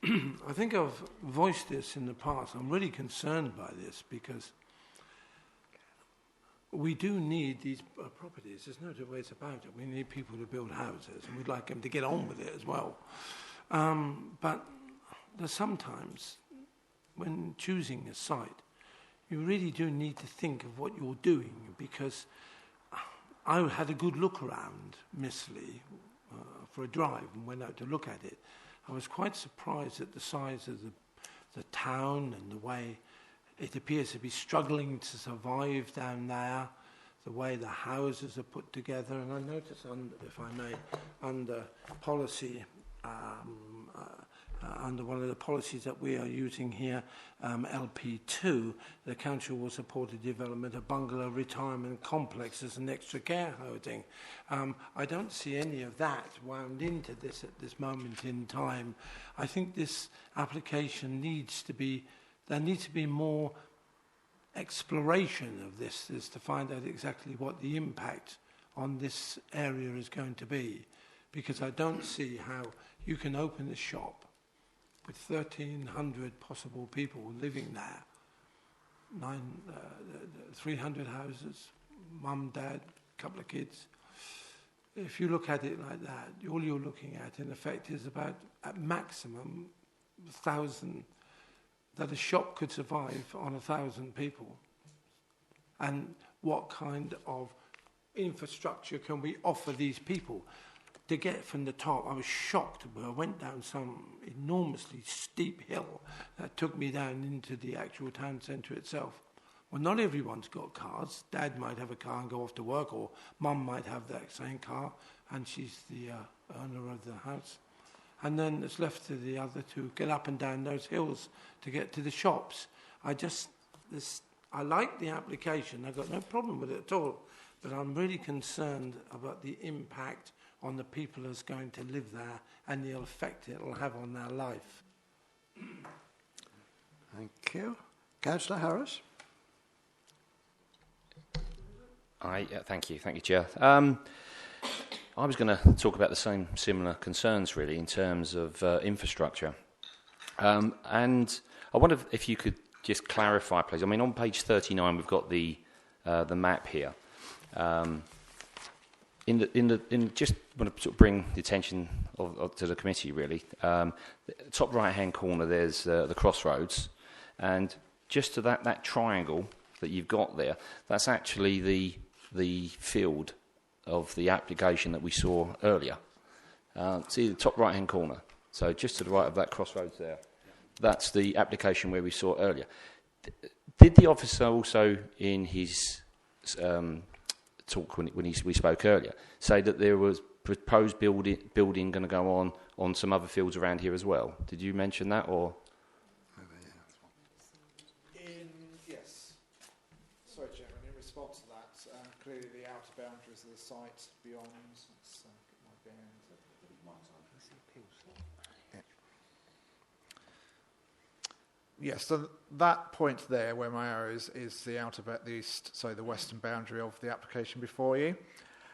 I think I've voiced this in the past. I'm really concerned by this because we do need these properties. There's no two ways about it. We need people to build houses, and we'd like them to get on with it as well. But there's sometimes, when choosing a site, you really do need to think of what you're doing, because I had a good look around Mistley for a drive and went out to look at it. I was quite surprised at the size of the town and the way it appears to be struggling to survive down there, the way the houses are put together. And I noticed, if I may, under policy, under one of the policies that we are using here, LP2, the council will support the development of bungalow retirement complexes and extra care housing. I don't see any of that wound into this at this moment in time. I think this application needs to be, there needs to be more exploration of this, is to find out exactly what the impact on this area is going to be, because I don't see how you can open a shop with 1,300 possible people living there, 300 houses, mum, dad, couple of kids. If you look at it like that, all you're looking at, in effect, is about, at maximum, 1,000, that a shop could survive on 1,000 people. And what kind of infrastructure can we offer these people? To get from the top, I was shocked when I went down some enormously steep hill that took me down into the actual town centre itself. Well, not everyone's got cars. Dad might have a car and go off to work, or Mum might have that same car, and she's the owner of the house. And then it's left to the other to get up and down those hills to get to the shops. I like the application. I've got no problem with it at all, but I'm really concerned about the impact on the people who's going to live there and the effect it will have on their life. Thank you. Councillor Harris? Thank you, Chair. I was going to talk about the same similar concerns, really, in terms of infrastructure. And I wonder if you could just clarify, please. I mean, on page 39, we've got the map here. Just want to sort of bring the attention to the committee, really. The top right-hand corner, there's the crossroads, and just to that triangle that you've got there, that's actually the field of the application that we saw earlier. See the top right-hand corner. So just to the right of that crossroads there, that's the application where we saw earlier. Did the officer also, in his talk when we spoke earlier, say that there was proposed building going to go on some other fields around here as well? Did you mention that, or? Yes. Sorry, Chairman. In response to that, clearly the outer boundaries of the site beyond. Let's get my bearings. Yes, so that point there, where my arrow is the the western boundary of the application before you.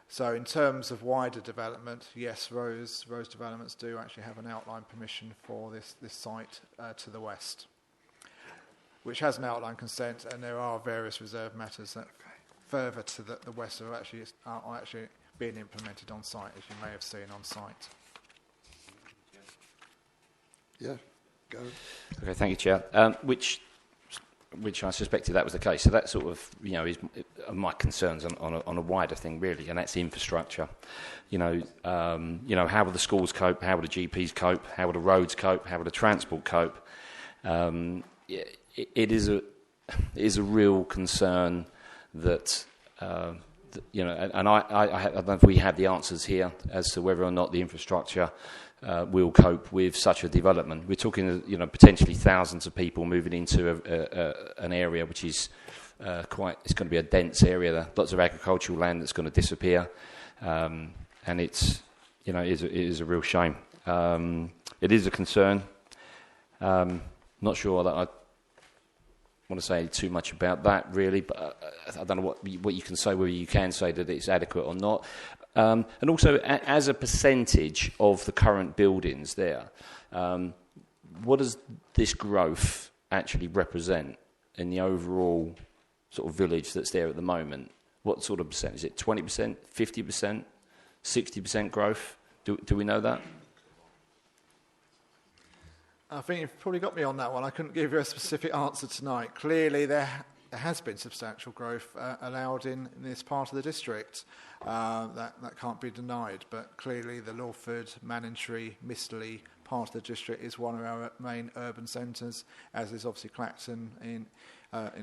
So in terms of wider development, yes, Rose Developments do actually have an outline permission for this site to the west, which has an outline consent, and there are various reserve matters that further to the west are actually being implemented on site, as you may have seen on site. Yeah. Go. Okay, thank you, Chair. Which I suspected that was the case. So that sort of, is my concerns on a wider thing, really, and that's infrastructure. How will the schools cope? How will the GPs cope? How will the roads cope? How will the transport cope? It is a real concern that. And I don't know if we have the answers here as to whether or not the infrastructure will cope with such a development. We're talking, potentially thousands of people moving into an area which is it's going to be a dense area. There lots of agricultural land that's going to disappear. and it's, you know, it is a real shame. It is a concern. Not sure that I want to say too much about that, really, but I don't know what you can say, whether you can say that it's adequate or not. And also, as a percentage of the current buildings there, what does this growth actually represent in the overall sort of village that's there at the moment? What sort of percent? Is it 20%, 50%, 60% growth? Do we know that? I think you've probably got me on that one. I couldn't give you a specific answer tonight. Clearly, there has been substantial growth allowed in this part of the district. That can't be denied. But clearly, the Lawford, Manningtree, Mistley part of the district is one of our main urban centres, as is obviously Clacton in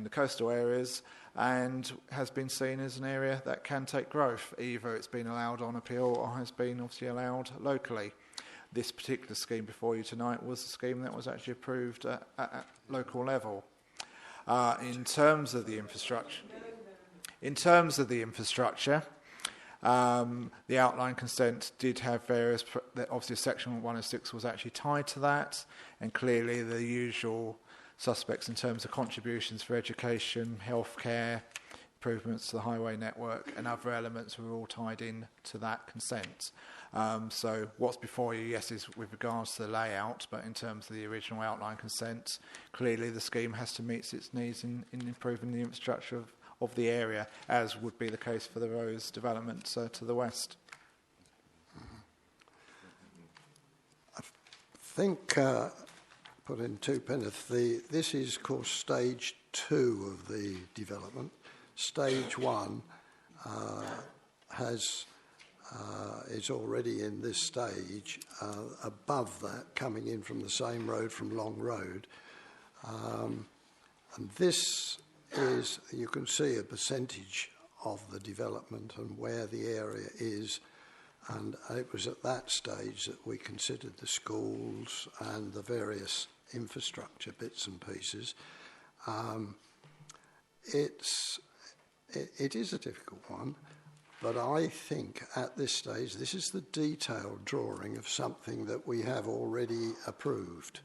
the coastal areas, and has been seen as an area that can take growth. Either it's been allowed on appeal or has been obviously allowed locally. This particular scheme before you tonight was a scheme that was actually approved at local level. In terms of the infrastructure, the outline consent did have various. Obviously, Section 106 was actually tied to that, and clearly the usual suspects in terms of contributions for education, healthcare, improvements to the highway network, and other elements were all tied in to that consent. So what's before you, yes, is with regards to the layout, but in terms of the original outline consent, clearly the scheme has to meet its needs in improving the infrastructure of the area, as would be the case for the Rose development to the west. I think, put in two penneth, this is called stage 2 of the development. Stage 1 is already in this stage. Above that, coming in from the same road from Long Road, and this is, you can see a percentage of the development and where the area is, and it was at that stage that we considered the schools and the various infrastructure bits and pieces. It is a difficult one, but I think at this stage this is the detailed drawing of something that we have already approved.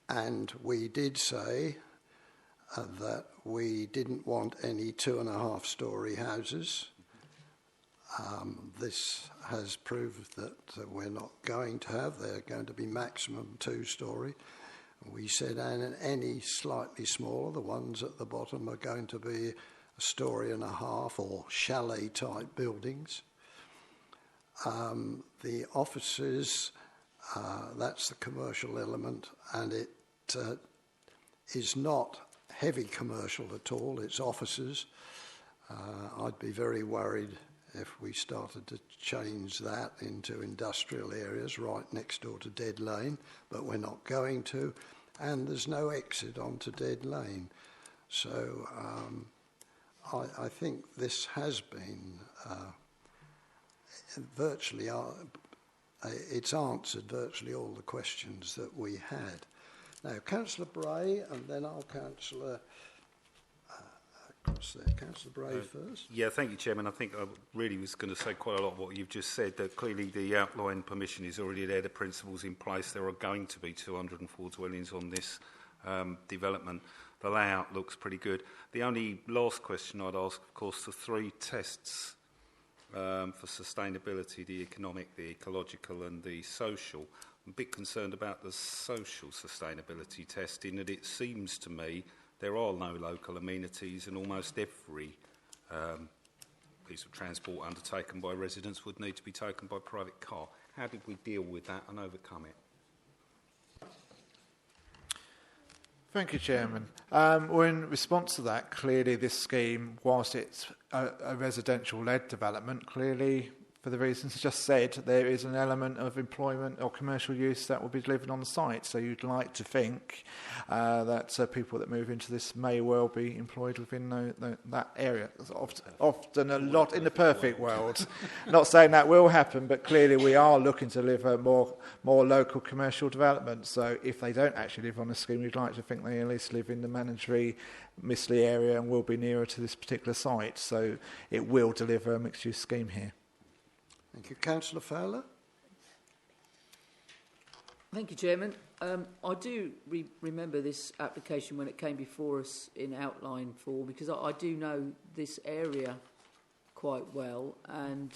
And we did say that we didn't want any 2.5-storey houses. This has proved that we're not going to have. They're going to be maximum 2-storey. We said and any slightly smaller, the ones at the bottom, are going to be 1.5 stories or chalet-type buildings. The offices, that's the commercial element, and it is not heavy commercial at all. It's offices. I'd be very worried if we started to change that into industrial areas right next door to Dead Lane, but we're not going to, and there's no exit onto Dead Lane. So I think this has been virtually, it's answered virtually all the questions that we had. Now, Councillor Bray, and then I'll Councillor across there. Councillor Bray first. Yeah, thank you, Chairman. I think I really was going to say quite a lot of what you've just said, that clearly the outline permission is already there, the principles in place. There are going to be 204 dwellings on this development. The layout looks pretty good. The only last question I'd ask, of course, the 3 tests for sustainability, the economic, the ecological and the social. I'm a bit concerned about the social sustainability test, in that it seems to me there are no local amenities, and almost every piece of transport undertaken by residents would need to be taken by private car. How did we deal with that and overcome it? Thank you, Chairman. Well, in response to that, clearly this scheme, whilst it's a residential-led development, clearly for the reasons just said, there is an element of employment or commercial use that will be delivered on the site. So you'd like to think that people that move into this may well be employed within that area. It's often a lot in the perfect world. Not saying that will happen, but clearly we are looking to deliver more local commercial development. So if they don't actually live on a scheme, we'd like to think they at least live in the mandatory Mistley area and will be nearer to this particular site. So it will deliver a mixed-use scheme here. Thank you. Councillor Fowler? Thank you, Chairman. I do remember this application when it came before us in outline form, because I do know this area quite well, and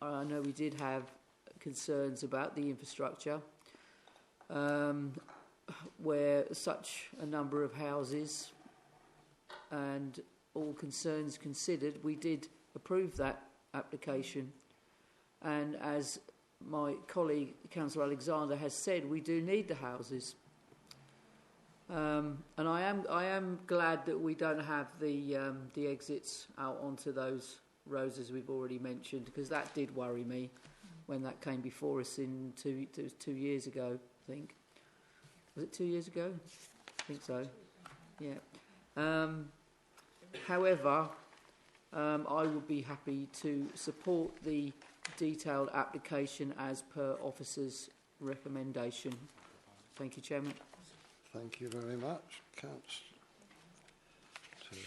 I know we did have concerns about the infrastructure, where such a number of houses, and all concerns considered, we did approve that application. And as my colleague, Councillor Alexander, has said, we do need the houses. And I am glad that we don't have the exits out onto those roads, as we've already mentioned, because that did worry me when that came before us in 2 years ago, I think. Was it 2 years ago? I think so. Yeah. However, I would be happy to support the detailed application as per officer's recommendation. Thank you, Chairman. Thank you very much. Councillor to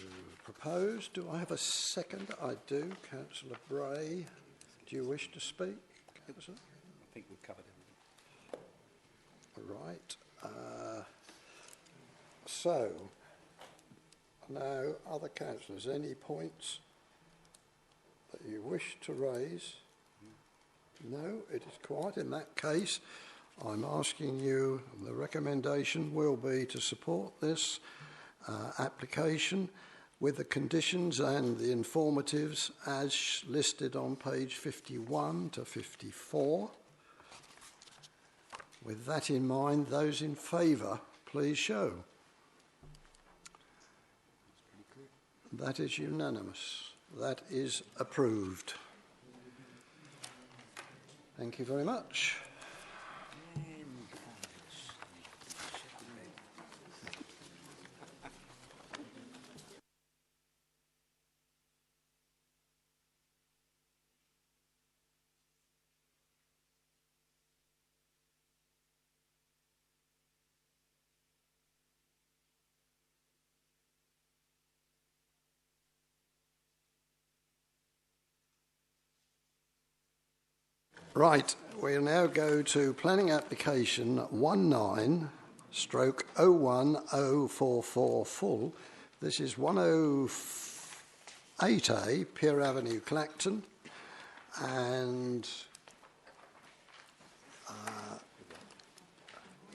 propose. Do I have a second? I do. Councillor Bray, do you wish to speak, Councillor? I think we've covered everything. Right. So, now, other councillors, any points that you wish to raise? No, it is quiet. In that case, I'm asking you, and the recommendation will be to support this application with the conditions and the informatives as listed on page 51 to 54. With that in mind, those in favour, please show. That is unanimous. That is approved. Thank you very much. Right, we'll now go to planning application 19/01044 full. This is 108A, Pier Avenue, Clacton, and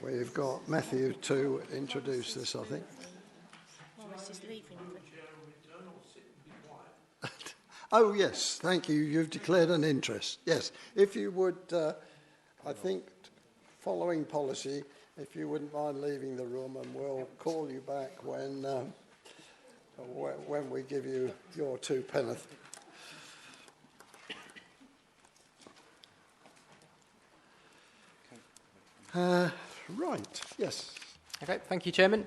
we've got Matthew to introduce this, I think. Morris is leaving. Oh, yes, thank you. You've declared an interest. Yes, if you would, I think, following policy, if you wouldn't mind leaving the room, and we'll call you back when we give you your two penneth. Right, yes. Okay, thank you, Chairman.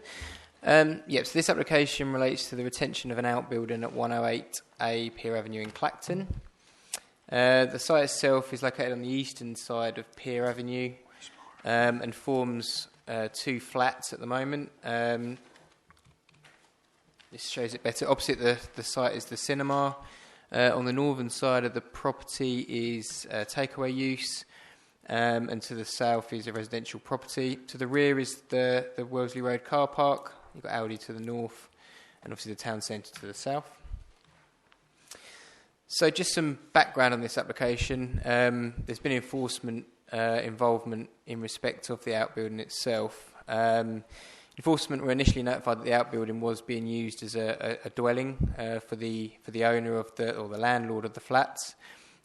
So this application relates to the retention of an outbuilding at 108A Pier Avenue in Clacton. The site itself is located on the eastern side of Pier Avenue and forms two flats at the moment. This shows it better. Opposite the site is the cinema. On the northern side of the property is takeaway use. And to the south is a residential property. To the rear is the Wellesley Road car park. You've got Aldi to the north, and obviously the town centre to the south. So just some background on this application. There's been enforcement involvement in respect of the outbuilding itself. Enforcement were initially notified that the outbuilding was being used as a dwelling for the owner of the landlord of the flats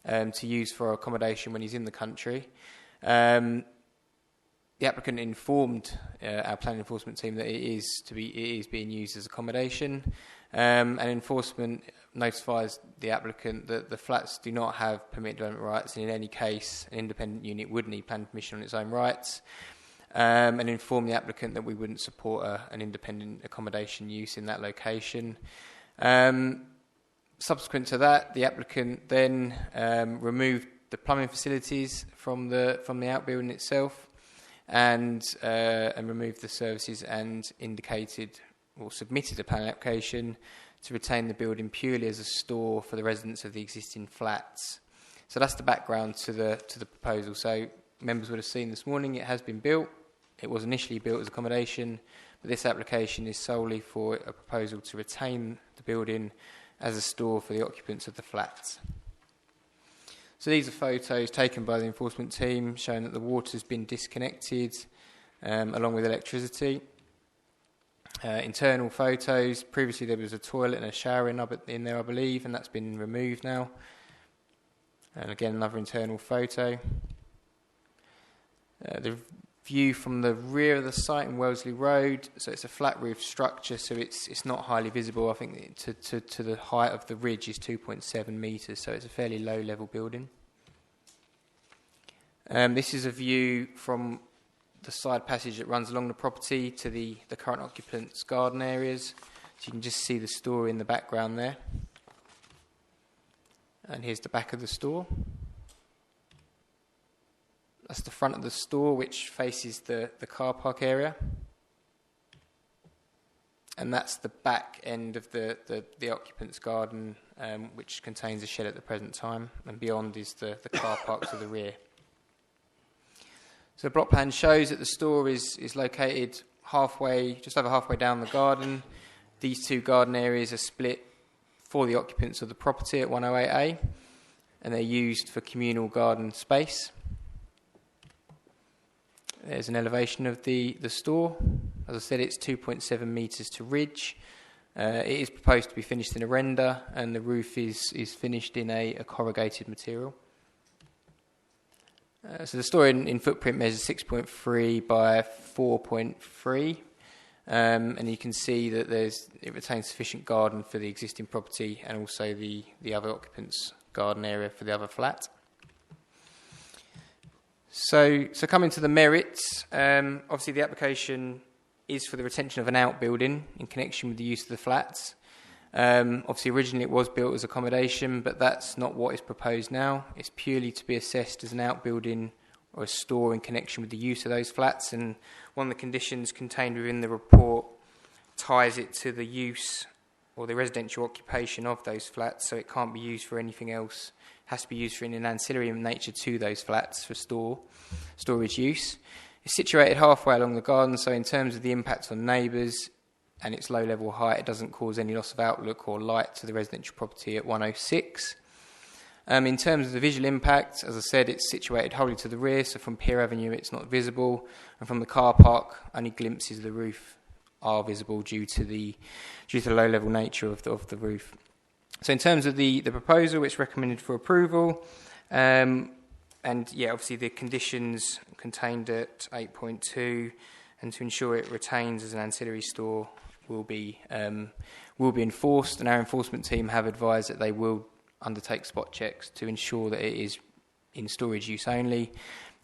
to use for accommodation when he's in the country. The applicant informed our planning enforcement team that it is being used as accommodation. And enforcement notifies the applicant that the flats do not have permitted development rights, and in any case, an independent unit would need planning permission on its own rights, and inform the applicant that we wouldn't support an independent accommodation use in that location. Subsequent to that, the applicant then removed the plumbing facilities from the outbuilding itself, and removed the services, and indicated or submitted a planning application to retain the building purely as a store for the residents of the existing flats. So that's the background to the proposal. So members would have seen this morning it has been built. It was initially built as accommodation, but this application is solely for a proposal to retain the building as a store for the occupants of the flats. So these are photos taken by the enforcement team showing that the water's been disconnected along with electricity. Internal photos. Previously there was a toilet and a shower in there, I believe, and that's been removed now. And again, another internal photo. The view from the rear of the site in Wellesley Road. So it's a flat roof structure, so it's not highly visible. I think to the height of the ridge is 2.7 metres, so it's a fairly low level building. This is a view from the side passage that runs along the property to the current occupants' garden areas. So you can just see the store in the background there. And here's the back of the store. That's the front of the store, which faces the car park area. And that's the back end of the occupant's garden, which contains a shed at the present time. And beyond is the car park to the rear. So the block plan shows that the store is located just over halfway down the garden. These two garden areas are split for the occupants of the property at 108A, and they're used for communal garden space. There's an elevation of the store. As I said, it's 2.7 metres to ridge. It is proposed to be finished in a render, and the roof is finished in a corrugated material. So the store in footprint measures 6.3 by 4.3, and you can see that it retains sufficient garden for the existing property and also the other occupants' garden area for the other flat. So coming to the merits, obviously the application is for the retention of an outbuilding in connection with the use of the flats. Obviously, originally it was built as accommodation, but that's not what is proposed now. It's purely to be assessed as an outbuilding or a store in connection with the use of those flats, and one of the conditions contained within the report ties it to the use or the residential occupation of those flats, so it can't be used for anything else. It has to be used for an ancillary nature to those flats for storage use. It's situated halfway along the garden, so in terms of the impact on neighbours and its low level height, it doesn't cause any loss of outlook or light to the residential property at 106. In terms of the visual impact, as I said, it's situated wholly to the rear, so from Pier Avenue it's not visible, and from the car park only glimpses of the roof are visible due to the low level nature of the roof. So in terms of the proposal, it's recommended for approval, and obviously the conditions contained at 8.2, and to ensure it retains as an ancillary store will be enforced, and our enforcement team have advised that they will undertake spot checks to ensure that it is in storage use only,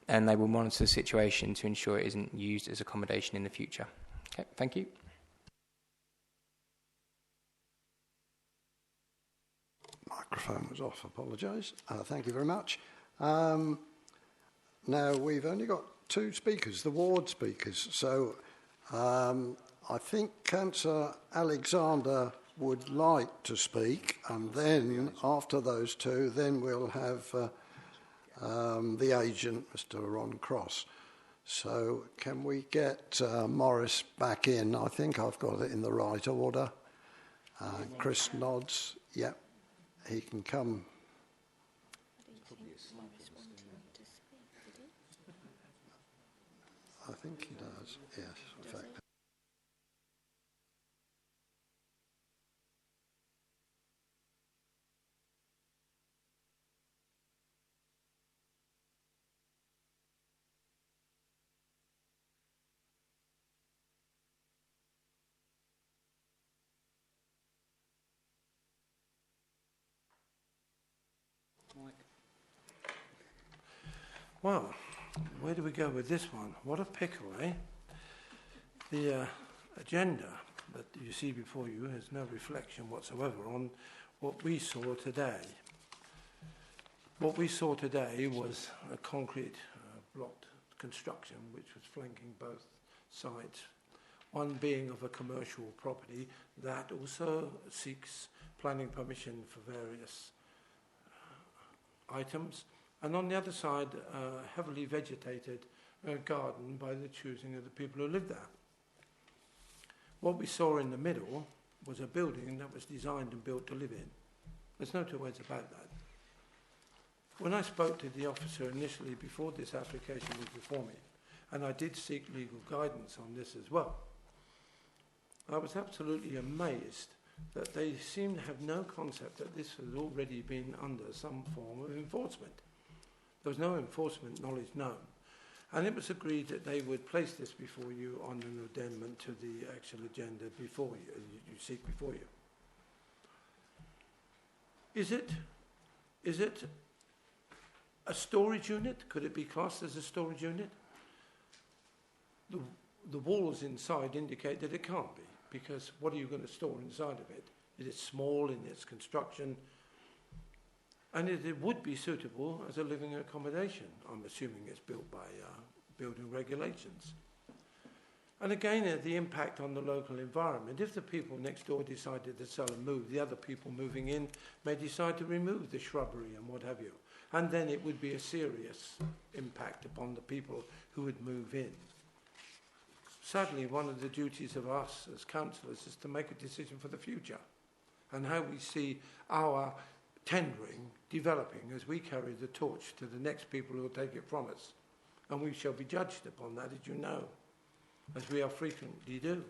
and they will monitor the situation to ensure it isn't used as accommodation in the future. Okay, thank you. Microphone was off, apologise. Thank you very much. Now, we've only got two speakers, the ward speakers, so I think Councillor Alexander would like to speak, and then after those two, then we'll have the agent, Mr. Ron Cross. So can we get Morris back in? I think I've got it in the right order. Chris nods. Yep, he can come. I think he does, yes, in fact. Well, where do we go with this one? What a pickle, eh? The agenda that you see before you has no reflection whatsoever on what we saw today. What we saw today was a concrete blocked construction which was flanking both sides, one being of a commercial property that also seeks planning permission for various items, and on the other side a heavily vegetated garden by the choosing of the people who live there. What we saw in the middle was a building that was designed and built to live in. There's no two ways about that. When I spoke to the officer initially before this application was before me, and I did seek legal guidance on this as well, I was absolutely amazed that they seemed to have no concept that this had already been under some form of enforcement. There was no enforcement knowledge known. And it was agreed that they would place this before you on an addendum to the actual agenda before you seek before you. Is it a storage unit? Could it be classed as a storage unit? The walls inside indicate that it can't be, because what are you going to store inside of it? It is small in its construction, and it would be suitable as a living accommodation. I'm assuming it's built by building regulations. And again, the impact on the local environment. If the people next door decided to sell and move, the other people moving in may decide to remove the shrubbery and what have you. And then it would be a serious impact upon the people who would move in. Sadly, one of the duties of us as councillors is to make a decision for the future and how we see our tendering developing as we carry the torch to the next people who will take it from us. And we shall be judged upon that, as you know, as we are frequently do.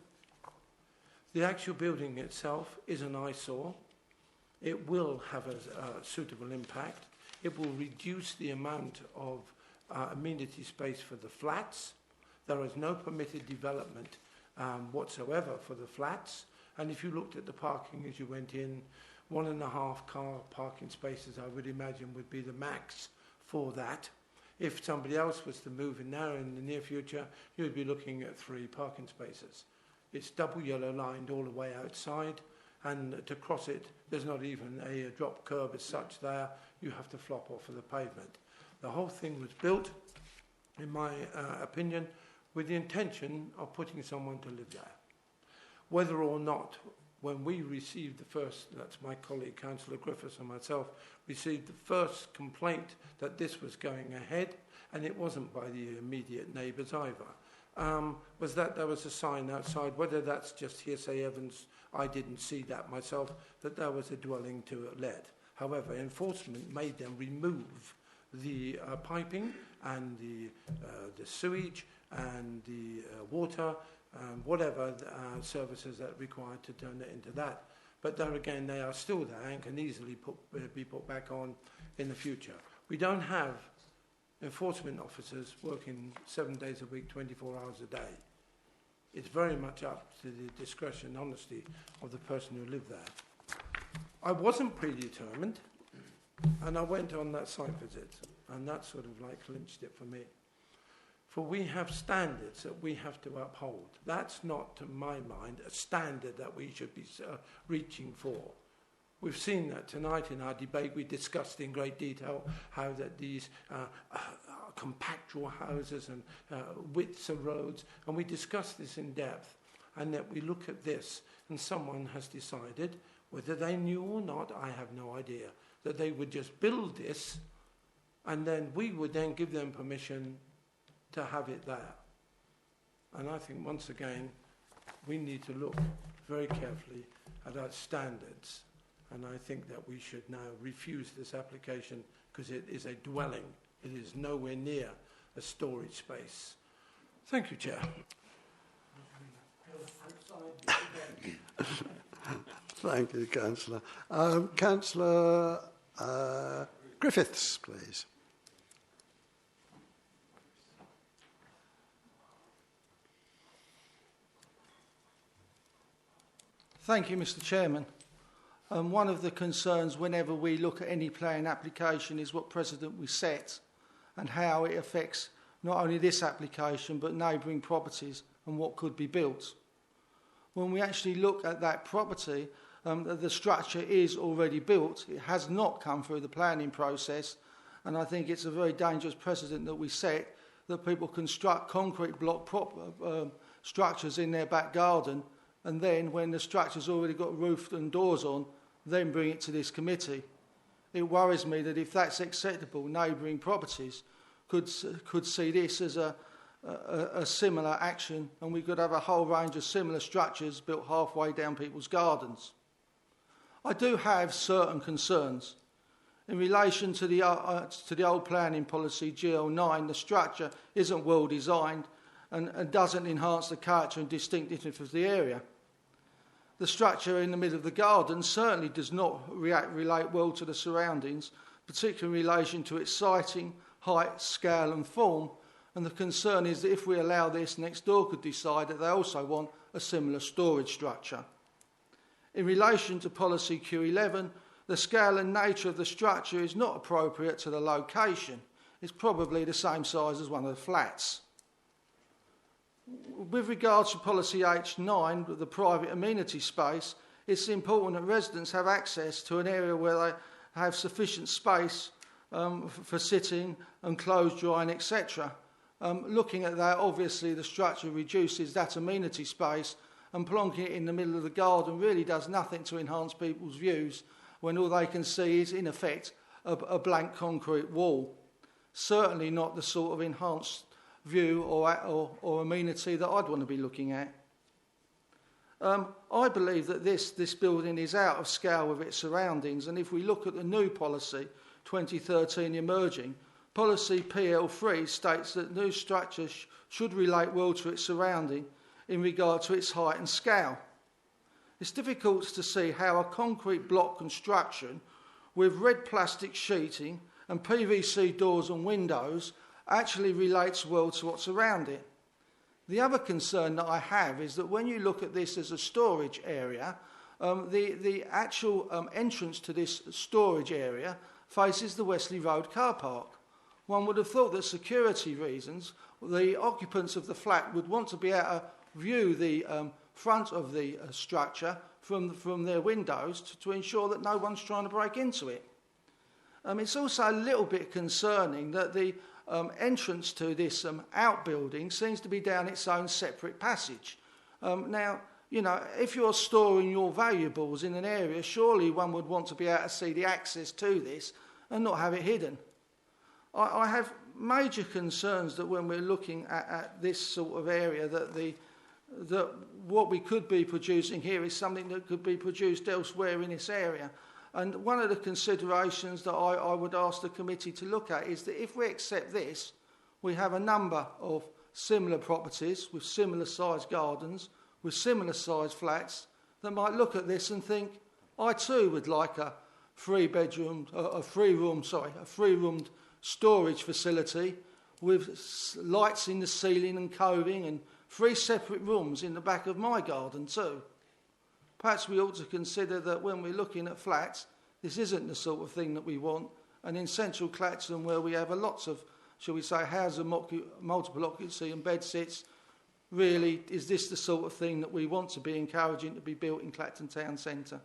The actual building itself is an eyesore. It will have a suitable impact. It will reduce the amount of amenity space for the flats. There is no permitted development whatsoever for the flats. And if you looked at the parking as you went in, 1.5 car parking spaces, I would imagine, would be the max for that. If somebody else was to move in now in the near future, you would be looking at 3 parking spaces. It's double yellow lined all the way outside, and to cross it, there's not even a drop curb as such there. You have to flop off of the pavement. The whole thing was built, in my opinion, with the intention of putting someone to live there. Whether or not, when we received the first, that's my colleague Councillor Griffiths and myself, received the first complaint that this was going ahead, and it wasn't by the immediate neighbours either, was that there was a sign outside, whether that's just hearsay evidence, I didn't see that myself, that there was a dwelling to let. However, enforcement made them remove the piping and the sewage and the water, whatever services that are required to turn it into that. But there again, they are still there and can easily be put back on in the future. We don't have enforcement officers working 7 days a week, 24 hours a day. It's very much up to the discretion and honesty of the person who lived there. I wasn't predetermined, and I went on that site visit, and that sort of like clinched it for me. For we have standards that we have to uphold. That's not, to my mind, a standard that we should be reaching for. We've seen that tonight in our debate. We discussed in great detail how that these compactual houses and widths of roads, and we discussed this in depth, and that we look at this, and someone has decided, whether they knew or not, I have no idea, that they would just build this, and then we would then give them permission to have it there. And I think, once again, we need to look very carefully at our standards, and I think that we should now refuse this application because it is a dwelling. It is nowhere near a storage space. Thank you, Chair. Thank you, Councillor. Councillor Griffiths, please. Thank you, Mr. Chairman. One of the concerns whenever we look at any planning application is what precedent we set. and how it affects not only this application but neighbouring properties and what could be built. When we actually look at that property, the structure is already built. It has not come through the planning process, and I think it's a very dangerous precedent that we set, that people construct concrete block structures in their back garden, and then when the structure's already got roof and doors on, then bring it to this committee. It worries me that if that's acceptable, neighbouring properties could see this as a similar action, and we could have a whole range of similar structures built halfway down people's gardens. I do have certain concerns. In relation to the old planning policy, GL9, the structure isn't well designed and doesn't enhance the character and distinctiveness of the area. The structure in the middle of the garden certainly does not relate well to the surroundings, particularly in relation to its siting, height, scale and form, and the concern is that if we allow this, next door could decide that they also want a similar storage structure. In relation to policy Q11, the scale and nature of the structure is not appropriate to the location. It's probably the same size as one of the flats. With regards to policy H9, the private amenity space, it's important that residents have access to an area where they have sufficient space for sitting and clothes drying, etc. Looking at that, obviously the structure reduces that amenity space, and plonking it in the middle of the garden really does nothing to enhance people's views when all they can see is, in effect, a blank concrete wall. Certainly not the sort of enhanced view or amenity that I'd want to be looking at. I believe that this building is out of scale with its surroundings, and if we look at the new policy, 2013 emerging, policy PL3 states that new structures should relate well to its surrounding in regard to its height and scale. It's difficult to see how a concrete block construction with red plastic sheeting and PVC doors and windows actually relates well to what's around it. The other concern that I have is that when you look at this as a storage area, the actual entrance to this storage area faces the Wesley Road car park. One would have thought that security reasons, the occupants of the flat would want to be able to view the front of the structure from their windows to ensure that no one's trying to break into it. It's also a little bit concerning that the entrance to this outbuilding seems to be down its own separate passage. Now, you know, if you're storing your valuables in an area, surely one would want to be able to see the access to this and not have it hidden. I have major concerns that when we're looking at this sort of area, that what we could be producing here is something that could be produced elsewhere in this area. And one of the considerations that I would ask the committee to look at is that if we accept this, we have a number of similar properties with similar sized gardens, with similar sized flats that might look at this and think, I too would like a three-roomed storage facility with lights in the ceiling and coving and 3 separate rooms in the back of my garden too. Perhaps we ought to consider that when we're looking at flats, this isn't the sort of thing that we want. And in central Clacton, where we have lots of, shall we say, houses of multiple occupancy and bed sits, really, is this the sort of thing that we want to be encouraging to be built in Clacton Town Centre?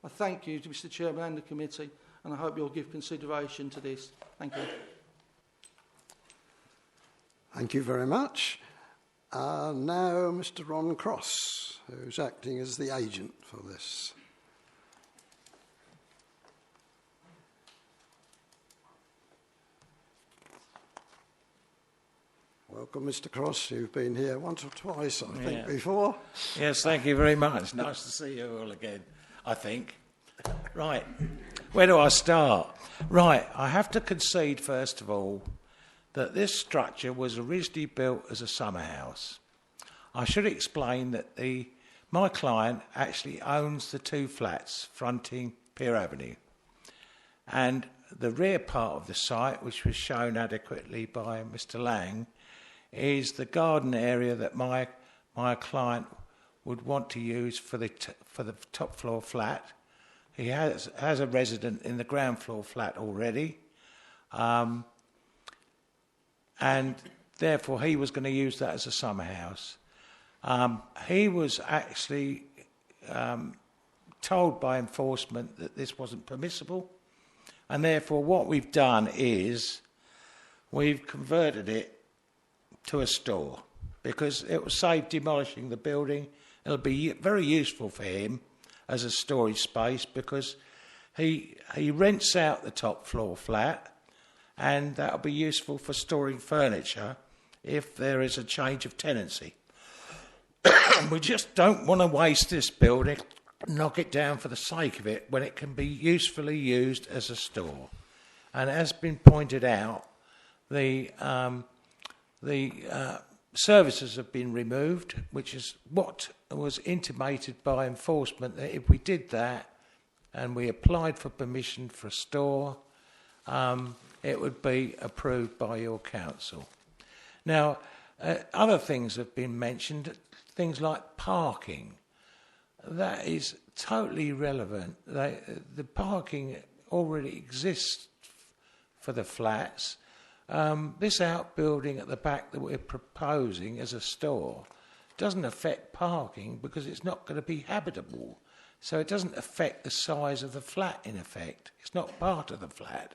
I thank you to Mr Chairman and the committee, and I hope you'll give consideration to this. Thank you. Thank you very much. Now Mr Ron Cross, who's acting as the agent for this. Welcome, Mr Cross. You've been here once or twice, I think, before. Yes, thank you very much. Nice to see you all again, I think. Right, where do I start? Right, I have to concede, first of all, that this structure was originally built as a summer house. I should explain that my client actually owns the 2 flats fronting Pier Avenue. And the rear part of the site, which was shown adequately by Mr Lang, is the garden area that my client would want to use for the top floor flat. He has a resident in the ground floor flat already. and therefore he was going to use that as a summer house. He was actually told by enforcement that this wasn't permissible, and therefore what we've done is we've converted it to a store, because it will save demolishing the building. It'll be very useful for him as a storage space, because he rents out the top floor flat, and that'll be useful for storing furniture if there is a change of tenancy. We just don't want to waste this building, knock it down for the sake of it, when it can be usefully used as a store. And as been pointed out, the services have been removed, which is what was intimated by enforcement, that if we did that and we applied for permission for a store, it would be approved by your council. Now, other things have been mentioned, things like parking. That is totally irrelevant. The parking already exists for the flats. This outbuilding at the back that we're proposing as a store doesn't affect parking because it's not going to be habitable. So it doesn't affect the size of the flat, in effect. It's not part of the flat.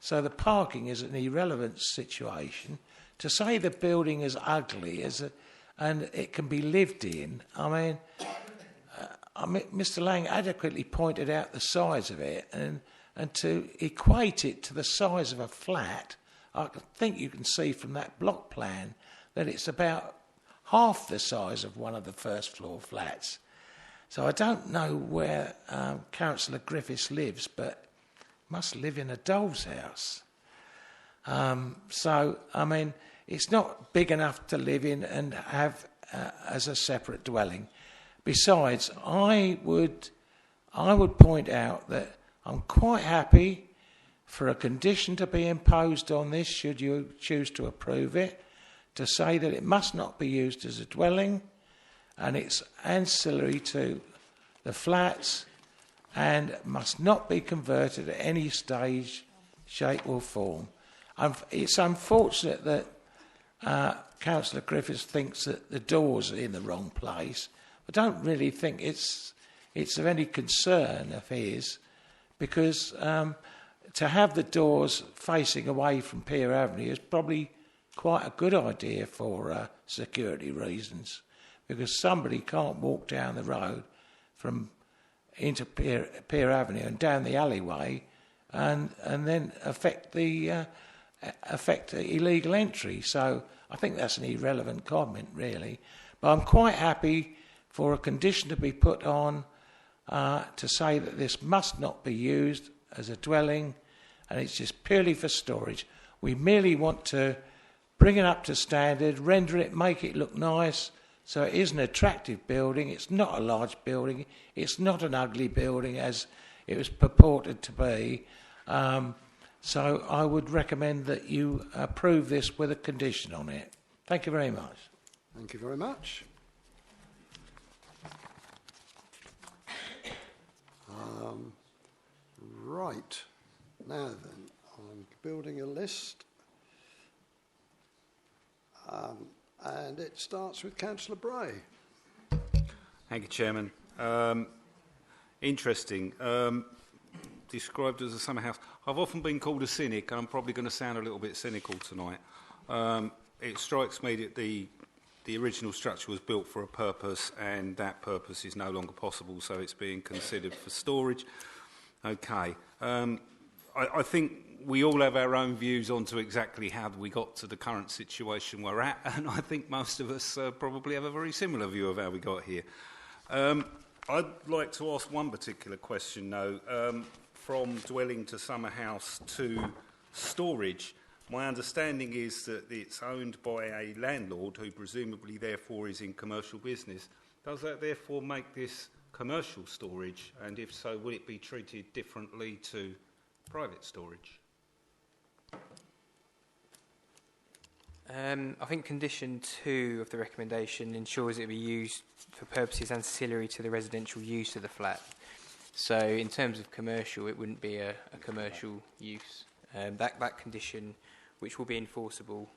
So the parking is an irrelevant situation. To say the building is ugly and it can be lived in, I mean, Mr. Lang adequately pointed out the size of it, and to equate it to the size of a flat, I think you can see from that block plan that it's about half the size of one of the first floor flats. So I don't know where Councillor Griffiths lives, but must live in a doll's house. So, I mean, it's not big enough to live in and have as a separate dwelling. Besides, I would point out that I'm quite happy for a condition to be imposed on this, should you choose to approve it, to say that it must not be used as a dwelling and it's ancillary to the flats and must not be converted at any stage, shape or form. It's unfortunate that Councillor Griffiths thinks that the doors are in the wrong place. I don't really think it's of any concern of his, because to have the doors facing away from Pier Avenue is probably quite a good idea for security reasons, because somebody can't walk down the road from into Pier Avenue and down the alleyway and then affect the illegal entry. So I think that's an irrelevant comment, really. But I'm quite happy for a condition to be put on to say that this must not be used as a dwelling and it's just purely for storage. We merely want to bring it up to standard, render it, make it look nice, so it is an attractive building. It's not a large building. It's not an ugly building as it was purported to be. So I would recommend that you approve this with a condition on it. Thank you very much. Thank you very much. Right. Now then, I'm building a list. And it starts with Councillor Bray. Thank you, Chairman. Interesting. Described as a summer house. I've often been called a cynic, and I'm probably going to sound a little bit cynical tonight. It strikes me that the original structure was built for a purpose, and that purpose is no longer possible, so it's being considered for storage. Okay. I think we all have our own views onto exactly how we got to the current situation we're at, and I think most of us probably have a very similar view of how we got here. I'd like to ask one particular question, though. From dwelling to summer house to storage, my understanding is that it's owned by a landlord who presumably therefore is in commercial business. Does that therefore make this commercial storage, and if so, will it be treated differently to private storage? I think condition 2 of the recommendation ensures it be used for purposes ancillary to the residential use of the flat. So in terms of commercial, it wouldn't be a commercial use. That condition which will be enforceable,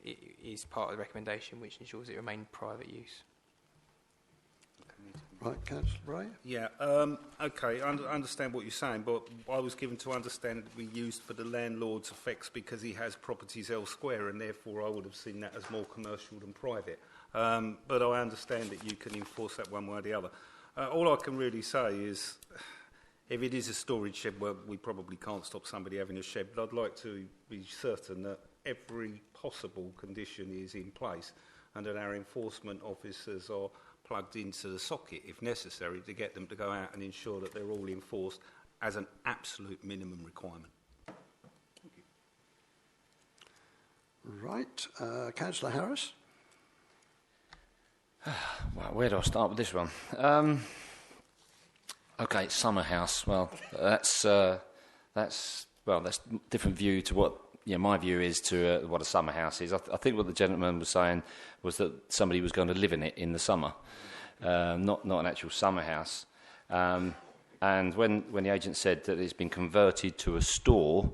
is part of the recommendation, which ensures it remains private use. Right, Councillor Bray? Yeah, okay, I understand what you're saying, but I was given to understand it would be used for the landlord's effects because he has properties elsewhere, and therefore I would have seen that as more commercial than private. But I understand that you can enforce that one way or the other. All I can really say is, if it is a storage shed, well, we probably can't stop somebody having a shed, but I'd like to be certain that every possible condition is in place and that our enforcement officers are plugged into the socket, if necessary, to get them to go out and ensure that they're all enforced as an absolute minimum requirement. Right. Councillor Harris? Well, where do I start with this one? Okay, summer house. Well, that's different view to what my view is to what a summer house is. I think what the gentleman was saying was that somebody was going to live in it in the summer, not an actual summer house. And when the agent said that it's been converted to a store,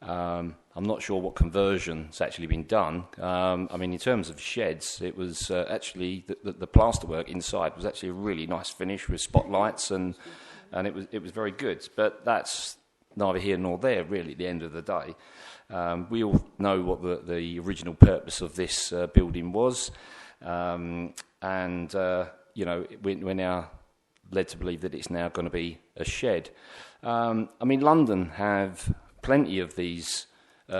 I'm not sure what conversion's actually been done. I mean, in terms of sheds, it was actually the plasterwork inside was actually a really nice finish with spotlights, and it was very good. But that's neither here nor there, really, at the end of the day. We all know what the original purpose of this building was, and we're now led to believe that it's now going to be a shed. I mean, London have plenty of these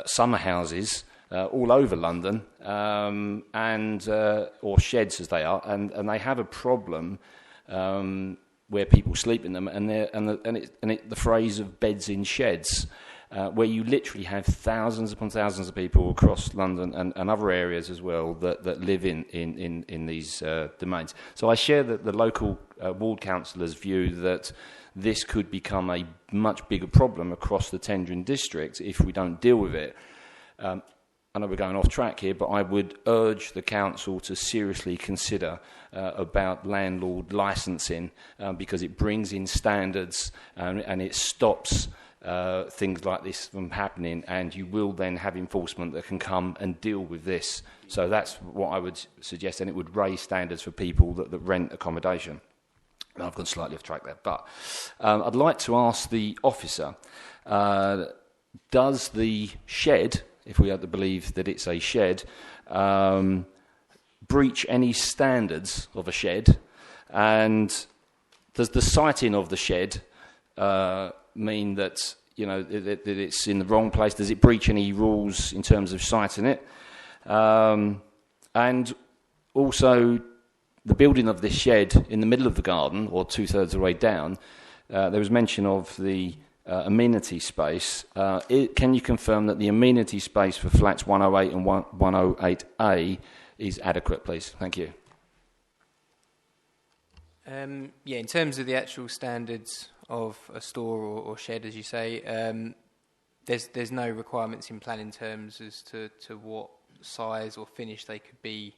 summer houses all over London, or sheds as they are, and they have a problem where people sleep in them, and the phrase of beds in sheds. Where you literally have thousands upon thousands of people across London and other areas as well that live in these domains. So I share the local ward councillors' view that this could become a much bigger problem across the tendering district if we don't deal with it. I know we're going off track here, but I would urge the council to seriously consider about landlord licensing because it brings in standards and it stops things like this from happening, and you will then have enforcement that can come and deal with this. So that's what I would suggest, and it would raise standards for people that rent accommodation. I've gone slightly off track there, but I'd like to ask the officer, does the shed, if we have to believe that it's a shed, breach any standards of a shed, and does the siting of the shed mean that that it's in the wrong place? Does it breach any rules in terms of siting it? And also, the building of this shed in the middle of the garden, or 2/3 of the way down, there was mention of the amenity space. Can you confirm that the amenity space for flats 108 and 108A is adequate, please? Thank you. In terms of the actual standards of a store or shed, as you say, there's no requirements in planning terms as to what size or finish they could be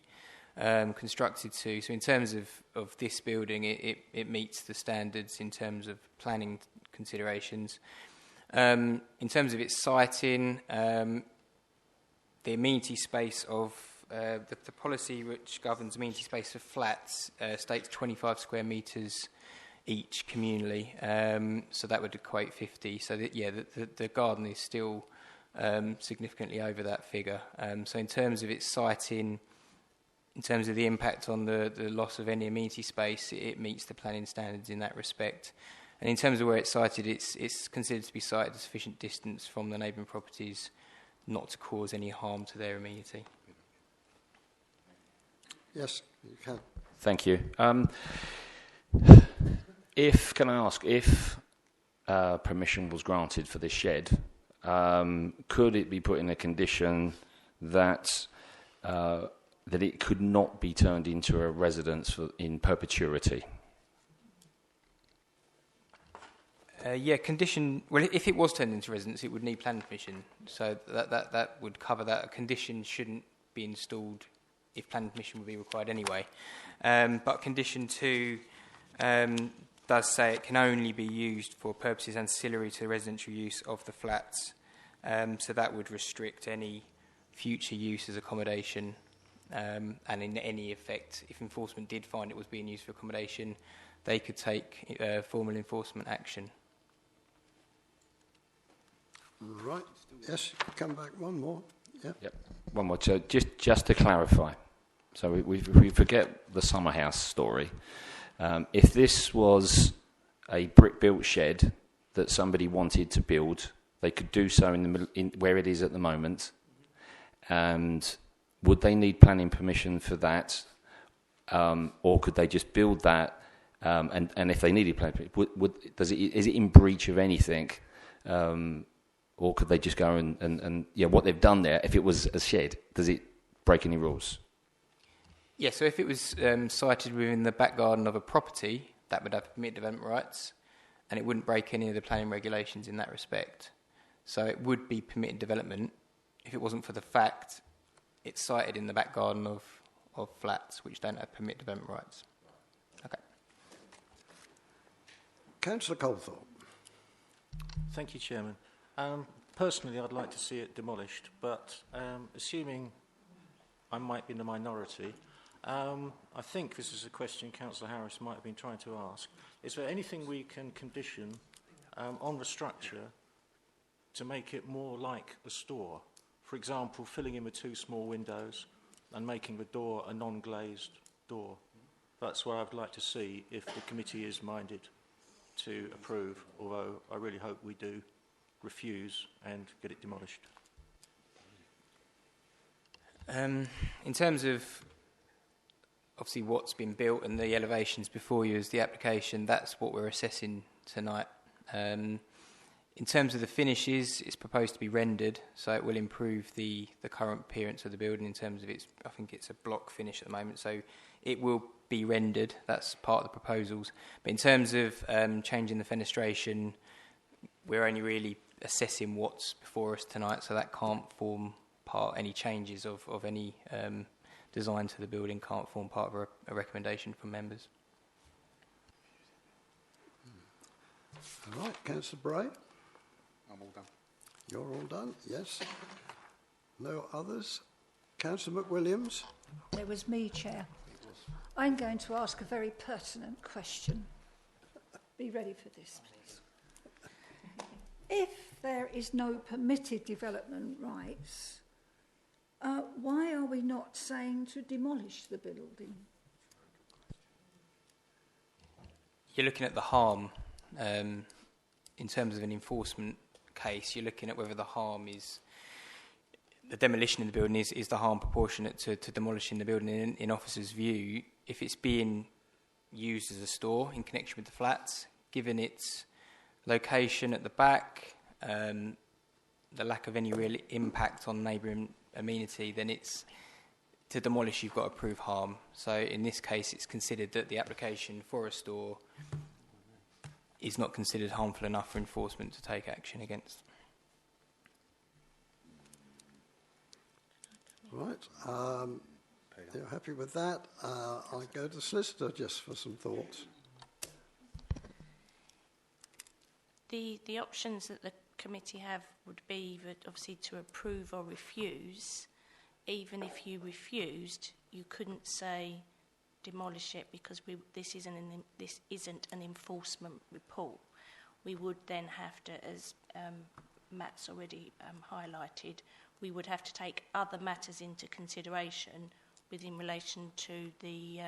constructed to. So in terms of this building, it meets the standards in terms of planning considerations. In terms of its siting, the amenity space of the policy which governs amenity space for flats states 25 square metres each communally, so that would equate 50. So the garden is still significantly over that figure. So in terms of its siting, in terms of the impact on the loss of any amenity space, it meets the planning standards in that respect. And in terms of where it's sited, it's considered to be sited at a sufficient distance from the neighbouring properties not to cause any harm to their amenity. Yes, you can. Thank you. Can I ask, if permission was granted for this shed, could it be put in a condition that it could not be turned into a residence in perpetuity? Condition. Well, if it was turned into residence, it would need planning permission. So that would cover that. A condition shouldn't be installed if planning permission would be required anyway. But condition 2 does say it can only be used for purposes ancillary to the residential use of the flats. So that would restrict any future use as accommodation, and in any effect, if enforcement did find it was being used for accommodation, they could take formal enforcement action. Right. Yes, come back one more. Yeah. Yep. One more. So just to clarify, so we forget the summer house story. If this was a brick-built shed that somebody wanted to build, they could do so in the middle, where it is at the moment. And would they need planning permission for that, or could they just build that? And if they needed planning permission, is it in breach of anything? Or could they just go and what they've done there, if it was a shed, does it break any rules? Yeah, so if it was sited within the back garden of a property, that would have permitted development rights, and it wouldn't break any of the planning regulations in that respect. So it would be permitted development if it wasn't for the fact it's sited in the back garden of flats which don't have permitted development rights. Okay. Councillor Colthorpe. Thank you, Chairman. Personally, I'd like to see it demolished, but assuming I might be in the minority, I think this is a question Councillor Harris might have been trying to ask. Is there anything we can condition on the structure to make it more like a store? For example, filling in with 2 small windows and making the door a non-glazed door. That's what I'd like to see if the committee is minded to approve, although I really hope we do refuse and get it demolished. In terms of obviously what's been built and the elevations before you as the application, that's what we're assessing tonight. In terms of the finishes, it's proposed to be rendered, so it will improve the current appearance of the building in terms of I think it's a block finish at the moment, so it will be rendered. That's part of the proposals. But in terms of changing the fenestration, we're only really assessing what's before us tonight, so that can't form part, any changes of any design to the building can't form part of a recommendation from members. All right, Councillor Bray. I'm all done. You're all done, yes. No others? Councillor McWilliams? It was me, Chair. I'm going to ask a very pertinent question. Be ready for this, please. If there is no permitted development rights, why are we not saying to demolish the building? You're looking at the harm. In terms of an enforcement case, you're looking at whether the harm is... The demolition of the building is the harm proportionate to demolishing the building. In officers' view, if it's being used as a store in connection with the flats, given its location at the back, the lack of any real impact on neighbouring amenity, then it's to demolish, you've got to prove harm. So in this case, it's considered that the application for a store is not considered harmful enough for enforcement to take action against. Right. You're happy with that? I'll go to the solicitor just for some thoughts. The options that the committee have would be that obviously to approve or refuse. Even if you refused, you couldn't say demolish it because this isn't an enforcement report. We would then have to, as Matt's already highlighted, we would have to take other matters into consideration within relation to the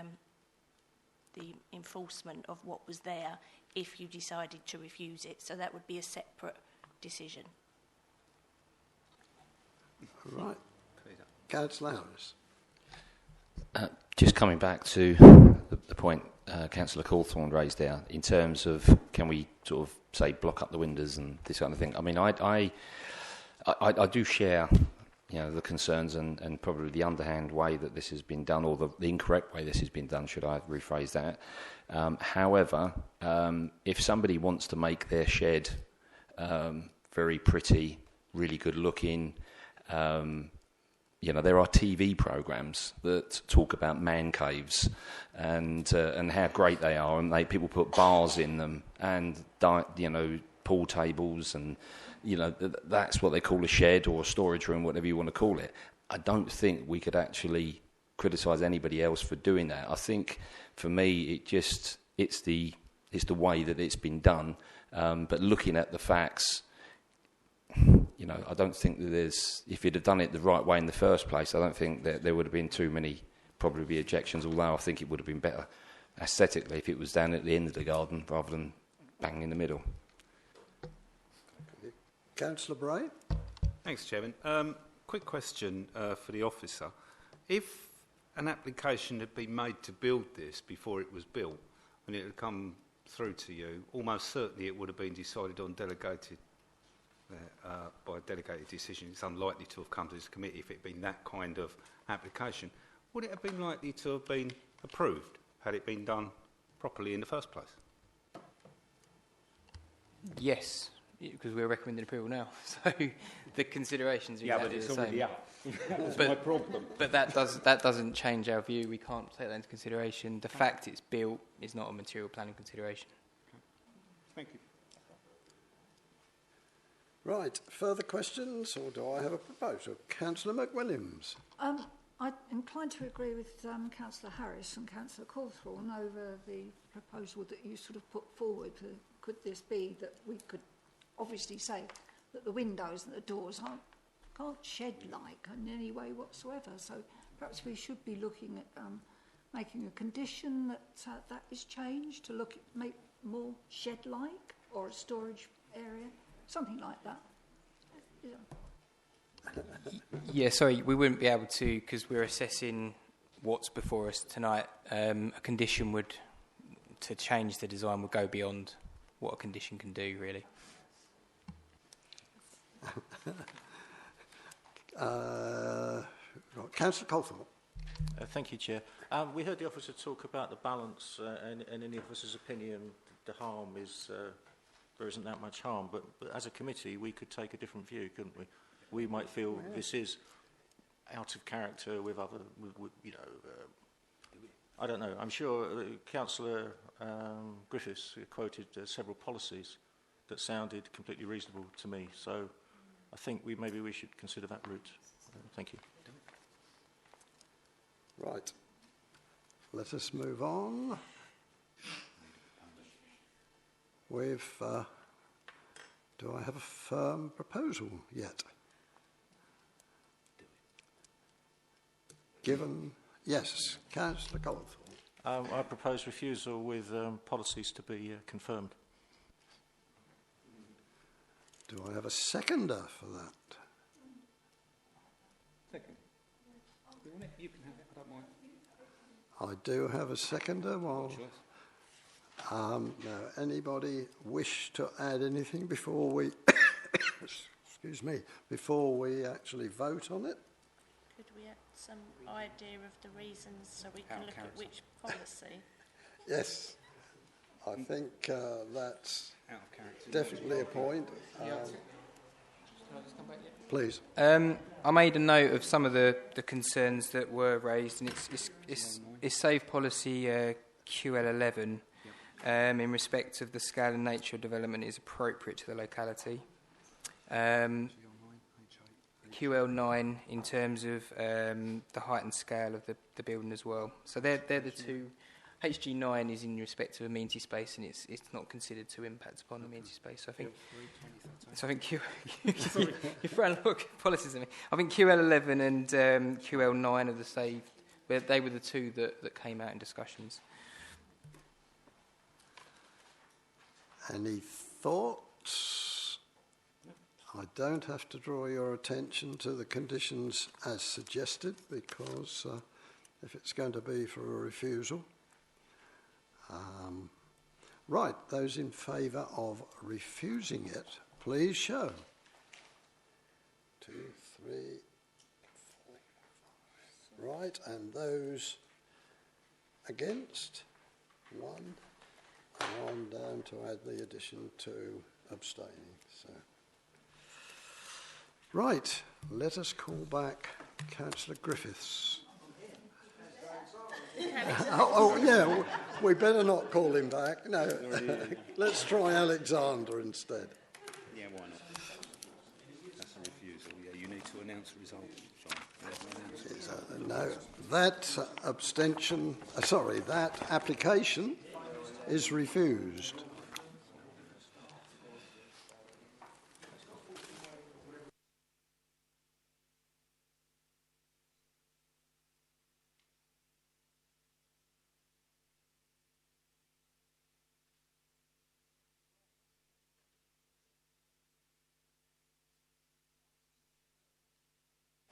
enforcement of what was there if you decided to refuse it. So that would be a separate decision. Right. Councillor Harris. Just coming back to the point Councillor Cawthorne raised there, in terms of can we sort of say block up the windows and this kind of thing. I mean, I do share, the concerns and probably the underhand way that this has been done, or the incorrect way this has been done, should I rephrase that. However, if somebody wants to make their shed very pretty, really good looking, there are TV programs that talk about man caves and how great they are, and people put bars in them and pour pool tables and, you know, that's what they call a shed or a storage room, whatever you want to call it. I don't think we could actually criticise anybody else for doing that. I think, for me, it's the way that it's been done. But looking at the facts, you know, I don't think that if you'd have done it the right way in the first place, I don't think that there would have been too many probably objections, although I think it would have been better aesthetically if it was down at the end of the garden rather than bang in the middle. Councillor Bray? Thanks, Chairman. Quick question for the officer. If an application had been made to build this before it was built, and it had come through to you, almost certainly it would have been decided on by delegated decision. It's unlikely to have come to this committee if it had been that kind of application. Would it have been likely to have been approved had it been done properly in the first place? Yes, because we're recommending approval now. So the considerations are exactly the same. Yeah, but it's already out. That's my problem. But that doesn't change our view. We can't take that into consideration. The fact it's built is not a material planning consideration. Thank you. Right, further questions, or do I have a proposal? Councillor McWilliams. I'm inclined to agree with Councillor Harris and Councillor Cawthorne over the proposal that you sort of put forward. Could this be that we could obviously say that the windows and the doors can't shed-like in any way whatsoever? So perhaps we should be looking at making a condition that that is changed to make more shed-like, or a storage area, something like that. Yeah, sorry, we wouldn't be able to, because we're assessing what's before us tonight. A condition to change the design would go beyond what a condition can do, really. Councillor Cawthorne. Thank you, Chair. We heard the officer talk about the balance, and in the officer's opinion, the harm is there isn't that much harm. But as a committee, we could take a different view, couldn't we? We might feel this is out of character with other, you know. I don't know. I'm sure Councillor Griffiths quoted several policies that sounded completely reasonable to me. So I think maybe we should consider that route. Thank you. Right. Let us move on. Do I have a firm proposal yet? Yes, Councillor Cawthorne. I propose refusal with policies to be confirmed. Do I have a seconder for that? Second. You can have it, I don't mind. I do have a seconder. Now, anybody wish to add anything before we before we actually vote on it? Could we have some idea of the reasons so we can look at which policy? Yes, I think that's definitely a point. Please. I made a note of some of the concerns that were raised, and it's Save Policy QL11 in respect of the scale and nature of development is appropriate to the locality. QL9 in terms of the height and scale of the building as well. So they're the two. HG9 is in respect to amenity space, and it's not considered to impact upon amenity space. So I think you're throwing a lot of policies at me. I think QL11 and QL9 are the saved. They were the two that came out in discussions. Any thoughts? I don't have to draw your attention to the conditions as suggested, because if it's going to be for a refusal. Right, those in favour of refusing it, please show. 2, 3, 4, 5. Right, and those against? 1. And on down to add the addition to abstaining. So, right, let us call back Councillor Griffiths. Yeah, we better not call him back. No, let's try Alexander instead. Yeah, why not? That's a refusal. Yeah, you need to announce the result. No, that that application is refused.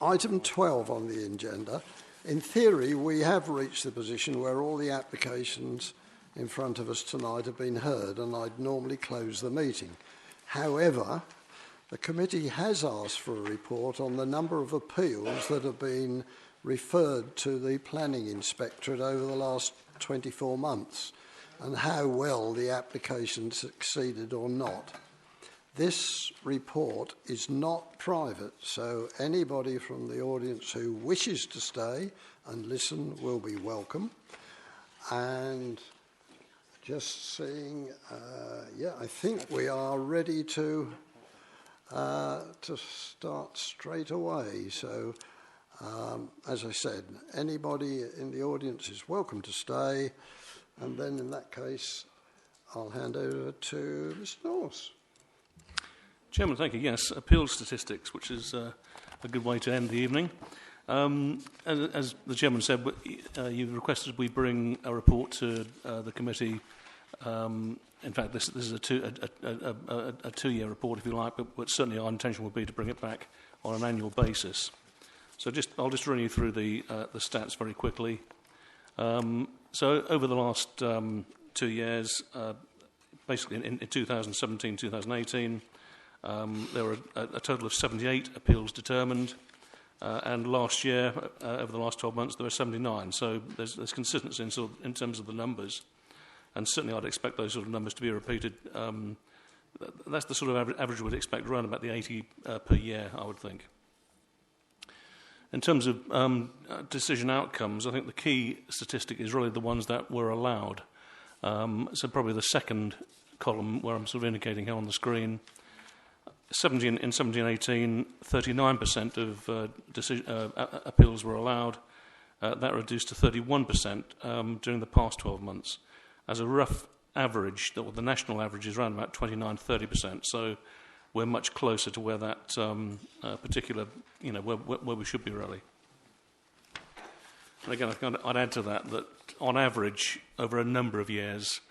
Item 12 on the agenda. In theory, we have reached the position where all the applications in front of us tonight have been heard, and I'd normally close the meeting. However, the committee has asked for a report on the number of appeals that have been referred to the planning inspectorate over the last 24 months, and how well the application succeeded or not. This report is not private, so anybody from the audience who wishes to stay and listen will be welcome. And just seeing, I think we are ready to start straight away. So, as I said, anybody in the audience is welcome to stay. And then in that case, I'll hand over to Mr. Norse. Chairman, thank you. Yes, appeal statistics, which is a good way to end the evening. As the Chairman said, you've requested we bring a report to the committee. In fact, this is a two-year report, if you like, but certainly our intention would be to bring it back on an annual basis. So I'll just run you through the stats very quickly. So over the last 2 years, basically in 2017, 2018, there were a total of 78 appeals determined, and last year, over the last 12 months, there were 79. So there's consistency in terms of the numbers, and certainly I'd expect those sort of numbers to be repeated. That's the sort of average we'd expect, around about the 80 per year, I would think. In terms of decision outcomes, I think the key statistic is really the ones that were allowed. So probably the second column, where I'm sort of indicating here on the screen. In 17-18, 39% of appeals were allowed. That reduced to 31% during the past 12 months. As a rough average, the national average is around about 29-30%. So we're much closer to where that particular, where we should be really. And again, I'd add to that on average, over a number of years,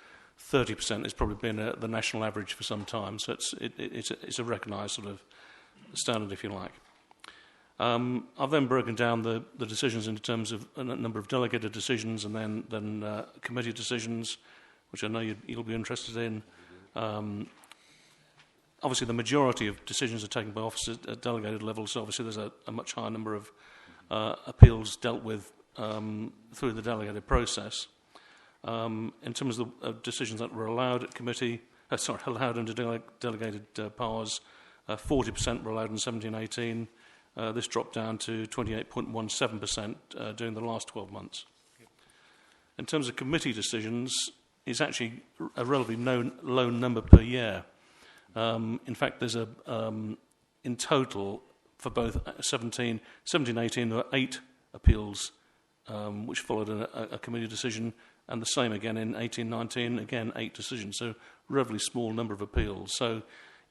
30% has probably been the national average for some time, so it's a recognised sort of standard, if you like. I've then broken down the decisions into terms of a number of delegated decisions and then committee decisions, which I know you'll be interested in. Obviously, the majority of decisions are taken by officers at delegated level, so obviously there's a much higher number of appeals dealt with through the delegated process. In terms of the decisions that were allowed at committee, allowed under delegated powers, 40% were allowed in 17-18. This dropped down to 28.17% during the last 12 months. In terms of committee decisions, it's actually a relatively low number per year. In fact, there's in total for both 17-18 there were 8 appeals which followed a committee decision. And the same again in 18-19, again 8 decisions, so relatively small number of appeals. So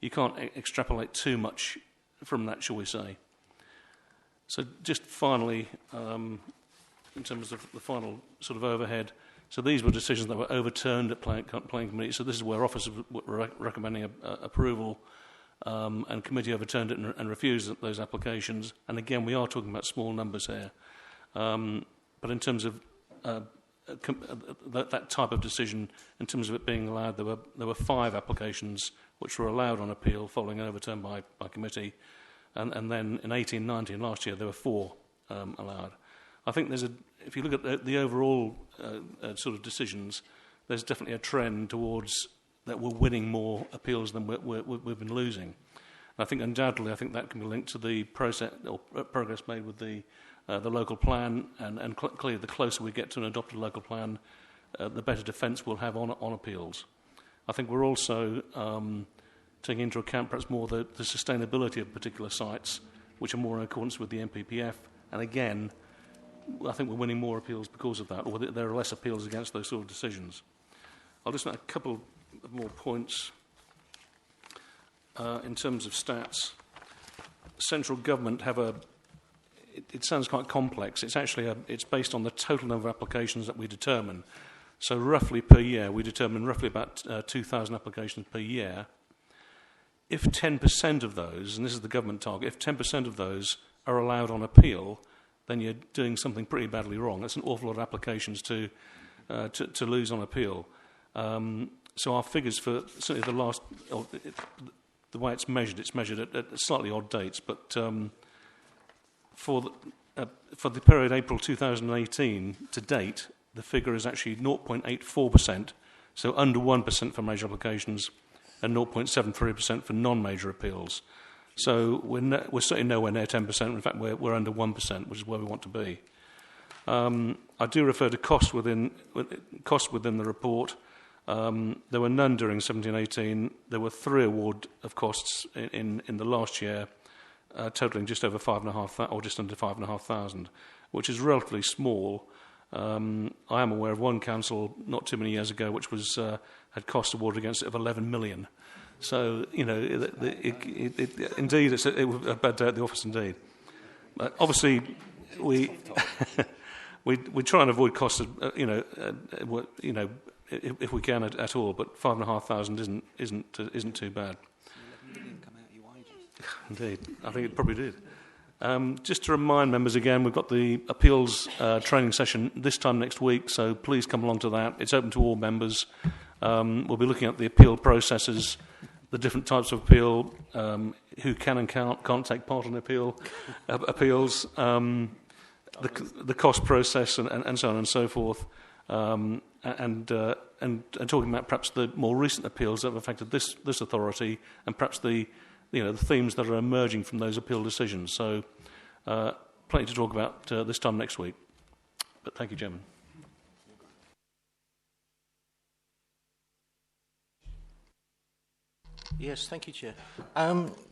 you can't extrapolate too much from that, shall we say. So just finally, in terms of the final sort of overhead, so these were decisions that were overturned at planning committee. So this is where officers were recommending approval, and committee overturned it and refused those applications. And again, we are talking about small numbers here. But in terms of that type of decision, in terms of it being allowed, there were 5 applications which were allowed on appeal following an overturn by committee, and then in 18-19 last year there were 4 allowed. I think if you look at the overall sort of decisions, there's definitely a trend towards that we're winning more appeals than we've been losing. And I think undoubtedly, that can be linked to the process or progress made with the the local plan, and clearly the closer we get to an adopted local plan, the better defence we'll have on appeals. I think we're also taking into account perhaps more the sustainability of particular sites, which are more in accordance with the MPPF. And again, I think we're winning more appeals because of that, or there are less appeals against those sort of decisions. I'll just make a couple of more points in terms of stats. Central government have it sounds quite complex. It's actually it's based on the total number of applications that we determine. So roughly per year, we determine roughly about 2,000 applications per year. If 10% of those, and this is the government target, if 10% of those are allowed on appeal, then you're doing something pretty badly wrong. That's an awful lot of applications to lose on appeal. So our figures for certainly the way it's measured at slightly odd dates, but for the period April 2018 to date, the figure is actually 0.84%, so under 1% for major applications, and 0.73% for non-major appeals. So we're certainly nowhere near 10%. In fact, we're under 1%, which is where we want to be. I do refer to cost within the report. There were none during 17-18. There were 3 award of costs in the last year, totalling just over 5,500 or just under 5,500, which is relatively small. I am aware of one council not too many years ago which was had costs awarded against it of 11 million. So, you know, indeed, it was a bad day at the office indeed. But obviously, we try and avoid costs, if we can at all. But 5,500 isn't too bad. 11 million come out of your wages. Indeed, I think it probably did. Just to remind members again, we've got the appeals training session this time next week, so please come along to that. It's open to all members. We'll be looking at the appeal processes, the different types of appeal, who can and can't take part in appeals, the cost process, and so on and so forth, and talking about perhaps the more recent appeals that have affected this authority, and perhaps the themes that are emerging from those appeal decisions. So, plenty to talk about this time next week. But thank you, Chairman. Yes, thank you, Chair.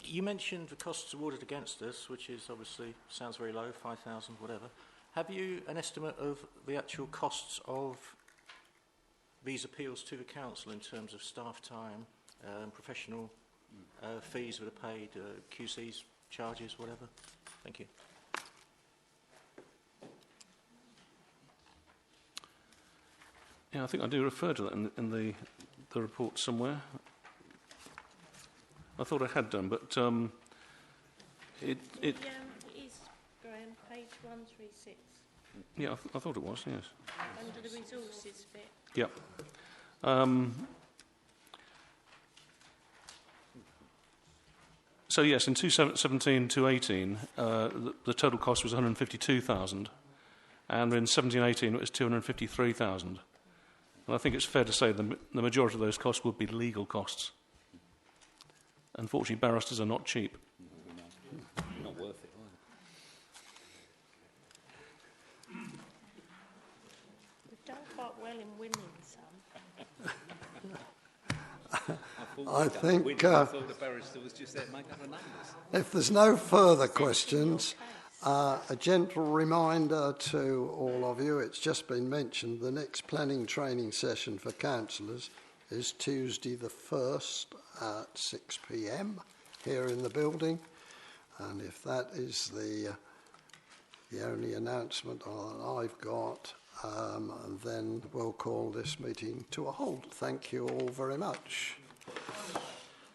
You mentioned the costs awarded against us, which is obviously sounds very low, 5,000, whatever. Have you an estimate of the actual costs of these appeals to the council in terms of staff time, professional fees that are paid, QC's charges, whatever? Thank you. Yeah, I think I do refer to that in the report somewhere. I thought I had done, but it is, Graham, page 136. Yeah, I thought it was, yes. Under the resources bit. Yep. So yes, in 2017-18, the total cost was 152,000, and in 17-18 it was 253,000. And I think it's fair to say the majority of those costs would be legal costs. Unfortunately, barristers are not cheap. Not worth it, either. We've done quite well in winning some. I think I thought the barrister was just there to make up the numbers. If there's no further questions, a gentle reminder to all of you, it's just been mentioned, the next planning training session for councillors is Tuesday the 1st at 6 p.m. here in the building. And if that is the only announcement I've got, then we'll call this meeting to a halt. Thank you all very much.